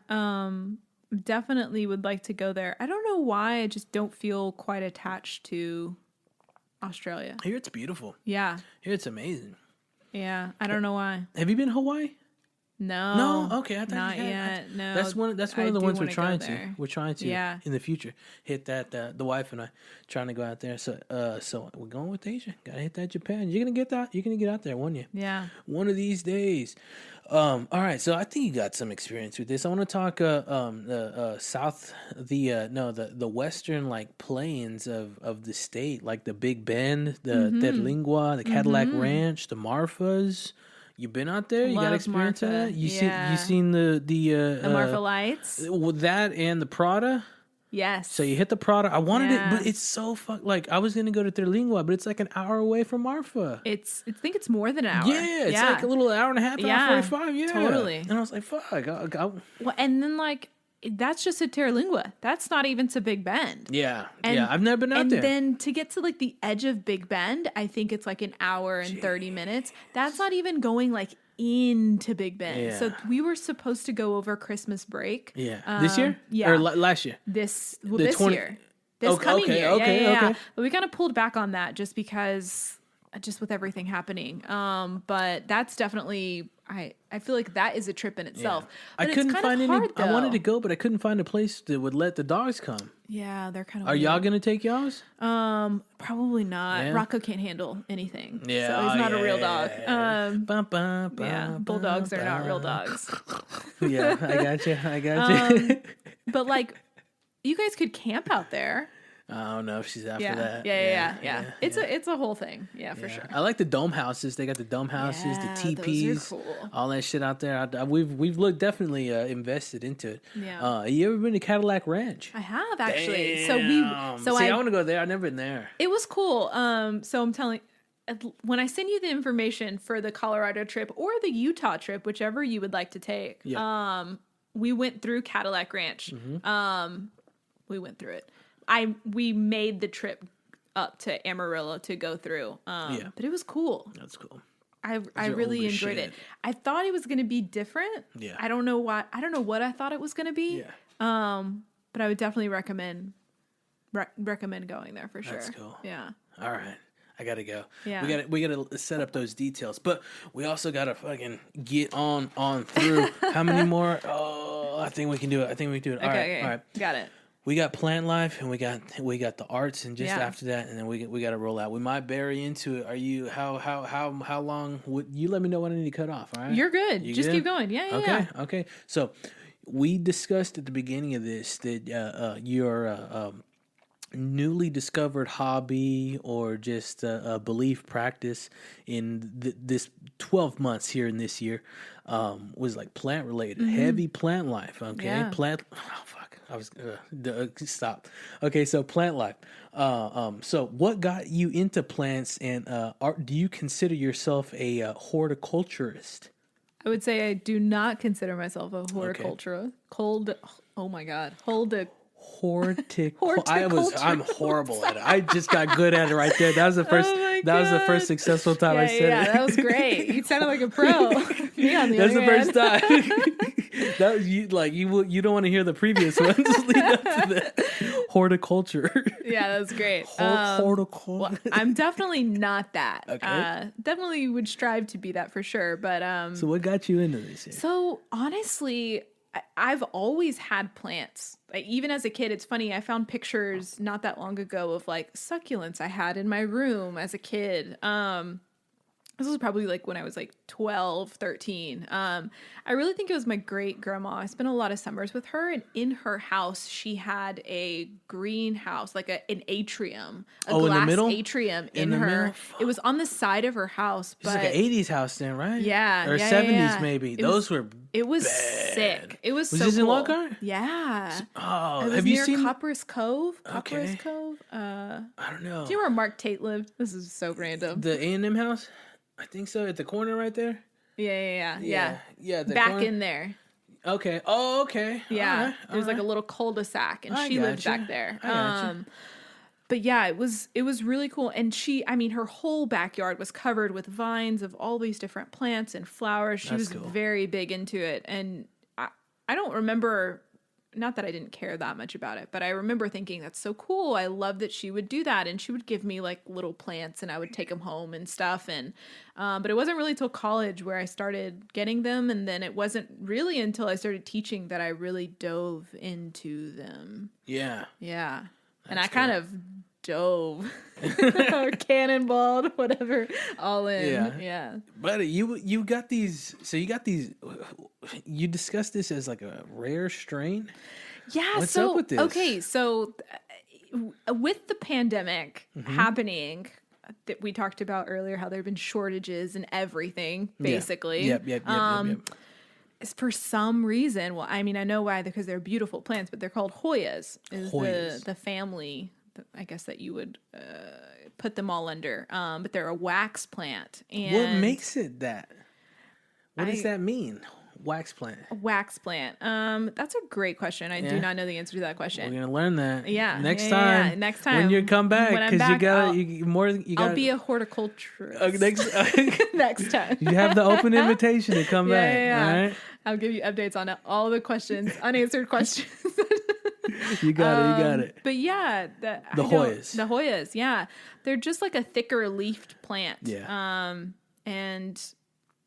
Definitely would like to go there. I don't know why. I just don't feel quite attached to Australia.
Here it's beautiful.
Yeah.
Here it's amazing.
Yeah. I don't know why.
Have you been to Hawaii?
No.
Okay. I thought
not
you had.
yet. No.
That's one of the ones we're trying to. We're trying to in the future hit that. The wife and I trying to go out there. So we're going with Asia. Gotta hit that Japan. You're gonna get that. You're gonna get out there, won't you?
Yeah.
One of these days. All right. So I think you got some experience with this. I want to talk the western like plains of the state, like the Big Bend, the Terlingua, the Cadillac Ranch, the Marfas. You been out there? You got experience in that? You seen the
Marfa lights?
With that and the Prada?
Yes.
So you hit the Prada. I wanted it, but it's so like I was gonna go to Terlingua, but it's like an hour away from Marfa.
I think it's more than an hour.
Yeah, it's like a little hour and a half, hour 45. Yeah,
totally.
And I was like, fuck.
Well, and then like that's just a Terlingua. That's not even to Big Bend.
Yeah, I've never been out there.
And then to get to like the edge of Big Bend, I think it's like an hour and 30 minutes. That's not even going like into Big Bend.
Yeah.
So we were supposed to go over Christmas break.
Yeah. This year?
Yeah.
Or last year?
This year. This
Okay,
coming year.
okay.
Yeah. But we kind of pulled back on that just because, just with everything happening. But that's definitely, I feel like that is a trip in itself.
Yeah.
But
I couldn't find any.
Hard,
I wanted to go, but I couldn't find a place that would let the dogs come.
Yeah, they're kind of.
Are y'all gonna take y'all's?
Probably not.
Yeah.
Rocco can't handle anything.
Yeah,
so he's not a real dog.
Yeah,
bulldogs are not real dogs.
Yeah, I got you.
But like, you guys could camp out there.
I don't know if she's after that.
Yeah. It's a whole thing. Yeah, for sure.
I like the dome houses. They got the dome houses, the teepees,
those are cool.
all that shit out there. We've looked definitely invested into it.
Yeah.
You ever been to Cadillac Ranch?
I have actually.
Damn. I want to go there. I've never been there.
It was cool. So I'm telling. When I send you the information for the Colorado trip or the Utah trip, whichever you would like to take, we went through Cadillac Ranch. We went through it. We made the trip up to Amarillo to go through. But it was cool.
That's cool.
I really enjoyed it. I thought it was going to be different.
Yeah.
I don't know what I thought it was going to be.
Yeah.
But I would definitely recommend going there for sure.
That's cool.
Yeah.
All right. I gotta go.
Yeah.
We gotta set up those details, but we also gotta fucking get on through. How many more? Oh, I think we can do it. All right.
Got it.
We got plant life and we got the arts, and just after that, and then we got to roll out. We might bury into it. Are you how long would you let me know when I need to cut off? All right,
you're good. Just keep going. Yeah.
Okay. So we discussed at the beginning of this that your newly discovered hobby or just a belief practice in this 12 months here in this year was like plant related, heavy plant life. Okay, plant. Oh fuck. I was stop. Okay, so plant life. So what got you into plants, and do you consider yourself a horticulturist?
I would say I do not consider myself a horticulturist. Oh my god,
I'm horrible at it. I just got good at it right there. That was the first. That was the first successful time I said it.
Yeah, that was great. You sounded like a pro. Me on the
That's
other
the first time. That was you. Like you don't want to hear the previous ones. Lead up to that. Horticulture.
Yeah, that was great.
Horticulture.
Well, I'm definitely not that.
Okay.
Definitely would strive to be that for sure. But
so what got you into this?
So honestly, I've always had plants. Like, even as a kid, it's funny. I found pictures not that long ago of like succulents I had in my room as a kid. This was probably like when I was like 12, 13. I really think it was my great grandma. I spent a lot of summers with her, and in her house, she had a greenhouse, like an atrium, a
in the
glass
middle?
atrium
In
in
the
her.
middle?
It was on the side of her house,
It's
but
like an 80s house then, right?
yeah,
Or
yeah,
70s
yeah.
maybe. Those were
It was
bad.
sick. It was
Was
so
this in
cool.
Lockhart?
Yeah.
Oh,
It was
have you
near
seen?
Copper's Cove.
Okay.
Copper's Cove.
I don't know.
Do you know where Mark Tate lived? This is so random.
The A&M house? I think so. At the corner right there.
Yeah.
Yeah. The
Back
corner.
in there.
Okay. Oh, okay.
Yeah.
All right.
There's like a little cul-de-sac, and
I
she lived
gotcha.
back there.
I gotcha.
But yeah, it was really cool. And her whole backyard was covered with vines of all these different plants and flowers. She was
cool.
very big into it. And I don't remember, not that I didn't care that much about it, but I remember thinking, that's so cool. I love that she would do that. And she would give me like little plants, and I would take them home and stuff. And, but it wasn't really till college where I started getting them. And then it wasn't really until I started teaching that I really dove into them.
Yeah.
Yeah. And I kind of dove or cannonballed, whatever, all in. Yeah.
But you got these. So you got these. You discussed this as like a rare strain.
Yeah.
What's up with this?
Okay. So with the pandemic happening, that we talked about earlier, how there have been shortages in everything, basically.
Yep.
For some reason, well, I mean, I know why, because they're beautiful plants, but they're called Hoyas.
Hoyas.
The family, I guess, that you would put them all under. But they're a wax plant. And
What makes it that? What does that mean? Wax plant.
a wax plant? That's a great question. I do not know the answer to that question.
We're gonna learn that.
Yeah.
Next
Yeah,
time.
yeah. Next time.
when you come back,
When I'm
because you
back,
got
I'll be a horticulturist
next.
next time.
You have the open invitation to come back.
Yeah.
All right.
I'll give you updates on all the questions, unanswered questions.
You got it.
But yeah, the
Hoyas.
The Hoyas, yeah. They're just like a thicker leafed plant.
Yeah.
And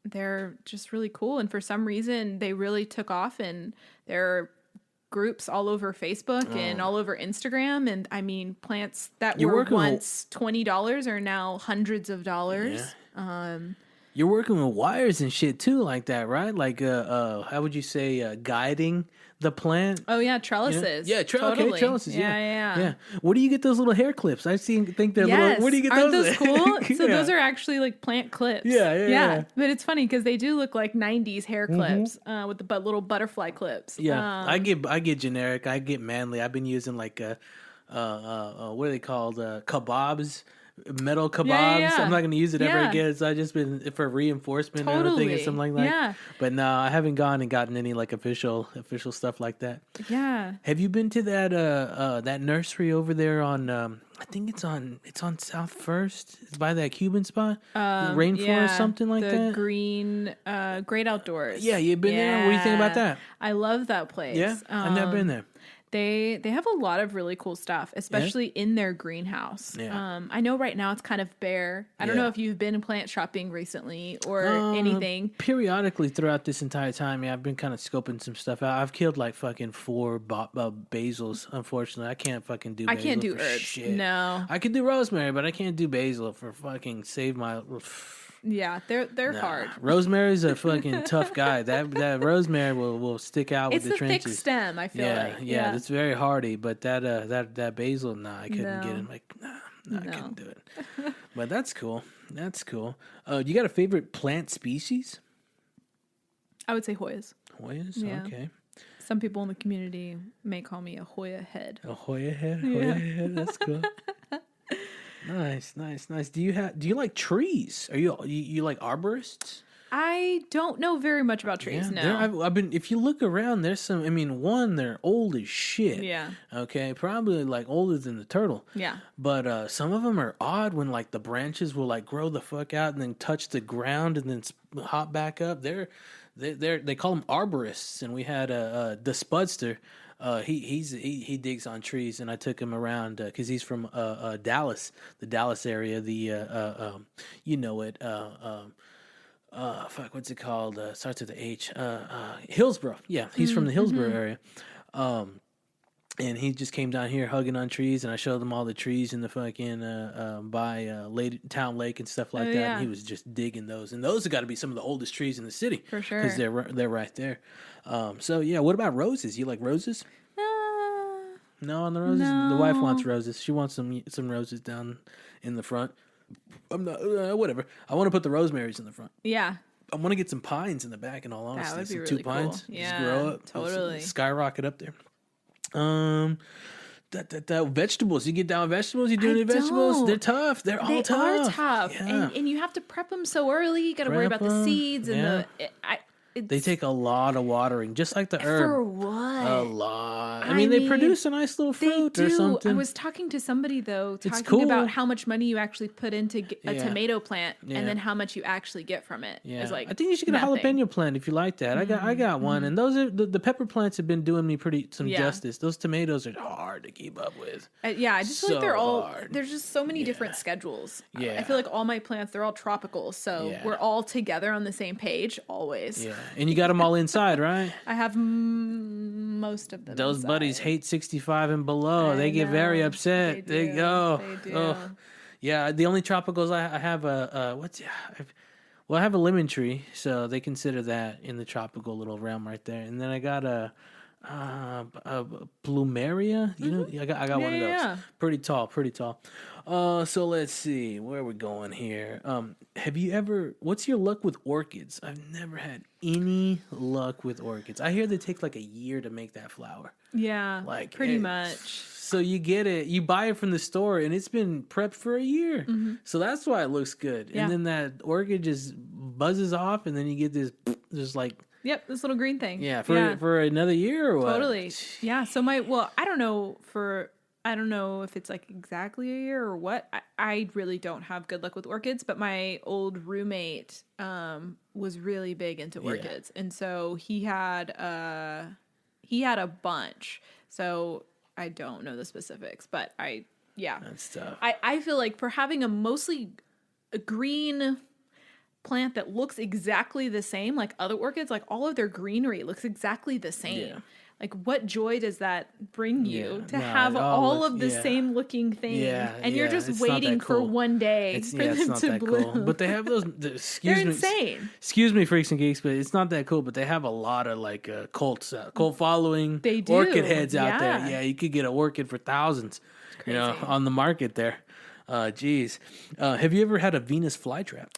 they're just really cool. And for some reason, they really took off, and there are groups all over Facebook and all over Instagram. And I mean, plants that were once $20 are now hundreds of dollars.
Yeah. You're working with wires and shit too, like that, right? Like, how would you say, guiding the plant?
Oh yeah, trellises.
Yeah,
totally.
okay, trellises.
Yeah.
Yeah. Where do you get those little hair clips? I think they're
Yes.
little. Where do you get
Aren't
those?
those cool? So
Yeah.
those are actually like plant clips.
Yeah.
But it's funny because they do look like 90s hair clips with the little butterfly clips.
Yeah, I get generic. I get manly. I've been using like what are they called? Kebabs, metal kebabs.
Yeah.
I'm not going to use it ever
Yeah.
again. So I just been for reinforcement and everything and something like that.
Yeah.
But no, I haven't gone and gotten any like official stuff like that.
Yeah.
Have you been to that that nursery over there on? I think it's on South First. It's by that Cuban spot, Rainforest, something like
the
that.
Green, Great Outdoors.
Yeah, you've been there. What do you think about that?
I love that place.
Yeah, I've never been there.
They have a lot of really cool stuff, especially in their greenhouse.
Yeah.
I know right now it's kind of bare. I don't know if you've been plant shopping recently or anything.
Periodically throughout this entire time, I've been kind of scoping some stuff out. I've killed like fucking 4 basils. Unfortunately, I can't fucking do.
I
basil
can't do
for
herbs.
Shit.
No.
I can do rosemary, but I can't do basil for fucking save my.
Yeah, they're hard.
Rosemary's a fucking tough guy. That rosemary will stick out
It's
with the
the
trenches.
thick stem, I feel like.
Yeah, it's very hardy. But that basil, I couldn't get it. Like, I couldn't do it. But that's cool. That's cool. You got a favorite plant species?
I would say Hoyas.
Hoyas?
Yeah.
Okay.
Some people in the community may call me a Hoya head.
A Hoya head? Hoya head? That's cool. Nice. Do you like trees? Are you like arborists?
I don't know very much about trees. No.
I've been. If you look around, there's some. I mean, they're old as shit.
Yeah.
Okay, probably like older than the turtle.
Yeah.
But some of them are odd when like the branches will like grow the fuck out and then touch the ground and then hop back up. They call them arborists, and we had the Spudster. He digs on trees, and I took him around because he's from Dallas, the Dallas area. You know it. What's it called? Starts with the H. Hillsborough. Yeah, he's from the Hillsborough area. And he just came down here hugging on trees, and I showed him all the trees in the fucking by Town Lake and stuff like that.
yeah.
And he was just digging those, and those have got to be some of the oldest trees in the city
For sure.
because they're right there. So yeah, what about roses? You like roses? No, on the roses.
No.
The wife wants roses. She wants some roses down in the front. I'm not whatever. I want to put the rosemaries in the front.
Yeah.
I want to get some pines in the back. In all honesty,
That would be
some
really
two pines.
cool.
Just
Yeah,
grow up.
totally.
Skyrocket up there. That vegetables. You get down vegetables. You do any vegetables?
don't.
They're tough. They're all
They
tough.
are tough.
Yeah.
And you have to prep them so early. You got to worry about the seeds and
They take a lot of watering, just like the herb.
For what?
A lot. I mean, they produce a nice little fruit
they do.
or something.
I was talking to somebody though, talking
cool.
about how much money you actually put into a
Yeah.
tomato plant,
Yeah.
and then how much you actually get from it.
Yeah,
It's like
I think you should get
nothing.
a jalapeno plant if you like that. I got one, and those are the pepper plants have been doing me some
Yeah.
justice. Those tomatoes are hard to keep up with.
Yeah, I just feel like they're
So
all.
hard.
There's just so many different schedules.
Yeah.
I feel like all my plants they're all tropical, so
Yeah.
we're all together on the same page always.
Yeah, and you got them all inside, right?
I have most of them.
Those
inside.
buddies hate 65 and below.
I
They get very
know.
upset.
They
They
do.
go.
They do.
Oh. Yeah, the only tropicals I have I have a lemon tree, so they consider that in the tropical little realm right there. And then I got a plumeria. You know, I got one of those.
Yeah.
Pretty tall. So let's see where we're going here. Have you ever? What's your luck with orchids? I've never had any luck with orchids. I hear they take like a year to make that flower.
Yeah,
Like
pretty
it-
much.
So you get it, you buy it from the store, and it's been prepped for a year. So that's why it looks good.
Yeah.
And then that orchid just buzzes off, and then you get this, just like
Yep, this little green thing.
for another year or what?
Totally. Yeah. So I don't know if it's like exactly a year or what. I really don't have good luck with orchids, but my old roommate was really big into orchids, and so he had a bunch. So I don't know the specifics, but
That's tough.
I feel like for having a green plant that looks exactly the same, like other orchids, like all of their greenery looks exactly the same.
Yeah.
Like what joy does that bring you to
No,
have
it all
all
looks-
of the
yeah.
same looking thing,
Yeah,
and you're
yeah,
just
it's not that
waiting for
cool.
one day
It's
for
not
them to
that
bloom.
cool. But they have those.
They're
Excuse me.
insane.
Excuse me, Freaks and Geeks, but it's not that cool. But they have a lot of like cult following.
They do.
Orchid heads out
Yeah.
there. Yeah, you could get an orchid for thousands. You know,
crazy.
on the market there. Geez, have you ever had a Venus flytrap?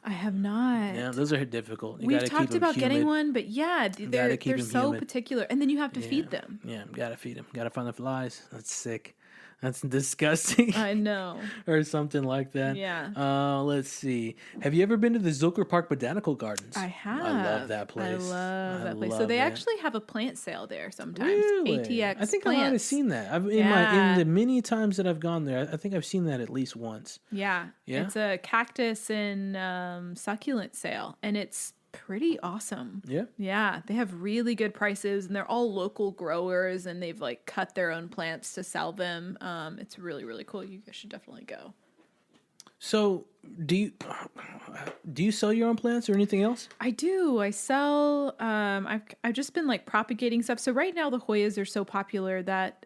I have not.
Yeah, those are difficult. You
We've
gotta keep
talked
them
about getting
humid.
one, but yeah, they're
keep 'em
so
humid.
particular, and then you have to feed them.
Yeah, gotta feed them. Gotta find the flies. That's sick. That's disgusting.
I know.
Or something like that.
Yeah.
Let's see. Have you ever been to the Zilker Park Botanical Gardens?
I have.
I love that place.
I love that place. So
love
they
it.
actually have a plant sale there sometimes.
Really?
ATX
I think
plants.
I might have seen that. In
Yeah.
the many times that I've gone there, I think I've seen that at least once.
Yeah.
Yeah?
It's a cactus and succulent sale, and it's pretty awesome.
Yeah.
Yeah, they have really good prices, and they're all local growers, and they've like cut their own plants to sell them. It's really, really cool. You guys should definitely go.
So, do you sell your own plants or anything else?
I do. I sell. I've just been like propagating stuff. So right now the Hoyas are so popular that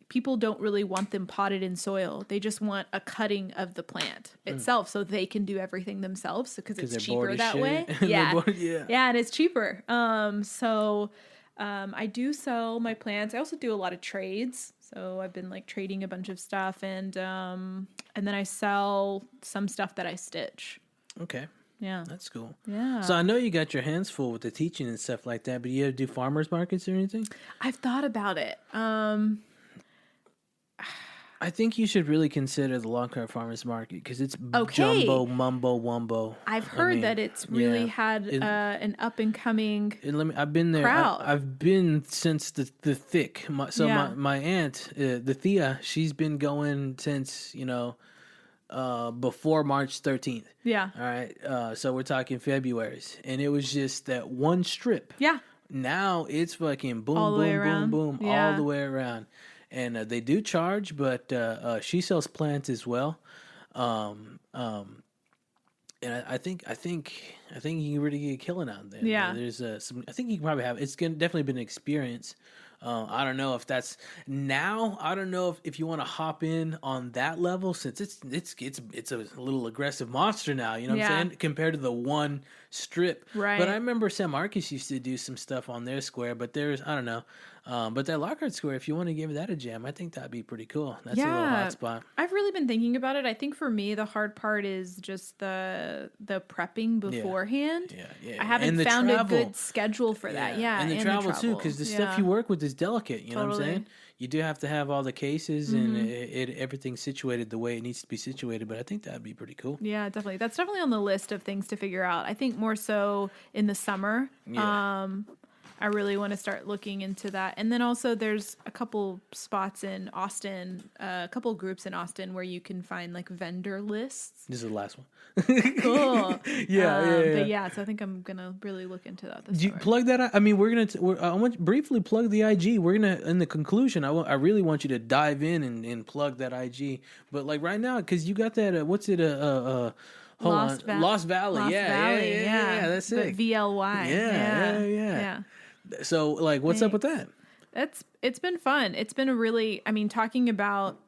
people don't really want them potted in soil. They just want a cutting of the plant itself, so they can do everything themselves because it's
they're
cheaper
bored as
that
shit.
way.
They're
Yeah,
bored, yeah.
yeah, and it's cheaper. I do sell my plants. I also do a lot of trades. So I've been like trading a bunch of stuff, and then I sell some stuff that I stitch.
Okay.
Yeah.
That's cool.
Yeah.
So I know you got your hands full with the teaching and stuff like that, but you ever do farmers markets or anything?
I've thought about it.
I think you should really consider the Long Car Farmers Market because it's
Okay.
jumbo, mumbo, wumbo.
I've heard that it's really
yeah.
had an up and coming.
And I've been there.
Crowd.
I've been since the thick.
Yeah.
My aunt, the Thea, she's been going since before March 13th.
Yeah.
All right. So we're talking February's, and it was just that one strip.
Yeah.
Now it's fucking boom,
All the way
boom, boom,
around.
boom,
Yeah.
all the way around. And they do charge, but she sells plants as well. And I think you can really get a killing out there.
Yeah.
There's some. I think you can probably have. It's definitely been an experience I don't know if that's now. I don't know if you want to hop in on that level, since it's a little aggressive monster now. You know what I'm saying, compared to the one strip.
Right.
But I remember San Marcos used to do some stuff on their square. But there's I don't know. But that Lockhart Square, if you want to give that a jam, I think that'd be pretty cool. That's a little hot spot.
I've really been thinking about it. I think for me, the hard part is just the prepping beforehand.
Yeah.
I haven't found a good schedule for that. Yeah,
and the travel too, because the stuff you work with is delicate. You know what I'm saying? You do have to have all the cases and everything situated the way it needs to be situated. But I think that'd be pretty cool.
Yeah, definitely. That's definitely on the list of things to figure out. I think more so in the summer. Yeah. I really want to start looking into that. And then also there's a couple spots in Austin, a couple groups in Austin where you can find like vendor lists.
This is the last one.
Cool.
Yeah.
But yeah, so I think I'm going to really look into that this
Do you plug that? I mean, I want to briefly plug the IG. We're going to, in the conclusion, I really want you to dive in and plug that IG. But like right now, because you got that, Lost Valley.
Lost Valley,
yeah. That's it.
VLY.
Yeah. So, like, what's up with that?
It's been fun. It's been talking about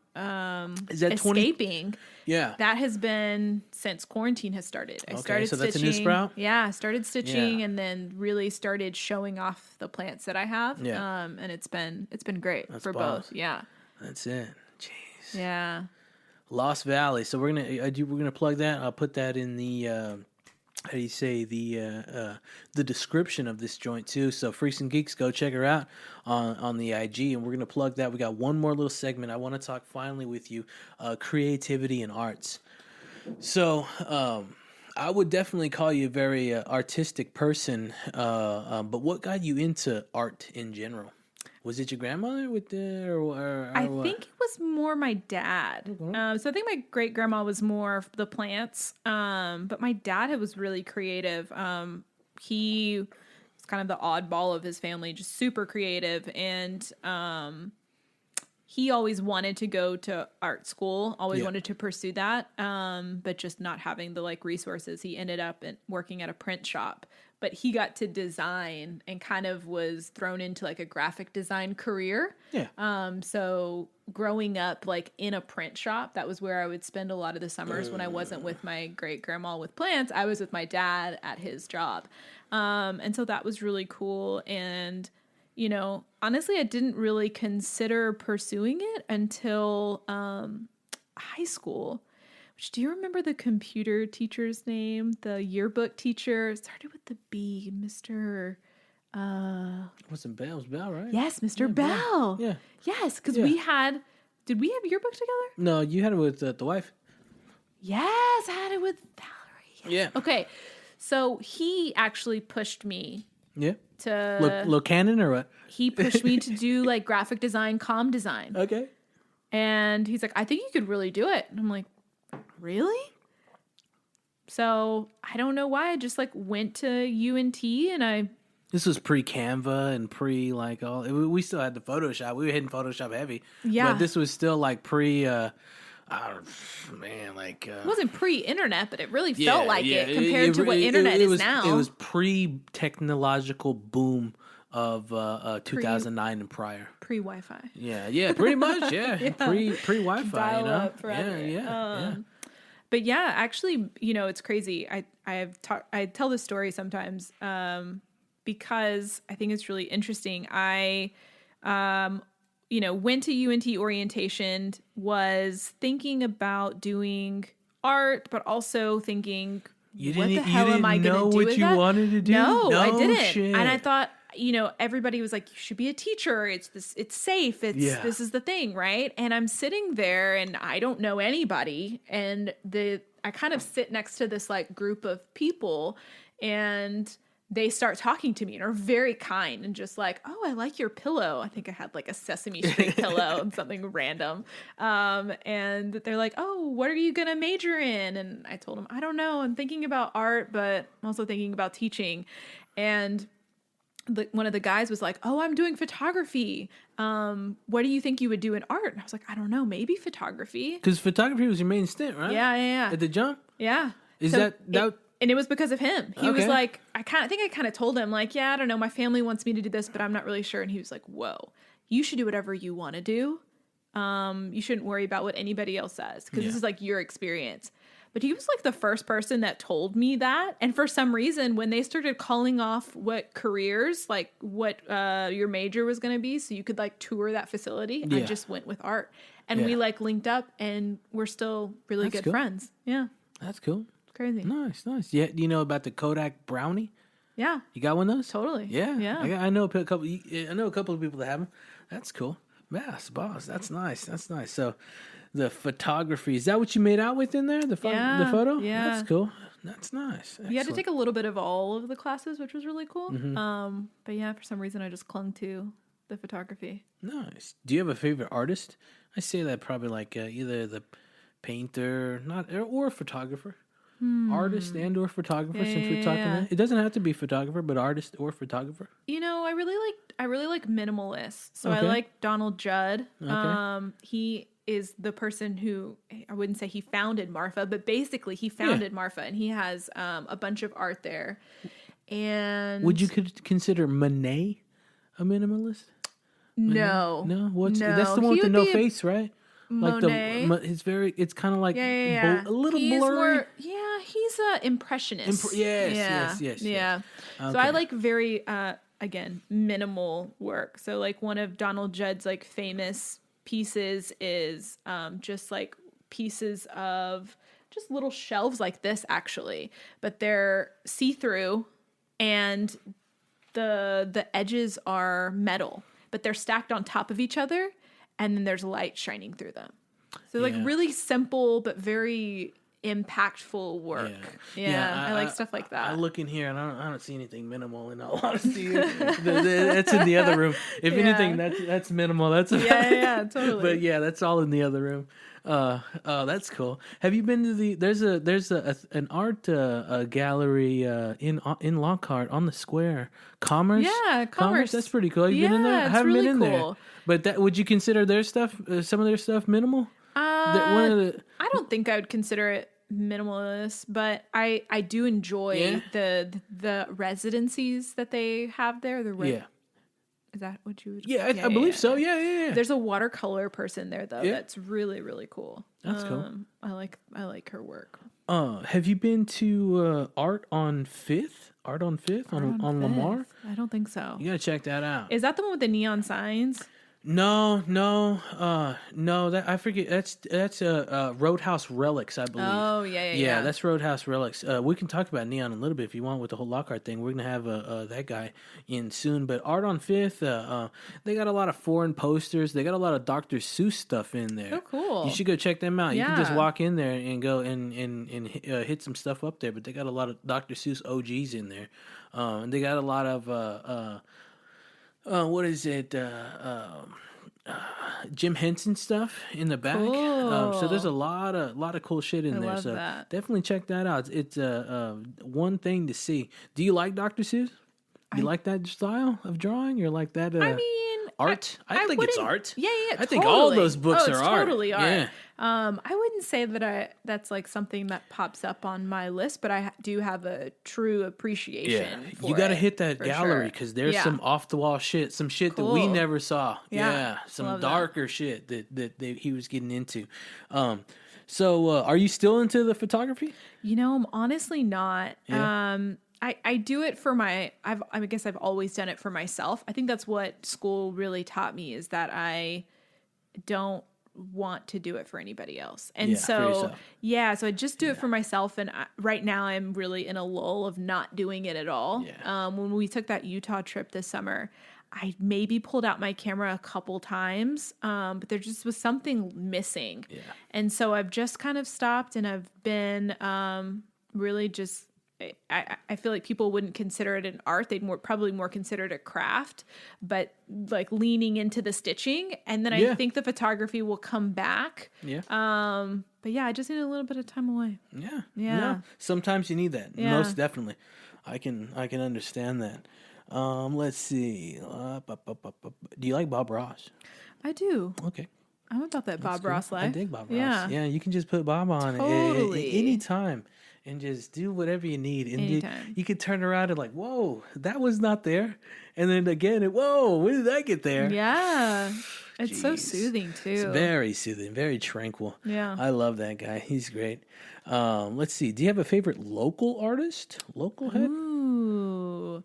escaping.
Yeah.
That has been since quarantine has started. I started
so
stitching.
That's a new sprout?
Yeah, I started stitching and then really started showing off the plants that I have.
Yeah.
And it's been great for
boss.
both. Yeah.
That's it. Jeez.
Yeah.
Lost Valley. So we're gonna plug that. I'll put that in the how do you say, the description of this joint too. So Freaks and Geeks, go check her out on the IG, and we're gonna plug that. We got one more little segment. I want to talk finally with you, creativity and arts. So I would definitely call you a very artistic person, but what got you into art in general? Was it your grandmother with the, or
I
what?
think it was more my dad.
Okay.
So I think my great grandma was more the plants, but my dad was really creative. He was kind of the oddball of his family, just super creative, and he always wanted to go to art school, always wanted to pursue that, but just not having the like resources. He ended up working at a print shop. But he got to design and kind of was thrown into like a graphic design career.
Yeah.
So growing up like in a print shop, that was where I would spend a lot of the summers when I wasn't with my great grandma with plants. I was with my dad at his job. And so that was really cool. And, you know, honestly, I didn't really consider pursuing it until high school. Do you remember the computer teacher's name? The yearbook teacher? It started with the B, Mr.
Wasn't Bell? It was Bell, right?
Yes, Mr. Bell.
Yeah.
Yes, because we had... Did we have yearbook together?
No, you had it with the wife.
Yes, I had it with Valerie.
Yeah.
Okay, so he actually pushed me.
Yeah.
To...
Look canon or what?
He pushed me to do like graphic design, comm design.
Okay.
And he's like, I think you could really do it. And I'm like, really? So I don't know why. I just like went to UNT and
This was pre-Canva and like all. We still had the Photoshop. We were hitting Photoshop heavy.
Yeah.
But this was still like pre. It
wasn't pre-internet, but it really felt like it compared to what internet is now.
It was pre-technological boom of 2009 and prior.
Pre-Wi-Fi.
Yeah, pretty much. Yeah, pre-Wi-Fi.
Dial up forever.
Yeah.
But yeah, actually, you know, it's crazy. I tell this story sometimes because I think it's really interesting. I went to UNT orientation, was thinking about doing art, but also thinking, what the hell am I going to do with that?
You wanted to do?
No, I didn't.
Shit.
And I thought, you know, everybody was like, you should be a teacher. It's safe. This is the thing. Right. And I'm sitting there and I don't know anybody. And I kind of sit next to this like group of people and they start talking to me and are very kind and just like, oh, I like your pillow. I think I had like a Sesame Street pillow and something random. And they're like, oh, what are you going to major in? And I told them, I don't know. I'm thinking about art, but I'm also thinking about teaching. And one of the guys was like, oh, I'm doing photography. What do you think you would do in art? And I was like, I don't know, maybe photography.
Because photography was your main stint, right?
Yeah.
At the jump?
Yeah.
Is
so and it was because of him. He was
Okay.
like, I think I kind of told him like, yeah, I don't know, my family wants me to do this, but I'm not really sure. And he was like, whoa, you should do whatever you want to do. You shouldn't worry about what anybody else says because this is like your experience. But he was like the first person that told me that. And for some reason, when they started calling off what careers, like what your major was going to be, so you could like tour that facility, I just went with art. And we like linked up and we're still really good friends. Yeah.
That's cool.
Crazy.
Nice. Yeah. Do you know about the Kodak brownie?
Yeah.
You got one of those?
Totally.
Yeah.
Yeah.
I know a couple. I know a couple of people that have them. That's cool. Yes, boss. That's nice. So, the photography, is that what you made out with in there? The photo?
Yeah.
That's cool. That's nice. Excellent.
You had to take a little bit of all of the classes, which was really cool. But yeah, for some reason I just clung to the photography.
Nice. Do you have a favorite artist? I say that probably like either the painter, or photographer. Artist and or photographer, since we're talking about it. It doesn't have to be photographer, but artist or photographer.
You know, I really like minimalists. So I
Okay.
like Donald Judd.
Okay.
He is the person who, I wouldn't say he founded Marfa, but basically he founded Marfa, and he has a bunch of art there. And
Would you consider Monet a minimalist?
No.
No, what's
No.
that's the one
He
with the
would
no
be a
face, right?
Monet.
Like it's kind of like
Yeah.
a little
He's
blurry.
he's a impressionist.
Yes.
Yeah. So
Okay.
I like very again, minimal work. So like one of Donald Judd's like famous pieces is just like pieces of just little shelves like this actually, but they're see-through and the edges are metal, but they're stacked on top of each other, and then there's light shining through them. So like really simple but very impactful work. I like stuff like that.
I look in here and I don't see anything minimal in all honesty. That's in the other room. If anything, that's minimal. That's
yeah, totally.
But yeah, that's all in the other room. That's cool. Have you been to there's an art gallery in Lockhart on the square, Commerce?
Yeah, Commerce.
That's pretty cool. Have you been in there? I
it's
haven't
really
been in
cool.
there. But would you consider their stuff, some of their stuff, minimal?
I don't think I would consider it minimalist, but I do enjoy the residencies that they have there. Is that what you would?
Yeah, I believe so. Yeah.
There's a watercolor person there though. That's really, really cool.
That's cool.
I like her work.
Have you been to Art on Fifth? Art on Fifth on Lamar?
I don't think so.
You gotta check that out.
Is that the one with the neon signs?
No. That I forget. That's Roadhouse Relics, I believe.
Oh yeah.
That's Roadhouse Relics. We can talk about Neon a little bit if you want with the whole Lockhart thing. We're gonna have that guy in soon. But Art on Fifth, they got a lot of foreign posters. They got a lot of Dr. Seuss stuff in there.
Oh, cool.
You should go check them out.
Yeah.
You can just walk in there and go and hit some stuff up there. But they got a lot of Dr. Seuss OGs in there. And they got a lot of what is it? Jim Henson stuff in the back.
Cool.
So there's a lot of cool shit in there.
love
So
that.
definitely check that out. It's one thing to see. Do you like Dr. Seuss? You like that style of drawing? You're like that?
I mean,
art. I think it's
wouldn't-
art.
Yeah.
I think all those books
it's
are art.
Totally art.
Yeah.
I wouldn't say that that's like something that pops up on my list, but I do have a true appreciation. For
You got to
it,
hit that
for
gallery
sure.
because there's some off the wall shit, some shit that we
Cool.
never saw.
Yeah.
Some
Love that.
darker shit that he was getting into. So are you still into the photography?
You know, I'm honestly not.
Yeah.
I do it for I guess I've always done it for myself. I think that's what school really taught me is that I don't want to do it for anybody else. And
Yeah, for yourself.
so I just do it for myself. And right now I'm really in a lull of not doing it at all.
Yeah.
When we took that Utah trip this summer, I maybe pulled out my camera a couple times, but there just was something missing.
Yeah.
And so I've just kind of stopped and I've been really just, I feel like people wouldn't consider it an art. They'd probably more consider it a craft, but like leaning into the stitching. And then I think the photography will come back.
Yeah.
But yeah, I just need a little bit of time away.
Yeah.
Yeah.
No, sometimes you need that.
Yeah.
Most definitely. I can understand that. Let's see. Do you like Bob Ross?
I do.
Okay.
I'm about that Bob Ross life.
I dig Bob Ross.
Yeah.
Yeah, you can just put Bob on
Totally.
anytime. and just do whatever you need. And
Anytime.
you could turn around and like, whoa, that was not there. And then again, whoa, when did that get there?
Yeah. It's so
Jeez.
soothing too.
It's very soothing, very tranquil.
Yeah.
I love that guy. He's great. Let's see. Do you have a favorite local artist? Local head?
Ooh,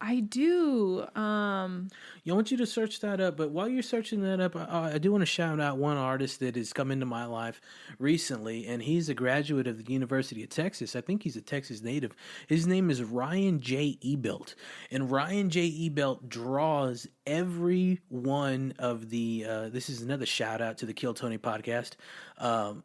I do.
I want you to search that up, but while you're searching that up, I do want to shout out one artist that has come into my life recently, and he's a graduate of the University of Texas. I think he's a Texas native. His name is Ryan J. Ebelt, and Ryan J. Ebelt draws every one of the, this is another shout out to the Kill Tony podcast,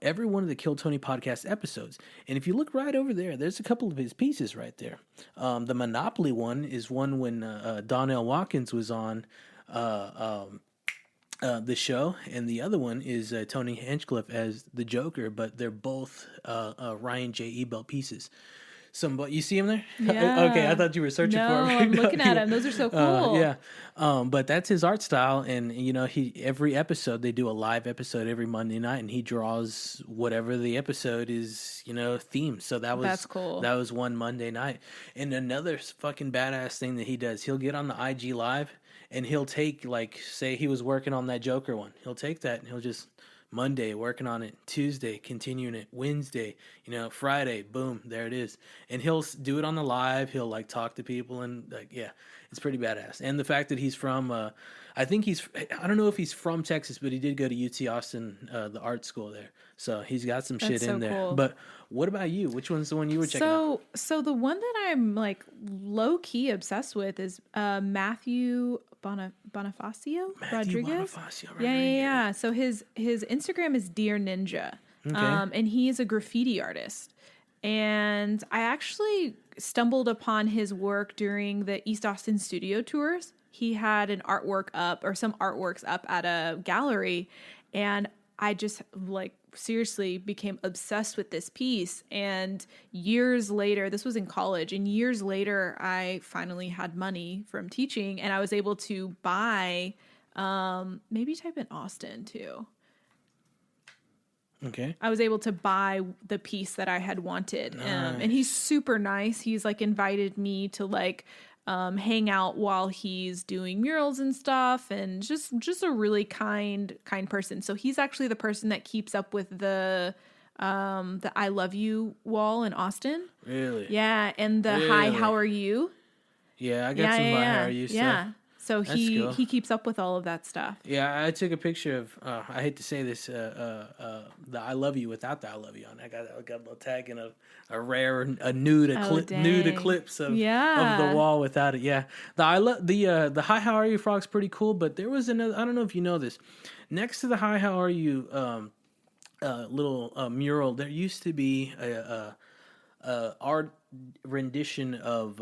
every one of the Kill Tony podcast episodes. And if you look right over there, there's a couple of his pieces right there. The Monopoly one is one when Donnell Watkins was on the show, and the other one is Tony Hinchcliffe as the Joker, but they're both Ryan J. Ebelt pieces. But you see him there?
Yeah.
Okay, I thought you were searching for him.
I'm looking at him. Those are so cool.
Yeah. But that's his art style, and every episode they do a live episode every Monday night, and he draws whatever the episode is, themed. So that's
cool.
That was one Monday night. And another fucking badass thing that he does, he'll get on the IG live and he'll take, like, say he was working on that Joker one. He'll take that and he'll just Monday working on it, Tuesday continuing it, Wednesday, Friday, boom, there it is. And he'll do it on the live. He'll like talk to people and it's pretty badass. And the fact that he's from, I don't know if he's from Texas, but he did go to UT Austin, the art school there. So he's got some shit in there.
Cool.
But what about you? Which one's the one you were checking out?
So the one that I'm like low key obsessed with is Matthew Bonifacio Rodriguez. Yeah. So his Instagram is Dear Ninja, and he is a graffiti artist. And I actually stumbled upon his work during the East Austin studio tours. He had some artworks up at a gallery, and I just seriously became obsessed with this piece. And years later, this was in college, and years later, I finally had money from teaching, and I was able to buy, maybe type in Austin too.
Okay.
I was able to buy the piece that I had wanted. Nice. And he's super nice. He's invited me to hang out while he's doing murals and stuff, and just a really kind person. So he's actually the person that keeps up with the I love you wall in Austin.
Really?
Yeah, and the hi, how are you?
Yeah, I got some hi, how are you stuff.
Yeah. So
cool.
He keeps up with all of that stuff.
Yeah, I took a picture of, I hate to say this, the I love you without the I love you on. I got a little tag and a rare, nude eclipse of the wall without it. Yeah. The hi, how are you frog's pretty cool, but there was another, I don't know if you know this. Next to the hi, how are you little mural, there used to be a art rendition of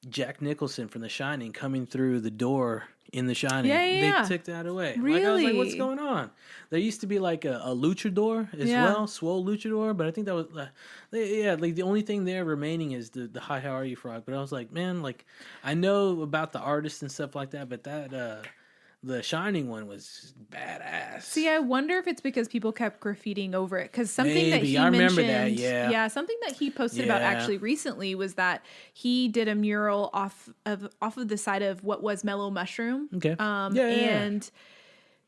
Jack Nicholson from The Shining coming through the door in The Shining.
Yeah.
They took that away.
Really?
I was like, what's going on? There used to be a luchador as well, swole luchador, but I think that was, the only thing there remaining is the hi, how are you frog. But I was like, man, I know about the artists and stuff like that, but that, the Shining one was badass.
See, I wonder if it's because people kept graffitiing over it. Because something
Maybe.
that he
I remember
mentioned,
that,
something that he posted about actually recently was that he did a mural off of the side of what was Mellow Mushroom.
Okay.
And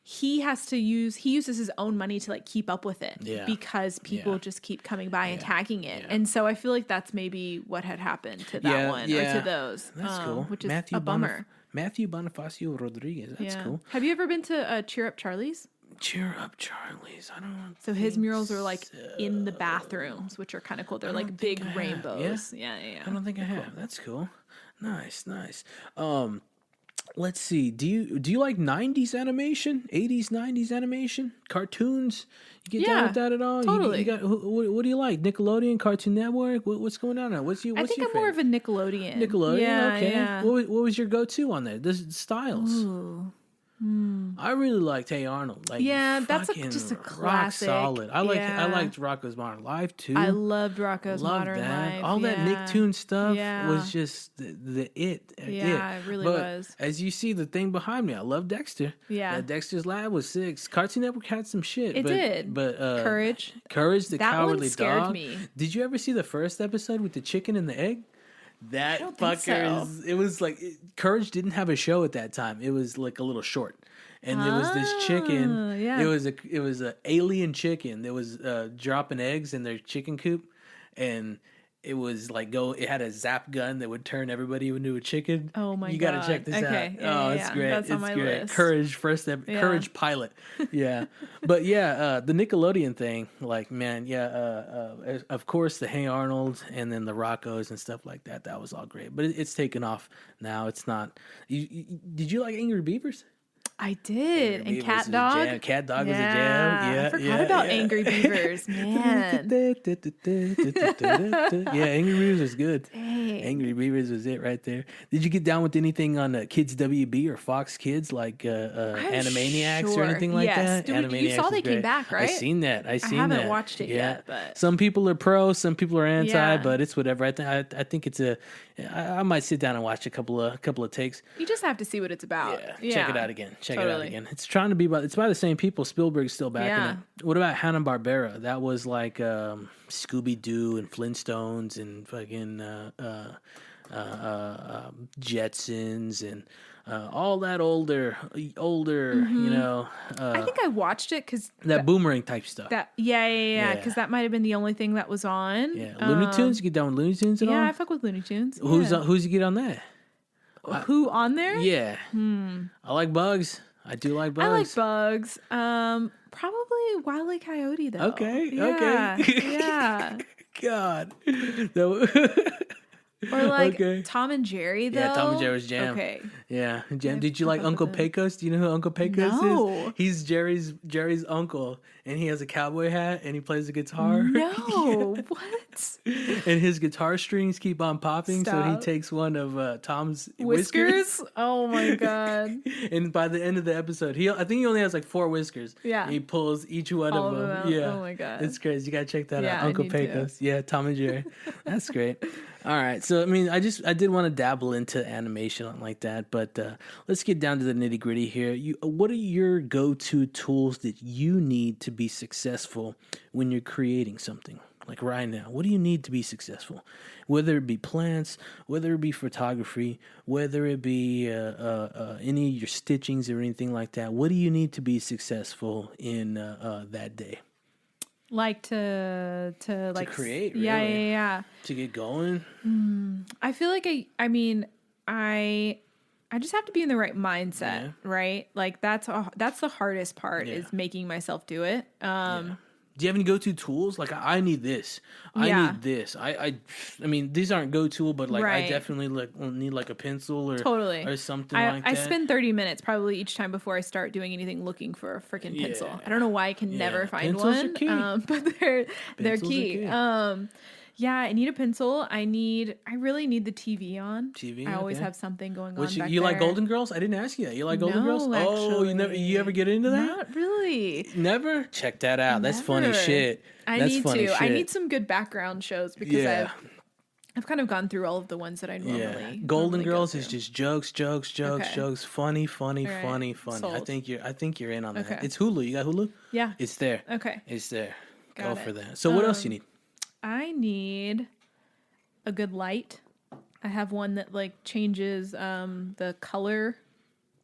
he uses his own money to keep up with it because people just keep coming by and tagging it. And so I feel like that's maybe what had happened to that one or to those.
That's cool.
Which is a bummer.
Matthew Bonifacio Rodriguez. That's cool.
Have you ever been to Cheer Up Charlie's?
Cheer Up Charlie's. I don't.
So his murals are in the bathrooms, which are kind of cool. They're big rainbows. Yeah.
I don't think I have. Cool. That's cool. Nice. Let's see. Do you like 90s animation? 80s, 90s animation? Cartoons? You get down with that at all?
Totally.
You got, what do you like? Nickelodeon, Cartoon Network? What's going on now?
I think I'm more of a Nickelodeon.
Nickelodeon?
Yeah,
okay.
Yeah.
What was your go-to on there? The styles?
Ooh.
I really liked Hey Arnold. Like,
Yeah, that's
fucking
just a
rock
classic.
solid. I
Yeah.
liked Rocco's Modern Life too.
I loved Rocco's
Loved
Modern
that.
Life.
All that
yeah.
Nicktoon stuff
Yeah.
was just the it.
Yeah, it really
but
was.
as you see, the thing behind me, I love Dexter.
Yeah.
That Dexter's Lab was sick. Cartoon Network had some shit.
It did.
But
Courage.
Courage the
That one
Cowardly
scared
Dog.
me.
Did you ever see the first episode with the chicken and the egg? That
don't think
fucker
so.
is. It was like Courage didn't have a show at that time. It was like a little short. And there was this chicken.
Yeah.
It was a alien chicken that was dropping eggs in their chicken coop, and it was like it had a zap gun that would turn everybody into a chicken.
Oh my god!
You gotta check this out.
Yeah,
It's great.
That's
it's
on my
great.
list.
Courage Courage pilot. Yeah, but yeah, the Nickelodeon thing, like man, yeah. Of course, the Hey Arnold and then the Roccos and stuff like that. That was all great, but it's taken off now. It's not. Did you like Angry Beavers?
I did. And Cat
was a
Dog.
jam. Cat Dog was a jam. Yeah,
I forgot about Angry Beavers, man.
Yeah, Angry Beavers was good.
Dang.
Angry Beavers was it right there. Did you get down with anything on Kids WB or Fox Kids like Animaniacs or
sure.
anything like
Yes.
that?
Dude, you saw
was
they came
great.
back, right?
I seen that.
I haven't
that.
watched it yet, but
some people are pro, some people are anti,
Yeah.
but it's whatever. I think it's I might sit down and watch a couple of takes.
you just have to see what it's about.
Yeah, check it out again. Check it out
Totally.
again. It's trying to be it's by the same people. Spielberg's still backing
Yeah.
it. What about Hanna-Barbera? That was like Scooby-Doo and Flintstones and fucking Jetsons and all that older, you know.
I think I watched it because
that boomerang type stuff.
yeah. Because that might have been the only thing that was on.
Yeah, Looney Tunes. You get down with Looney Tunes at all?
Yeah, I fuck with Looney Tunes.
Who's you get on that?
Who on there?
Yeah, I like Bugs. I do like Bugs.
I like Bugs. Probably Wile E. Coyote though.
Okay.
Yeah.
God.
Or like Tom and Jerry though.
Yeah, Tom and Jerry's jam.
Okay.
Yeah, jam.
I
Did you like
fuck with
Uncle
them.
Pecos? Do you know who Uncle Pecos
No.
is? He's Jerry's uncle, and he has a cowboy hat, and he plays the guitar.
No. What?
And his guitar strings keep on popping, so he
Stop.
takes one of Tom's whiskers.
Oh my god.
And by the end of the episode, I think he only has like 4 whiskers.
Yeah.
And he pulls each one
All
of
of
them.
them out.
Yeah.
Oh my god.
It's crazy. You gotta check that
Yeah,
out.
I
Uncle
need to.
Pecos. Yeah, Tom and Jerry. That's great. All right. So I mean, I did want to dabble into animation like that, but let's get down to the nitty gritty here. What are your go-to tools that you need to be successful when you're creating something? Like right now, what do you need to be successful? Whether it be plants, whether it be photography, whether it be any of your stitchings or anything like that. What do you need to be successful in that day?
Like to
create,
Yeah,
really.
yeah.
To get going?
I feel like I just have to be in the right mindset, right? Like that's the hardest part is making myself do it.
Do you have any go-to tools? Like I need this. I need this. I mean, these aren't go-to, but like I
Right.
definitely need like a pencil or
Totally.
or something
I
like that.
spend 30 minutes probably each time before I start doing anything looking for a freaking pencil.
Yeah.
I don't know why I can never find
Pencils are
one,
key.
but they're
Pencils are
key.
key.
Yeah, I need a pencil. I really need the TV on.
TV,
I always
okay.
have something going
Which
on back
you like
there.
Golden Girls? I didn't ask you that. You like Golden
No,
Girls? Oh, you ever get into that?
Not really.
Never? Check that out. That's funny
Never.
shit.
I
That's
need
funny
to.
shit.
I need some good background shows because
Yeah.
I've kind of gone through all of the ones that I normally.
Yeah, Golden
normally go
Girls is
through.
just jokes,
Okay.
funny.
All right.
I
Sold.
think you're in on that.
Okay.
It's Hulu. You got Hulu?
Yeah.
It's there.
Okay.
It's there. Go
Got
for
it.
that. So what else you need?
I need a good light. I have one that like changes the color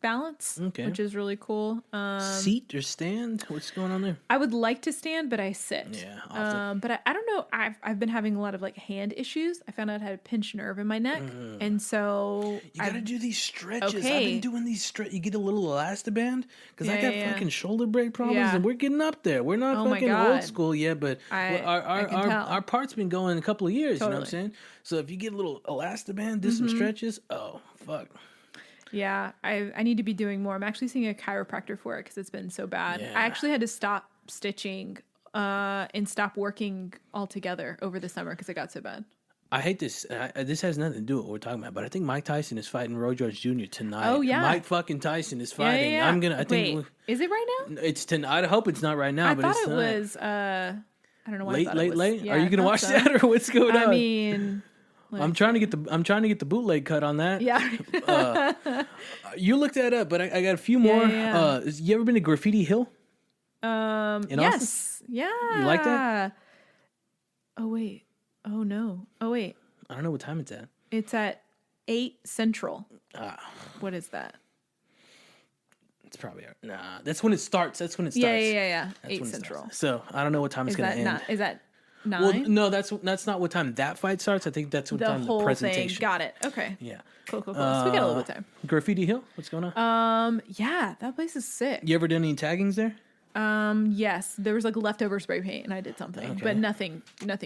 balance,
Okay.
which is really cool.
Seat or stand? What's going on there?
I would like to stand, but I sit.
Yeah, often.
But I don't know. I've been having a lot of like hand issues. I found out I had a pinched nerve in my neck, and so
You gotta do these stretches. I've
Okay.
been doing these You get a little elastiband because I
Yeah,
got
yeah.
fucking shoulder break problems,
Yeah.
and we're getting up there. We're not
Oh my
fucking old
God.
school yet, but
I can tell.
our part's been going a couple of years. You know what I'm
Totally.
saying? So if you get a little elastiband, do some stretches. Oh fuck.
Yeah, I need to be doing more. I'm actually seeing a chiropractor for it because it's been so bad.
Yeah.
I actually had to stop stitching and stop working altogether over the summer because it got so bad.
I hate this. This has nothing to do with what we're talking about, but I think Mike Tyson is fighting Roy Jones Jr. tonight.
Oh, yeah.
Mike fucking Tyson is fighting.
Yeah.
I think.
Wait, is it right now?
It's tonight. I hope it's not right now.
I
but
thought
it's
it
tonight.
was. I don't know why. I thought it was.
Late.
Yeah,
Are you
I
gonna
thought
watch
so.
that or what's going on?
I mean, like,
I'm trying to get the bootleg cut on that.
Yeah.
You looked that up, but I got a few more.
Yeah.
You ever been to Graffiti Hill? In
yes.
Austin?
Yeah.
You like that?
Oh wait. Oh no. Oh wait.
I don't know what time it's at.
It's at 8 Central. What is that?
It's probably that's when it starts. That's when it starts.
Yeah.
That's
8
when it
Central.
starts. So I don't know what time it's going to end.
Is that 9?
Well, no, that's not what time that fight starts. I think that's what time
whole
the presentation.
thing. Got it. Okay.
Yeah.
Cool. So we got a little bit of time.
Graffiti Hill. What's going on?
Yeah, that place is sick.
You ever done any taggings there?
Yes, there was like leftover spray paint, and I did something, but nothing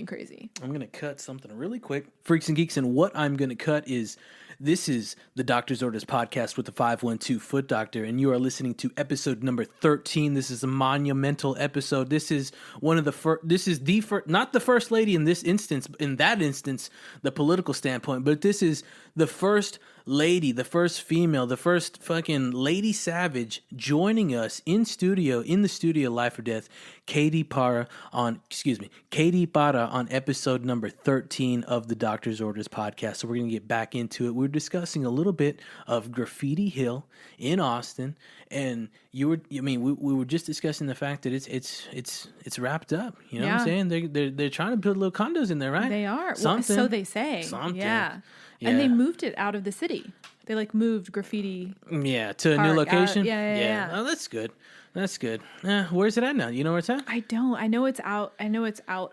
crazy.
I'm gonna cut something really quick, Freaks and Geeks, and what I'm gonna cut is. This is the Doctor's Orders podcast with the 512 Foot Doctor, and you are listening to episode number 13. This is a monumental episode. This is one of the first. This is the first, not the first lady in this instance. In that instance, the political standpoint, but this is the first lady, the first female, the first fucking lady savage joining us in the studio, Life or Death. KD Parra on episode number 13 of the Doctor's Orders podcast. So we're gonna get back into it. We're discussing a little bit of Graffiti Hill in Austin, and we were just discussing the fact that it's wrapped up. You know what I'm saying? They're trying to build little condos in there, right?
They are.
Something.
Well, so they say.
Something.
Yeah.
Yeah.
And they moved it out of the city. They like moved Graffiti.
Yeah, to a new location.
Yeah.
Oh, that's good. Where's it at now? You know where it's at?
I don't. I know it's out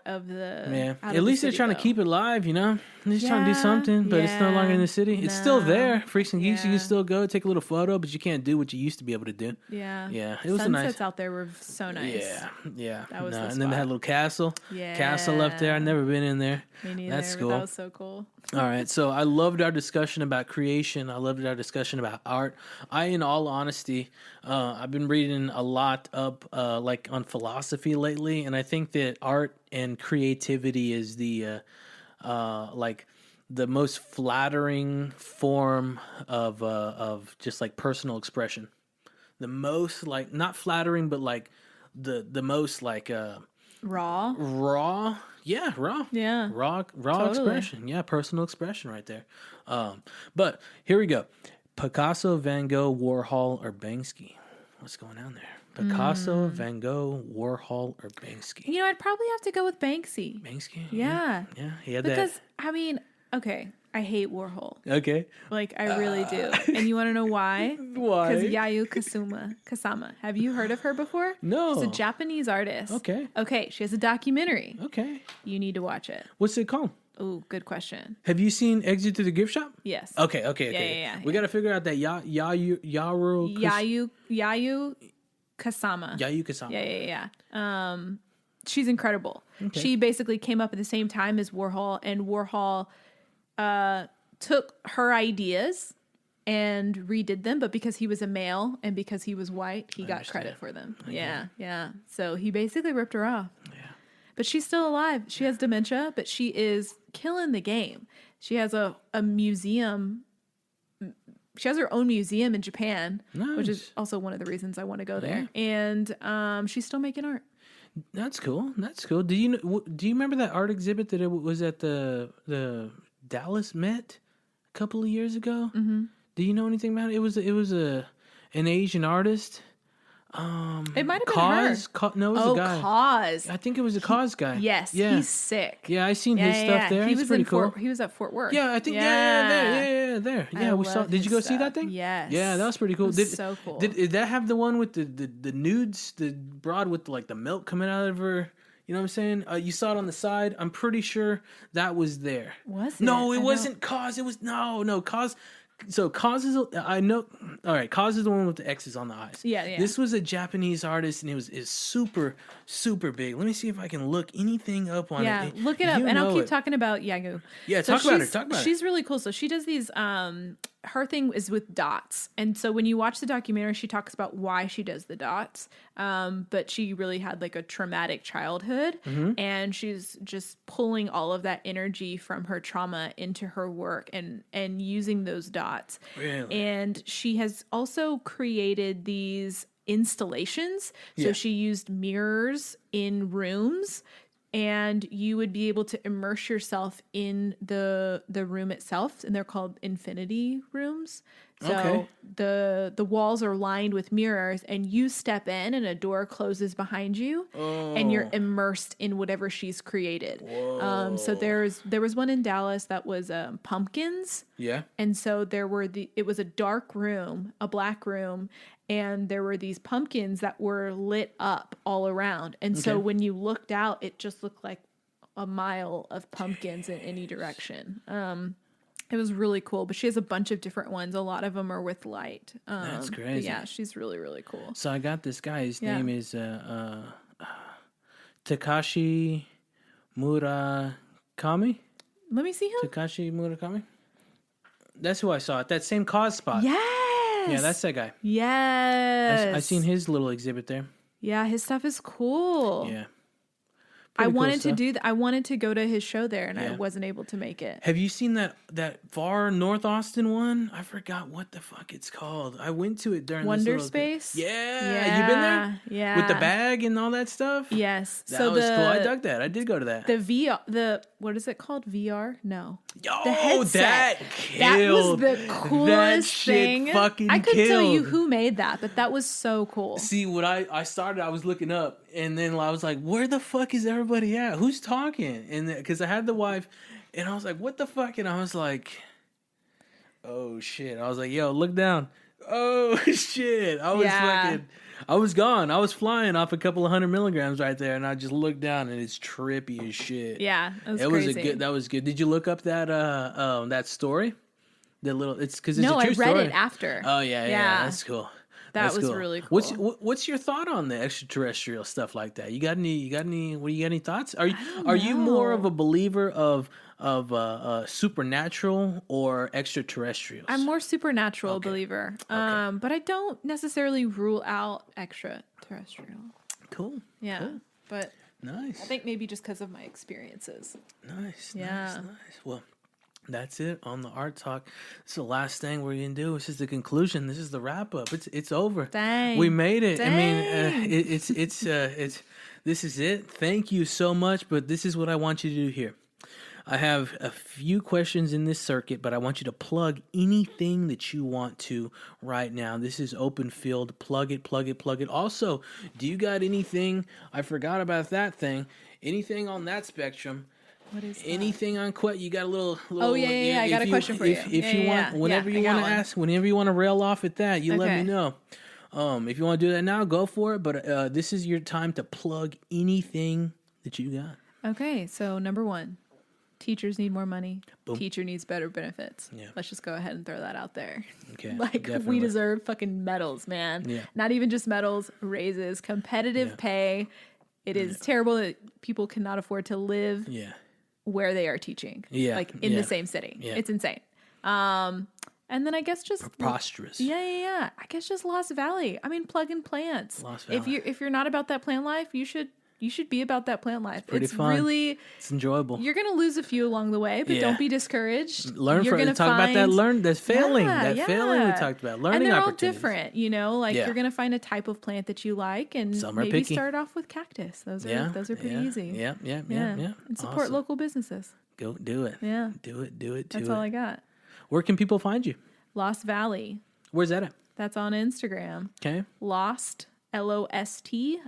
of the.
Yeah.
Out
At
of
least
the
they're
city,
trying
though.
to keep it live, you know? They're just trying to do something, but it's no longer in the city. It's still there. Freaks and Geeks, you can still go take a little photo, but you can't do what you used to be able to do.
Yeah.
Yeah. It was
Sunsets
nice.
out there were so nice.
Yeah.
That was the
and then they had a
spot.
little castle.
Yeah.
Castle up there. I've never been in there.
Me neither.
That's
but
cool.
That was so cool.
All right, so I loved our discussion about creation. I loved our discussion about art. In all honesty, I've been reading a lot up, like on philosophy lately, and I think that art and creativity is the most flattering form of just like personal expression. The most like not flattering, but like the most like
Raw.
Yeah, raw.
Yeah.
Raw
Totally.
expression. Yeah, personal expression right there. But here we go. Picasso, Van Gogh, Warhol, or Banksy? What's going on there? Picasso, Van Gogh, Warhol, or Banksy?
You know, I'd probably have to go with Banksy.
Banksy?
Yeah.
Yeah, he had
Because,
that.
I mean, okay, I hate Warhol.
Okay.
Like, I really do. And you want to know why?
Why?
Because Yayoi Kusama. Have you heard of her before?
No.
She's a Japanese artist.
Okay.
Okay, she has a documentary.
Okay.
You need to watch it.
What's it called?
Ooh, good question.
Have you seen Exit to the Gift Shop?
Yes.
Okay.
Yeah.
We got to figure out that Yayoi
Kusama.
Yayoi Kusama.
Yeah. She's incredible.
Okay.
She basically came up at the same time as Warhol, and Warhol took her ideas and redid them, but because he was a male and because he was white, he got credit for them. Yeah. So he basically ripped her off.
Yeah.
But she's still alive. She has dementia, but she is killing the game. She has a museum. She has her own museum in Japan, which is also one of the reasons I want to go there. And she's still making art.
That's cool. Do you remember that art exhibit that it was at the Dallas Met a couple of years ago? Mm-hmm. Do you know anything about it? It was an Asian artist.
It might have been her.
No, it was a guy.
Cause.
I think it was a Cause guy.
Yes,
yeah.
He's sick.
Yeah, I seen his stuff there.
He
It's
was
pretty cool.
He was at Fort Worth.
Yeah, I think. There. Yeah, we saw. Did you go see that thing?
Yes.
Yeah, that was pretty cool.
So cool.
Did that have the one with the nudes, the broad with like the milk coming out of her? You know what I'm saying? You saw it on the side. I'm pretty sure that was there.
Was it?
No, it wasn't Cause. It was no Cause. So Cause is I know. All right, Cause is the one with the X's on the eyes.
Yeah.
This was a Japanese artist, and is super big. Let me see if I can look anything up on it.
Yeah, look it up, and I'll keep talking about Yagu.
Yeah,
So
talk about her.
She's really cool. So she does these. her thing is with dots. And so when you watch the documentary, she talks about why she does the dots. But she really had like a traumatic childhood, and she's just pulling all of that energy from her trauma into her work and using those dots.
Really?
And she has also created these installations. So she used mirrors in rooms, and you would be able to immerse yourself in the room itself, and they're called infinity rooms. So the walls are lined with mirrors, and you step in and a door closes behind you, and you're immersed in whatever she's created. So there was one in Dallas that was pumpkins.
Yeah.
And so it was a dark room, a black room, and there were these pumpkins that were lit up all around. And so when you looked out, it just looked like a mile of pumpkins in any direction. It was really cool, but she has a bunch of different ones. A lot of them are with light.
That's crazy.
Yeah, she's really, really cool.
So I got this guy. His name is Takashi Murakami.
Let me see him.
Takashi Murakami. That's who I saw at that same cause spot.
Yes.
Yeah, that's that guy.
Yes.
I seen his little exhibit there.
Yeah, his stuff is cool.
Yeah.
I wanted to do that. I wanted to go to his show there, and I wasn't able to make it.
Have you seen that far North Austin one? I forgot what the fuck it's called. I went to it during
Wonder
this
Space.
Yeah, you been there?
Yeah,
with the bag and all that stuff.
Yes,
that was cool. I dug that. I did go to that.
The VR, what is it called? VR? No.
The headset. That killed.
That was the coolest thing.
Fucking
I couldn't
killed.
tell you who made that, but that was so cool.
See, what I started, I was looking up, and then I was like, where the fuck is everybody at? Who's talking? And because I had the wife, and I was like, what the fuck? And I was like, oh shit. I was like, yo, look down. Oh shit. I was gone. I was flying off a couple of 100 milligrams right there, and I just looked down, and it's trippy as shit.
Yeah, it was crazy.
That was good. Did you look up that story? It's because it's
no,
a true story.
I read it after.
Oh yeah, that's cool.
That was
cool.
really cool.
What's your thought on the extraterrestrial stuff like that? You got any thoughts? Are you more of a believer of supernatural or extraterrestrials?
I'm more supernatural believer. But I don't necessarily rule out extraterrestrial.
Cool.
Yeah.
Cool.
But
nice.
I think maybe just because of my experiences.
Nice. Well, that's it on the art talk. This is the last thing we're gonna do. This is the conclusion. This is the wrap up. It's over.
Dang.
We made it.
Dang.
I mean, it's this is it. Thank you so much. But this is what I want you to do here. I have a few questions in this circuit, but I want you to plug anything that you want to right now. This is open field. Plug it. Also, do you got anything? I forgot about that thing. Anything on that spectrum?
What is that?
Anything on you got a little
oh yeah, I got a question for you.
If you want, whenever you want to ask, whenever you want to rail off at that, you let me know. If you want to do that now, go for it. But this is your time to plug anything that you got.
Okay, so number 1, teachers need more money.
Boom.
Teacher needs better benefits.
Yeah.
Let's just go ahead and throw that out there.
Okay,
definitely. We deserve fucking medals, man.
Yeah.
Not even just medals, raises, competitive pay. It is terrible that people cannot afford to live where they are teaching. Yeah. Like in the same city. Yeah. It's insane. And then I guess just
preposterous.
Yeah. I guess just Lost Valley. I mean, plug in plants.
Lost Valley.
If you're not about that plant life, you should be about that plant life.
It's fun. It's enjoyable.
You're gonna lose a few along the way, but don't be discouraged.
Learn from it. Talk about that. That failing. Failing we talked about. Learning
and they're all
opportunities.
Different. You're gonna find a type of plant that you like, and maybe
picky.
Start off with cactus. Those are pretty easy.
Yeah.
And support local businesses.
Go do it.
Yeah.
Do it.
That's all I got.
Where can people find you?
Lost Valley.
Where's that at?
That's on Instagram.
Okay.
Lost LOSTVLY.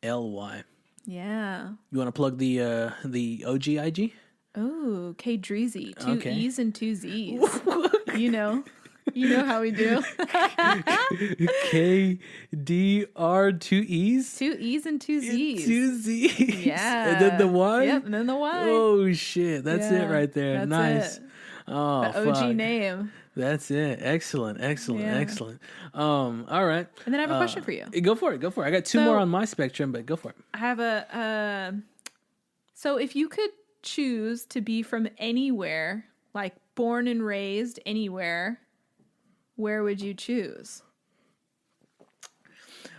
LY.
Yeah.
You want to plug the OG IG?
Oh, K Dreezy. 2 E's and 2 Z's. You know how we do.
KDR 2 E's?
2 E's and 2 Z's.
2 Z's.
Yeah.
And then the Y?
Yep, and then the Y.
Oh, shit. That's it right there.
That's
nice.
It.
Oh,
the OG name.
That's it. Excellent. All right.
And then I have a question for you.
Go for it. I got 2 more on my spectrum, but go for it.
I have so if you could choose to be from anywhere, like born and raised anywhere, where would you choose?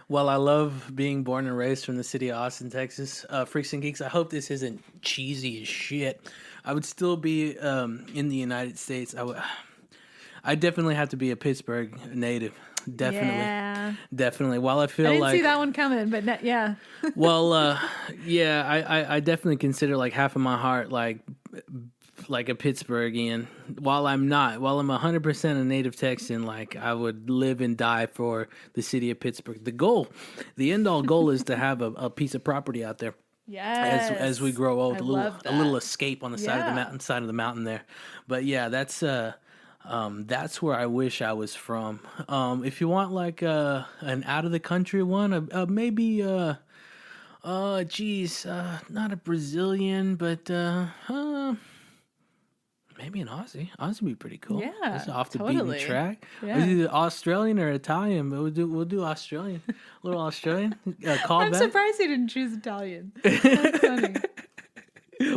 Well, I love being born and raised from the city of Austin, Texas. Freaks and Geeks, I hope this isn't cheesy as shit. I would still be in the United States. I definitely have to be a Pittsburgh native. Definitely.
Yeah.
Definitely. While I feel
I didn't
like...
see that one coming, but yeah.
Well, yeah, I definitely consider like half of my heart like a Pittsburghian. While I'm 100% a native Texan, like I would live and die for the city of Pittsburgh. The end all goal is to have a piece of property out there.
Yes.
As we grow old,
I
a
love that.
little escape on the side of the mountain there. But yeah, that's where I wish I was from. If you want like an out of the country one, maybe not a Brazilian, but maybe an Aussie. Aussie would be pretty cool.
Yeah,
It's off the
totally.
beaten track.
Yeah.
It's either Australian or Italian, but we'll do Australian. A little Australian. Call
I'm
back.
surprised you didn't choose Italian. That's funny.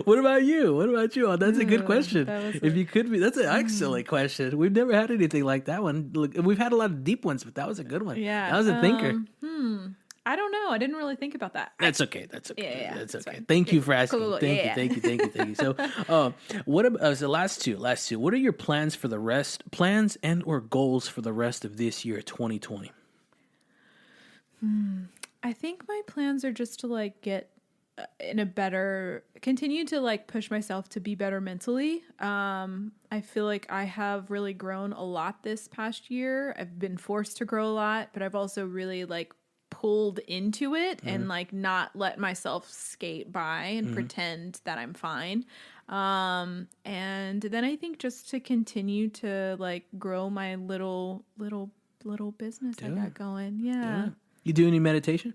What about you? Oh, that's a good question. If you could be, that's an excellent question. We've never had anything like that one. Look, we've had a lot of deep ones, but that was a good one.
Yeah.
That was a thinker.
I don't know. I didn't really think about that.
That's okay.
Yeah,
That's
it's
okay.
fine.
Thank you for asking.
Cool.
Thank you. So, what about the last two? What are your plans for the rest? Plans and or goals for the rest of this year, 2020?
I think my plans are just to like get continue to like push myself to be better mentally. I feel like I have really grown a lot this past year. I've been forced to grow a lot, but I've also really like pulled into it and like not let myself skate by and pretend that I'm fine. And then I think just to continue to like grow my little business I got going. Yeah.
You do any meditation?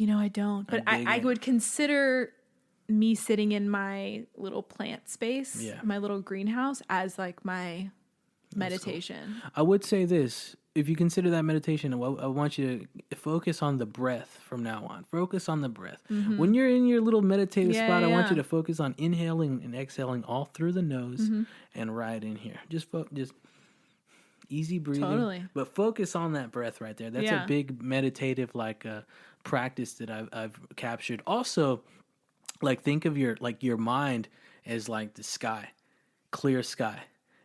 I don't, but I would consider me sitting in my little plant space, my little greenhouse, as like my meditation.
Cool. I would say this. If you consider that meditation, I want you to focus on the breath from now on. Focus on the breath. When you're in your little meditative spot, I want you to focus on inhaling and exhaling all through the nose and right in here. Just easy breathing. Totally. But focus on that breath right there. That's a big meditative practice that I've captured. Also, like think of your mind as like the sky, clear sky.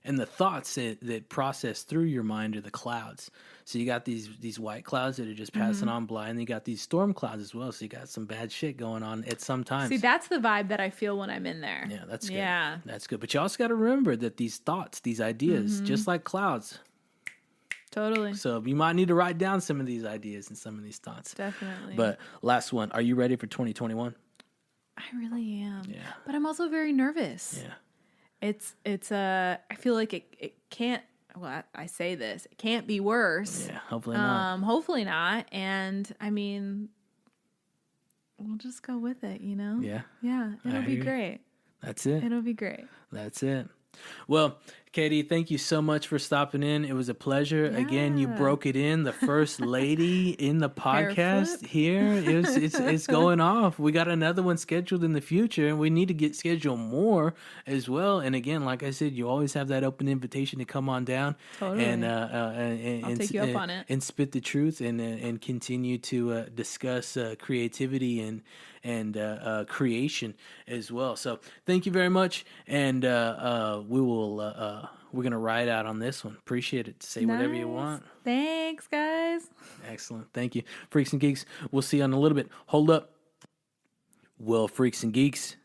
And the thoughts that process through your mind are the clouds. So you got these white clouds that are just passing on by, and you got these storm clouds as well. So you got some bad shit going on at some times.
See, that's the vibe that I feel when I'm in there.
Yeah, that's good.
Yeah.
That's good. But you also got to remember that these thoughts, these ideas, just like clouds.
Totally.
So you might need to write down some of these ideas and some of these thoughts.
Definitely.
But last one, are you ready for 2021?
I really am.
Yeah.
But I'm also very nervous.
Yeah.
I feel like it can't, well, I say this, it can't be worse.
Yeah, hopefully not.
Hopefully not. And I mean, we'll just go with it, Yeah. Yeah. It'll be great.
That's it.
It'll be great.
That's it. Well, Katie, thank you so much for stopping in. It was a pleasure. Yeah. Again, you broke it in. The first lady in the podcast here. It's going off. We got another one scheduled in the future, and we need to get scheduled more as well. And again, like I said, you always have that open invitation to come on down.
Totally.
And
I'll take you up on it.
And spit the truth and continue to discuss creativity and creation as well. So thank you very much. And we will we're going to ride out on this one. Appreciate it. Say whatever you want.
Thanks, guys.
Excellent. Thank you. Freaks and Geeks, we'll see you in a little bit. Hold up. Well, Freaks and Geeks,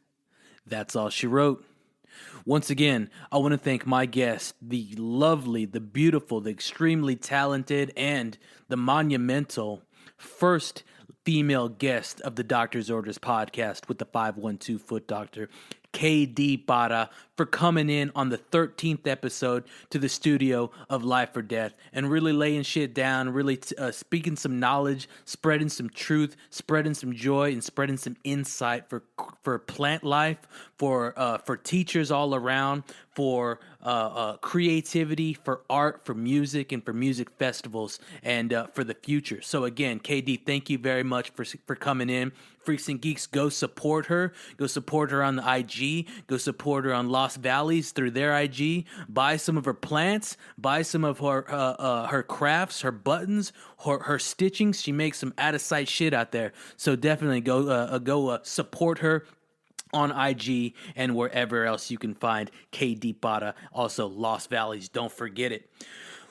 that's all she wrote. Once again, I want to thank my guest, the lovely, the beautiful, the extremely talented, and the monumental first female guest of the Doctor's Orders podcast with the 512 Foot Doctor, KD Parra, for coming in on the 13th episode to the studio of Life or Death and really laying shit down, really speaking some knowledge, spreading some truth, spreading some joy, and spreading some insight for plant life, for teachers all around, for creativity, for art, for music, and for music festivals, and for the future. So again, KD, thank you very much for coming in. Freaks and Geeks, go support her. Go support her on the IG. Go support her on Lost Valleys through their IG. Buy some of her plants. Buy some of her crafts, her buttons, her stitchings. She makes some out of sight shit out there. So definitely go support her on IG and wherever else you can find KD Parra. Also Lost Valleys. Don't forget it.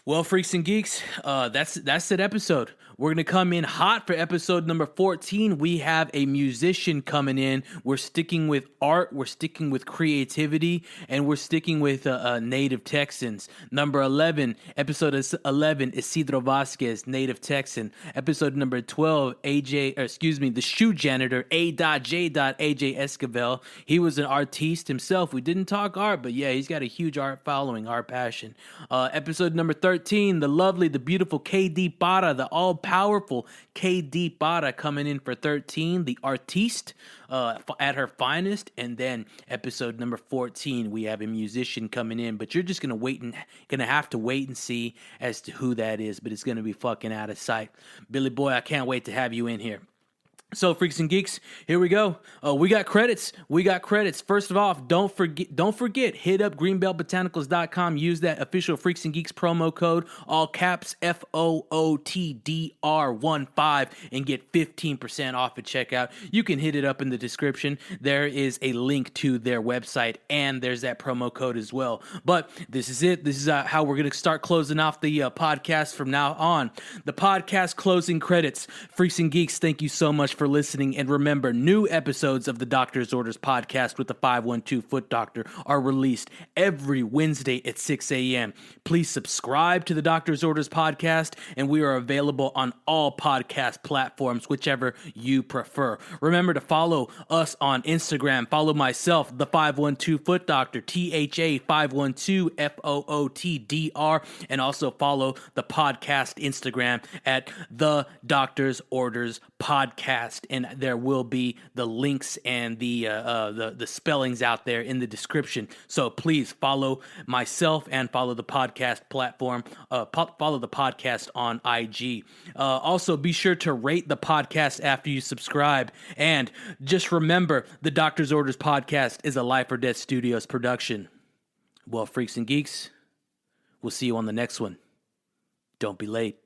Well, Freaks and Geeks, that's that episode. We're going to come in hot for episode number 14. We have a musician coming in. We're sticking with art. We're sticking with creativity. And we're sticking with native Texans. Number 11, episode 11, Isidro Vasquez, native Texan. Episode number 12, the shoe janitor, A.J. Esquivel. He was an artiste himself. We didn't talk art, but yeah, he's got a huge art following, art passion. Episode number 13, the lovely, the beautiful KD Parra, the all-powerful KD Parra coming in for 13, the artiste at her finest. And then episode number 14, we have a musician coming in, but you're just gonna have to wait and see as to who that is, but it's gonna be fucking out of sight. Billy boy, I can't wait to have you in here. So, Freaks and Geeks, here we go. We got credits. First of all, don't forget, hit up greenbeltbotanicals.com. Use that official Freaks and Geeks promo code, all caps, FOOTDR15, and get 15% off at checkout. You can hit it up in the description. There is a link to their website, and there's that promo code as well. But this is it. This is how we're going to start closing off the podcast from now on. The podcast closing credits. Freaks and Geeks, thank you so much for listening, and remember, new episodes of the Doctor's Orders podcast with the 512 Foot Doctor are released every Wednesday at 6 a.m. Please subscribe to the Doctor's Orders podcast, and we are available on all podcast platforms, whichever you prefer. Remember to follow us on Instagram. Follow myself, the 512 Foot Doctor, THA 512 FOOTDR, and also follow the podcast Instagram at the Doctor's Orders podcast. And there will be the links and the spellings out there in the description. So please follow myself and follow the podcast platform. Follow the podcast on IG. Also, be sure to rate the podcast after you subscribe. And just remember, the Doctor's Orders podcast is a Life or Death Studios production. Well, Freaks and Geeks, we'll see you on the next one. Don't be late.